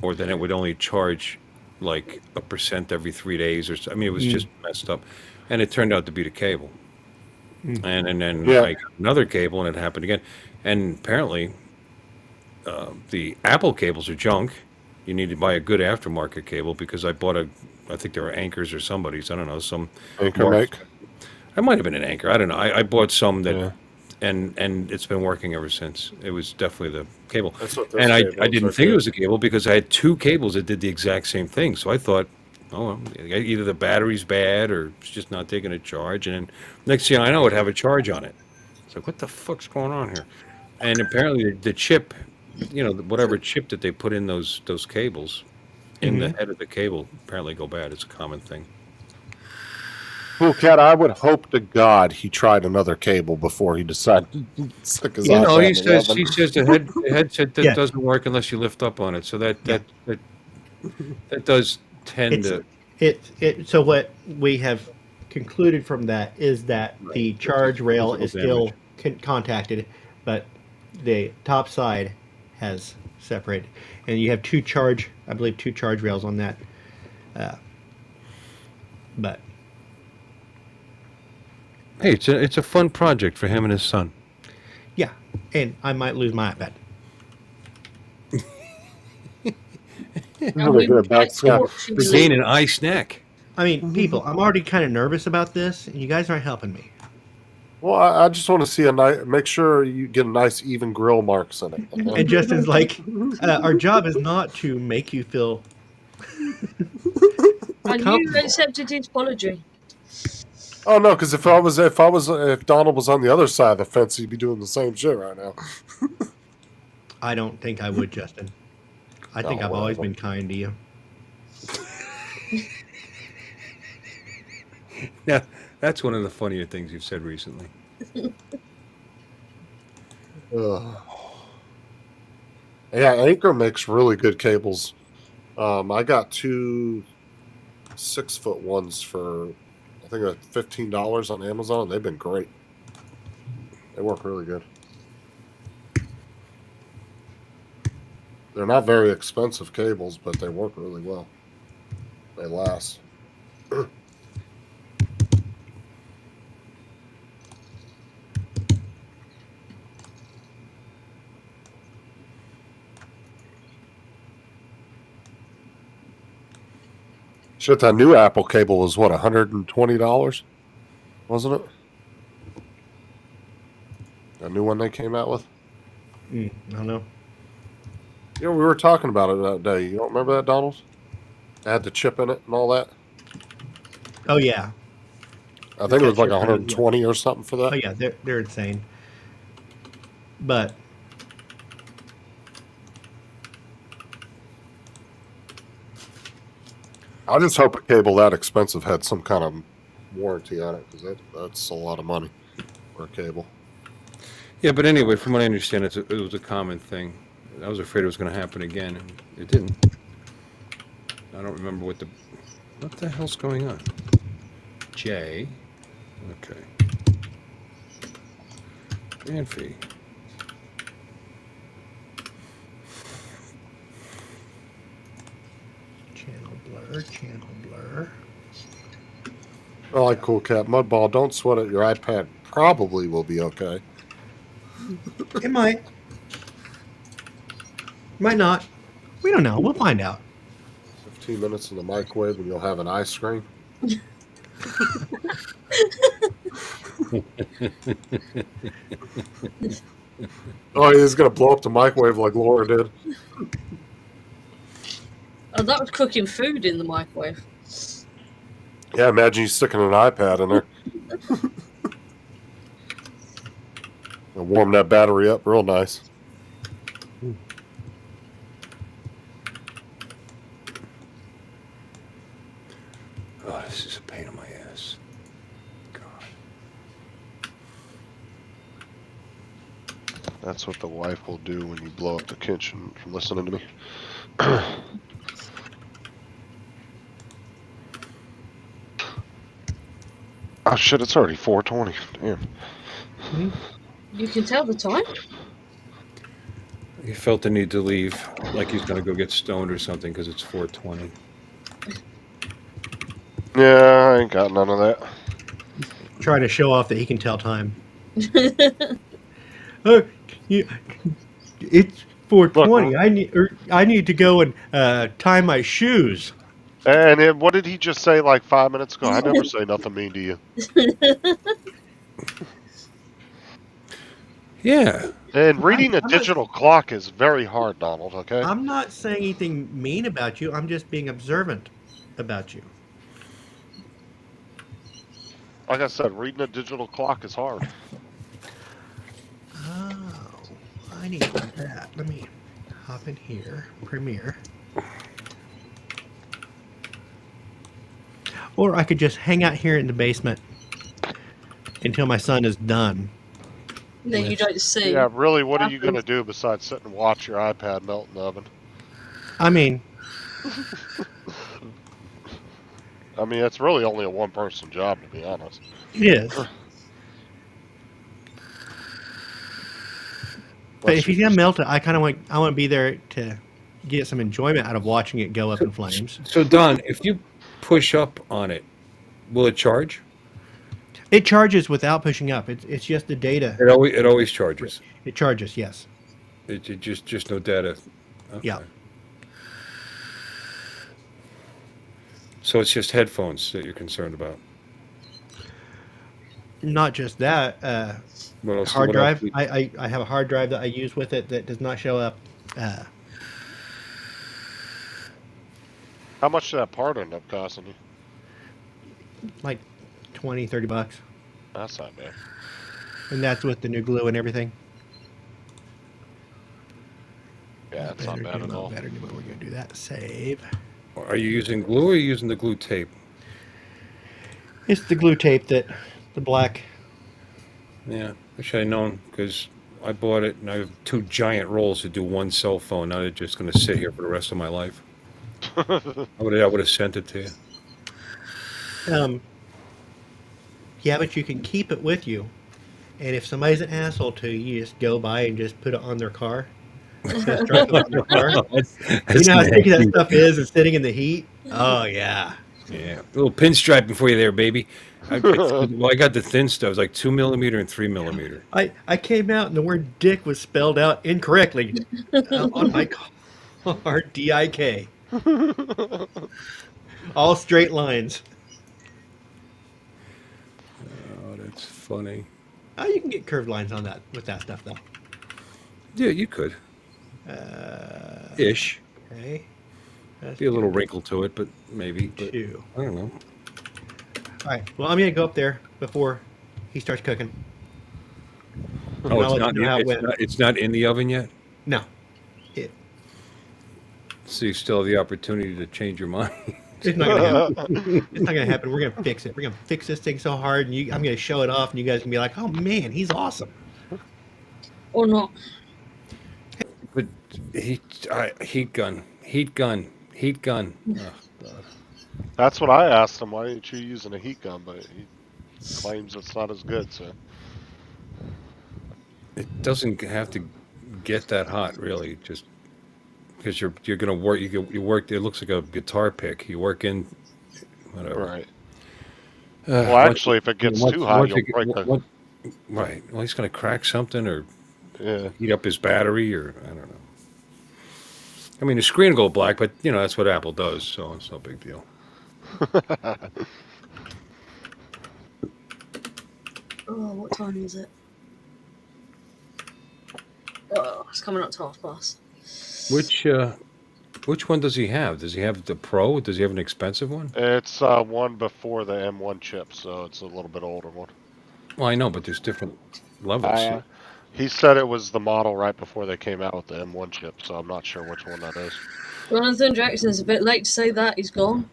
or then it would only charge like 1% every 3 days or so. I mean, it was just messed up, and it turned out to be the cable. And then Yeah. I got another cable, and it happened again. And apparently, the Apple cables are junk. You need to buy a good aftermarket cable because I bought I think they were Anchors or somebody's. I don't know, some Anchor mark- make. I might have been an Anchor. I don't know. I bought some that, Yeah. and it's been working ever since. It was definitely the cable. That's what this And I cable is didn't right think it there. was a cable because I had two cables that did the exact same thing. So I thought, oh, well, either the battery's bad or it's just not taking a charge. And then next thing I know, it have a charge on it. It's like, what the fuck's going on here? And apparently the chip, whatever chip that they put in those cables, in the head of the cable, apparently go bad. It's a common thing. Cool cat, I would hope to God he tried another cable before he decided to stick his You know, iPad he in the says oven. the headset that Yeah. doesn't work unless you lift up on it. So that Yeah. that does tend It's to. so what we have concluded from that is that the charge rail is physical still contacted, but the top side has separated, and you have two charge rails on that. But Hey, it's a fun project for him and his son. Yeah, and I might lose my iPad. And They we get will it back, check Scott. what she He's believes. gain an eye snack. I mean, people, I'm already kind of nervous about this, and you guys aren't helping me. Well, I just want to see a nice. Make sure you get a nice even grill marks in it. Okay? And Justin's like, our job is not to make you feel And you comfortable. accepted his apology. Oh no, because if Donald was on the other side of the fence, he'd be doing the same shit right now. I don't think I would, Justin. I think Oh, I've always whatever. been kind to you. Yeah, that's one of the funnier things you've said recently. Ugh. Yeah, Anchor makes really good cables. I got 2 6-foot ones for I think like $15 on Amazon. They've been great. They work really good. They're not very expensive cables, but they work really well. They last. Shit, that new Apple cable was what, $120? Wasn't it? A new one they came out with? I don't know. Yeah, we were talking about it that day. You don't remember that, Donald? It had the chip in it and all that. Oh yeah. I think it was like Chip in it, 120 or something for that. Oh yeah, they're insane. But I just hope a cable that expensive had some kind of warranty on it, because that's a lot of money for a cable. Yeah, but anyway, from what I understand, it was a common thing. I was afraid it was going to happen again, and it didn't. I don't remember what the hell's going on. J. Okay. And fee. channel blur. I like Cool Cat. Mudball, don't sweat it. Your iPad probably will be okay. It might. Might not. We don't know. We'll find out. 15 minutes in the microwave and you'll have an ice cream. Oh, he's going to blow up the microwave like Laura did. Oh, that was cooking food in the microwave. Yeah, imagine you sticking an iPad in there. And warm that battery up real nice. Oh, this is a pain in my ass. God. That's what the wife will do when you blow up the kitchen from listening to me. Oh shit, it's already 4:20. Damn. You can tell the time. He felt the need to leave, like he's going to go get stoned or something, because it's 4:20. Yeah, I ain't got none of that. Trying to show off that he can tell time. Oh, it's 4:20. I need to go and tie my shoes. And what did he just say like 5 minutes ago? I never say nothing mean to you. Yeah. And reading a digital clock is very hard, Donald, okay? I'm not saying anything mean about you. I'm just being observant about you. Like I said, reading a digital clock is hard. Oh, I need that. Let me hop in here. Premiere. Or I could just hang out here in the basement until my son is done. That you don't see. Yeah, really, what are you going to do besides sit and watch your iPad melt in the oven? I mean, it's really only a one-person job, to be honest. it is. But if he's gonna melt it, I want to be there to get some enjoyment out of watching it go up in flames. So Don, if you push up on it, will it charge? It charges without pushing up. It's just the data. It always charges. It charges, yes. It just no data. Yeah. Okay. So it's just headphones that you're concerned about. Not just that. What else? Hard What else? drive. I have a hard drive that I use with it that does not show up. How much did that part end up costing you? Like $20-$30, That's not bad. and that's with the new glue and everything. Yeah, that's not bad at all. Better do what we're gonna do that. Save. Are you using glue or are you using the glue tape? It's the glue tape that the black. Yeah, I should have known because I bought it and I have 2 giant rolls to do one cell phone. Now they're just going to sit here for the rest of my life. I would have sent it to you. Yeah, but you can keep it with you, and if somebody's an asshole to you, you just go by and just put it on their car. Just drive it on their car. You know how sticky that stuff is and sitting in the heat? Oh, yeah. Yeah, a little pinstriping for you there, baby. I got the thin stuff. It's like 2 millimeter and 3 millimeter. I came out and the word dick was spelled out incorrectly on my car. DIK. All straight lines. Oh, that's funny. Oh, you can get curved lines on that with that stuff, though. Yeah, you could. Ish. Okay. That's Be a little wrinkle to it, but maybe. But 2. I don't know. All right. Well, I'm going to go up there before he starts cooking. Oh, I'll let you know how it went. it's not in the oven yet? No. So you still have the opportunity to change your mind. It's not going to happen. It's not going to happen. We're going to fix it. We're going to fix this thing so hard, and I'm going to show it off, and you guys can be like, "Oh man, he's awesome." Or not. But heat gun. Oh, God. That's what I asked him. Why aren't you using a heat gun? But he claims it's not as good. So It doesn't have to get that hot, really. Just because you're gonna work, you work. It looks like a guitar pick. You work in whatever. right. Well, actually, if it gets too hot, you'll break the. Right. Well, he's gonna crack something or Yeah. heat up his battery or I don't know. I mean, the screen will go black, but that's what Apple does, so it's no big deal. Oh, what time is it? Oh, it's coming up to past. Which one does he have? Does he have the Pro? Does he have an expensive one? It's one before the M1 chip, so it's a little bit older one. Well, I know, but there's different levels. He said it was the model right before they came out with the M1 chip, so I'm not sure which one that is. Jonathan Jackson's a bit late to say that. He's gone.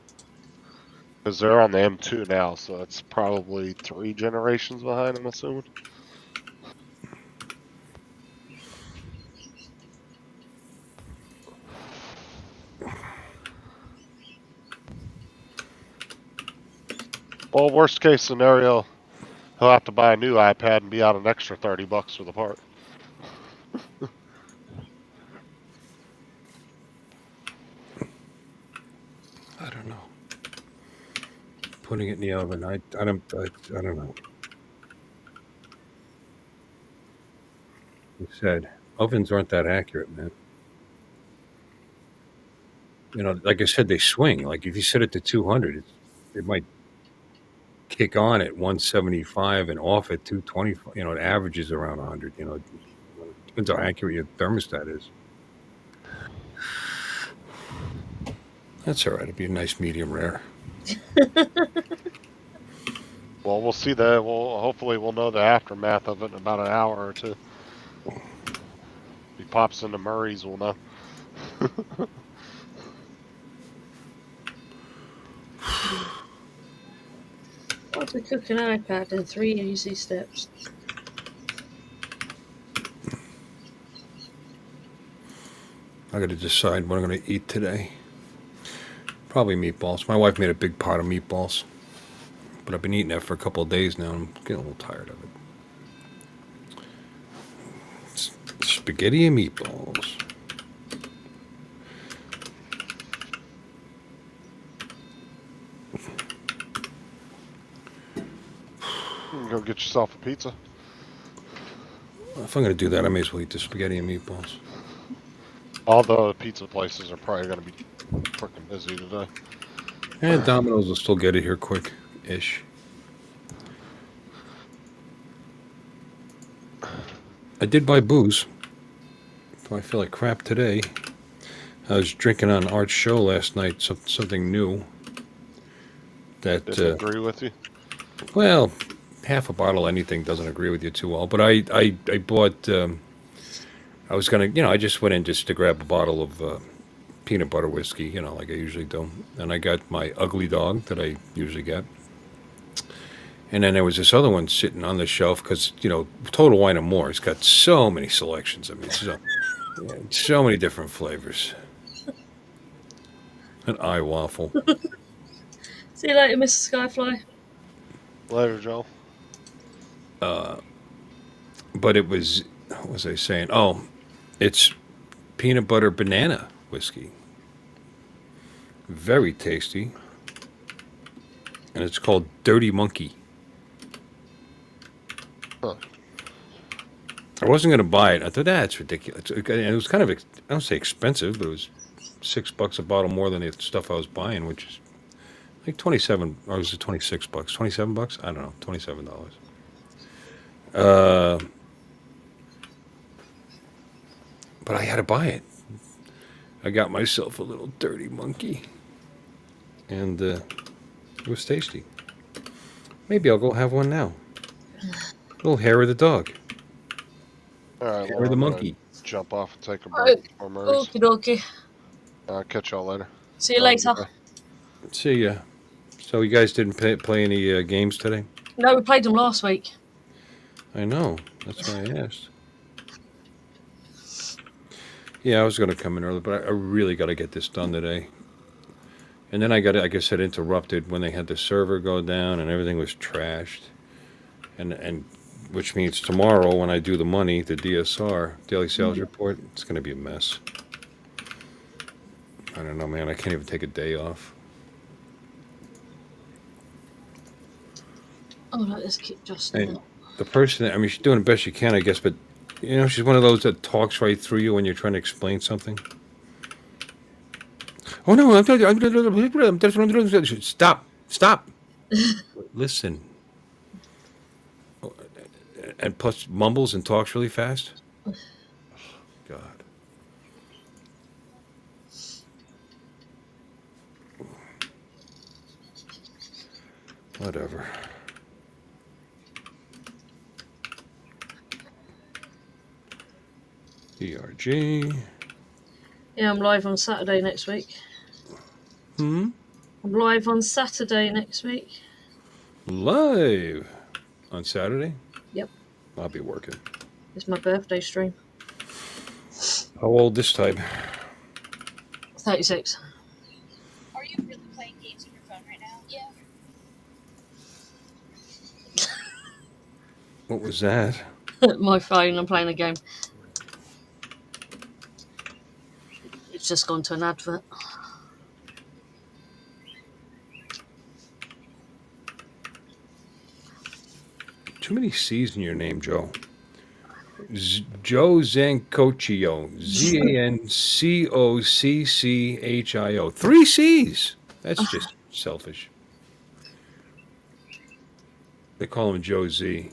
Because they're on the M2 now, so it's probably 3 generations behind, I'm assuming. Well, worst case scenario, he'll have to buy a new iPad and be out an extra $30 for the part. I don't know. Putting it in the oven, I don't know. He said ovens aren't that accurate, man. Like I said, they swing. Like if you set it to 200, it might kick on at 175 and off at 225. It averages around 100. It depends how accurate your thermostat is. That's all right. It'd be a nice medium rare. Well, we'll see that. Hopefully we'll know the aftermath of it in about an hour or two. If he pops into Murray's, we'll know. What if we cook an iPad in 3 easy steps? I got to decide what I'm going to eat today. Probably meatballs. My wife made a big pot of meatballs, but I've been eating that for a couple of days now. And I'm getting a little tired of it. Spaghetti and meatballs. You can go get yourself a pizza. If I'm going to do that, I may as well eat the spaghetti and meatballs. All the pizza places are probably going to be freaking busy today. And Domino's will still get it here quick-ish. I did buy booze. Though I feel like crap today. I was drinking on Art's show last night, something new. That Didn't agree with you? well, half a bottle of anything doesn't agree with you too well. But I bought. I was gonna, I just went in just to grab a bottle of peanut butter whiskey, like I usually do, and I got my Ugly Dog that I usually get. And then there was this other one sitting on the shelf because, Total Wine & More has got so many selections. I mean, so many different flavors. An eye waffle. See you later, Mr. Skyfly. Later, Joe. But it was, what was I saying? Oh, it's peanut butter banana whiskey. Very tasty. And it's called Dirty Monkey. Huh. I wasn't going to buy it. I thought, that's ridiculous. It was kind of, I don't say expensive, but it was $6 a bottle more than the stuff I was buying, which is like 27, or was it $26? $27? I don't know, $27. But I had to buy it. I got myself a little Dirty Monkey. And it was tasty. Maybe I'll go have one now. Little hair of the dog. All right, Hair well, of the I'm gonna monkey. jump off and take a break before Murray's. Okie dokie. I'll catch y'all later. See you later. See ya. So you guys didn't play any games today? No, we played them last week. I know. That's why I asked. Yeah, I was going to come in early, but I really got to get this done today. And then I guess, interrupted when they had the server go down and everything was trashed. And which means tomorrow when I do the money, the DSR, Daily Sales Report, it's going to be a mess. I don't know, man. I can't even take a day off. Oh, no, let's keep just. And the person, I mean, she's doing the best she can, I guess, but, she's one of those that talks right through you when you're trying to explain something. Oh, no, Stop. Listen. And plus mumbles and talks really fast. God. Whatever. ERG. Yeah, I'm live on Saturday next week. I'm live on Saturday next week. Live on Saturday? Yep. I'll be working. It's my birthday stream. How old this time? 36. Are you really playing games on your phone right now? Yeah. What was that? My phone, I'm playing a game. It's just gone to an advert. Too many C's in your name, Joe. Joe Zancocchio. Zancocchio. 3 C's. That's just selfish. They call him Joe Z,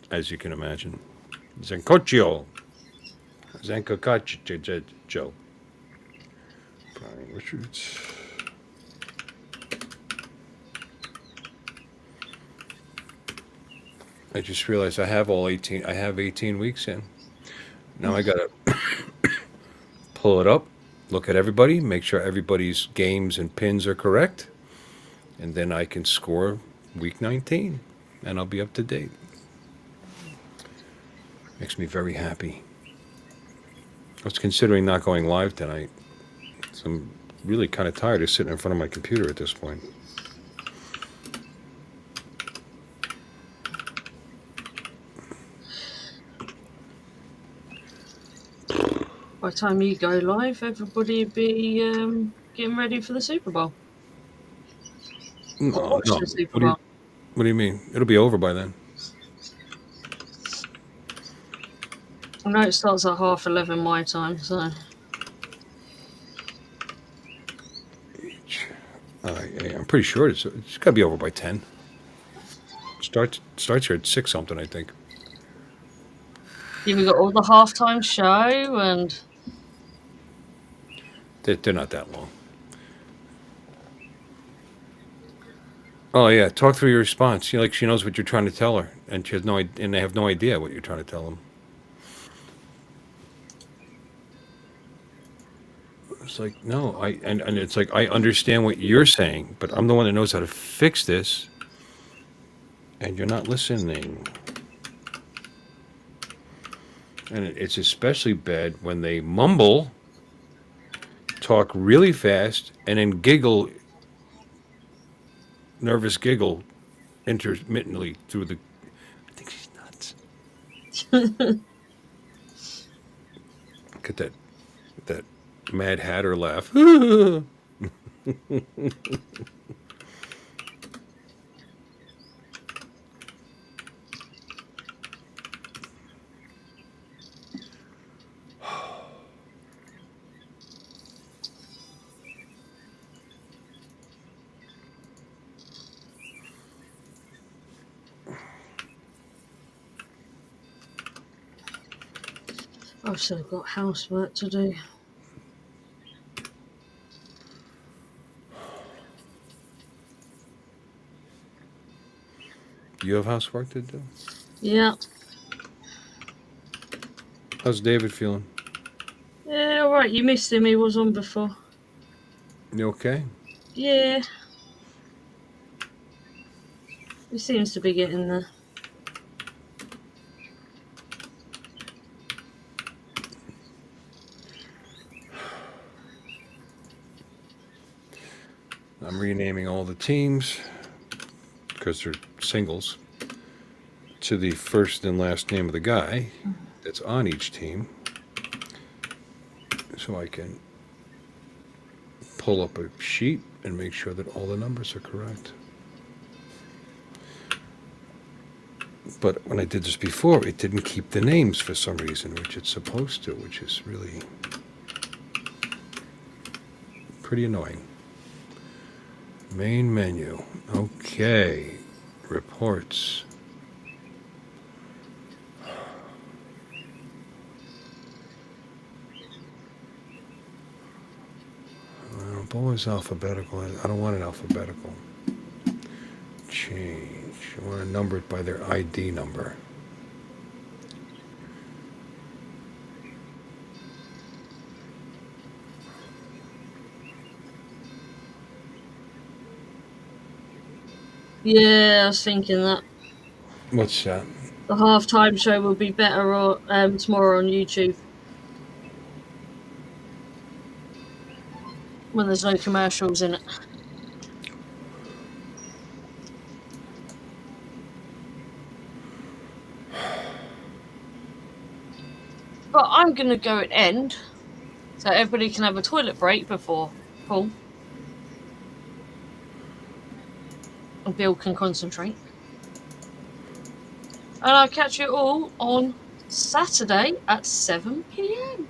as you can imagine. Zancocchio. Zancocchio. Joe. Brian Richards. I just realized I have 18 weeks in. Now I gotta pull it up, look at everybody, make sure everybody's games and pins are correct, and then I can score week 19, and I'll be up to date. Makes me very happy. I was considering not going live tonight, so I'm really kind of tired of sitting in front of my computer at this point. By the time you go live, everybody will be getting ready for the Super Bowl. No, Watch no. the Super Bowl. What do you mean? It'll be over by then. I know it starts at 11:30 my time, so. Yeah, I'm pretty sure it's got to be over by 10. Starts here at 6 something, I think. Yeah, we got all the halftime show and. They're not that long. Oh yeah, talk through your response. Like she knows what you're trying to tell her, and she has no, and they have no idea what you're trying to tell them. It's like no, and it's like I understand what you're saying, but I'm the one that knows how to fix this, and you're not listening. And it's especially bad when they mumble, talk really fast, and then giggle, nervous giggle, intermittently through the. I think she's nuts. Get that Mad Hatter laugh. I've still got housework to do. Do you have housework to do? Yeah. How's David feeling? Yeah, alright, you missed him, he was on before. You okay? Yeah. He seems to be getting there. I'm renaming all the teams because they're singles to the first and last name of the guy that's on each team, so I can pull up a sheet and make sure that all the numbers are correct. But when I did this before, it didn't keep the names for some reason, which it's supposed to, which is really pretty annoying. Main menu. Okay. Reports. Always alphabetical. I don't want it alphabetical. Change. I want to number it by their ID number. Yeah, I was thinking that. What's that? The halftime show will be better tomorrow on YouTube. When there's no commercials in it. But I'm going to go and end so everybody can have a toilet break before Paul and Bill can concentrate. And I'll catch you all on Saturday at 7 p.m.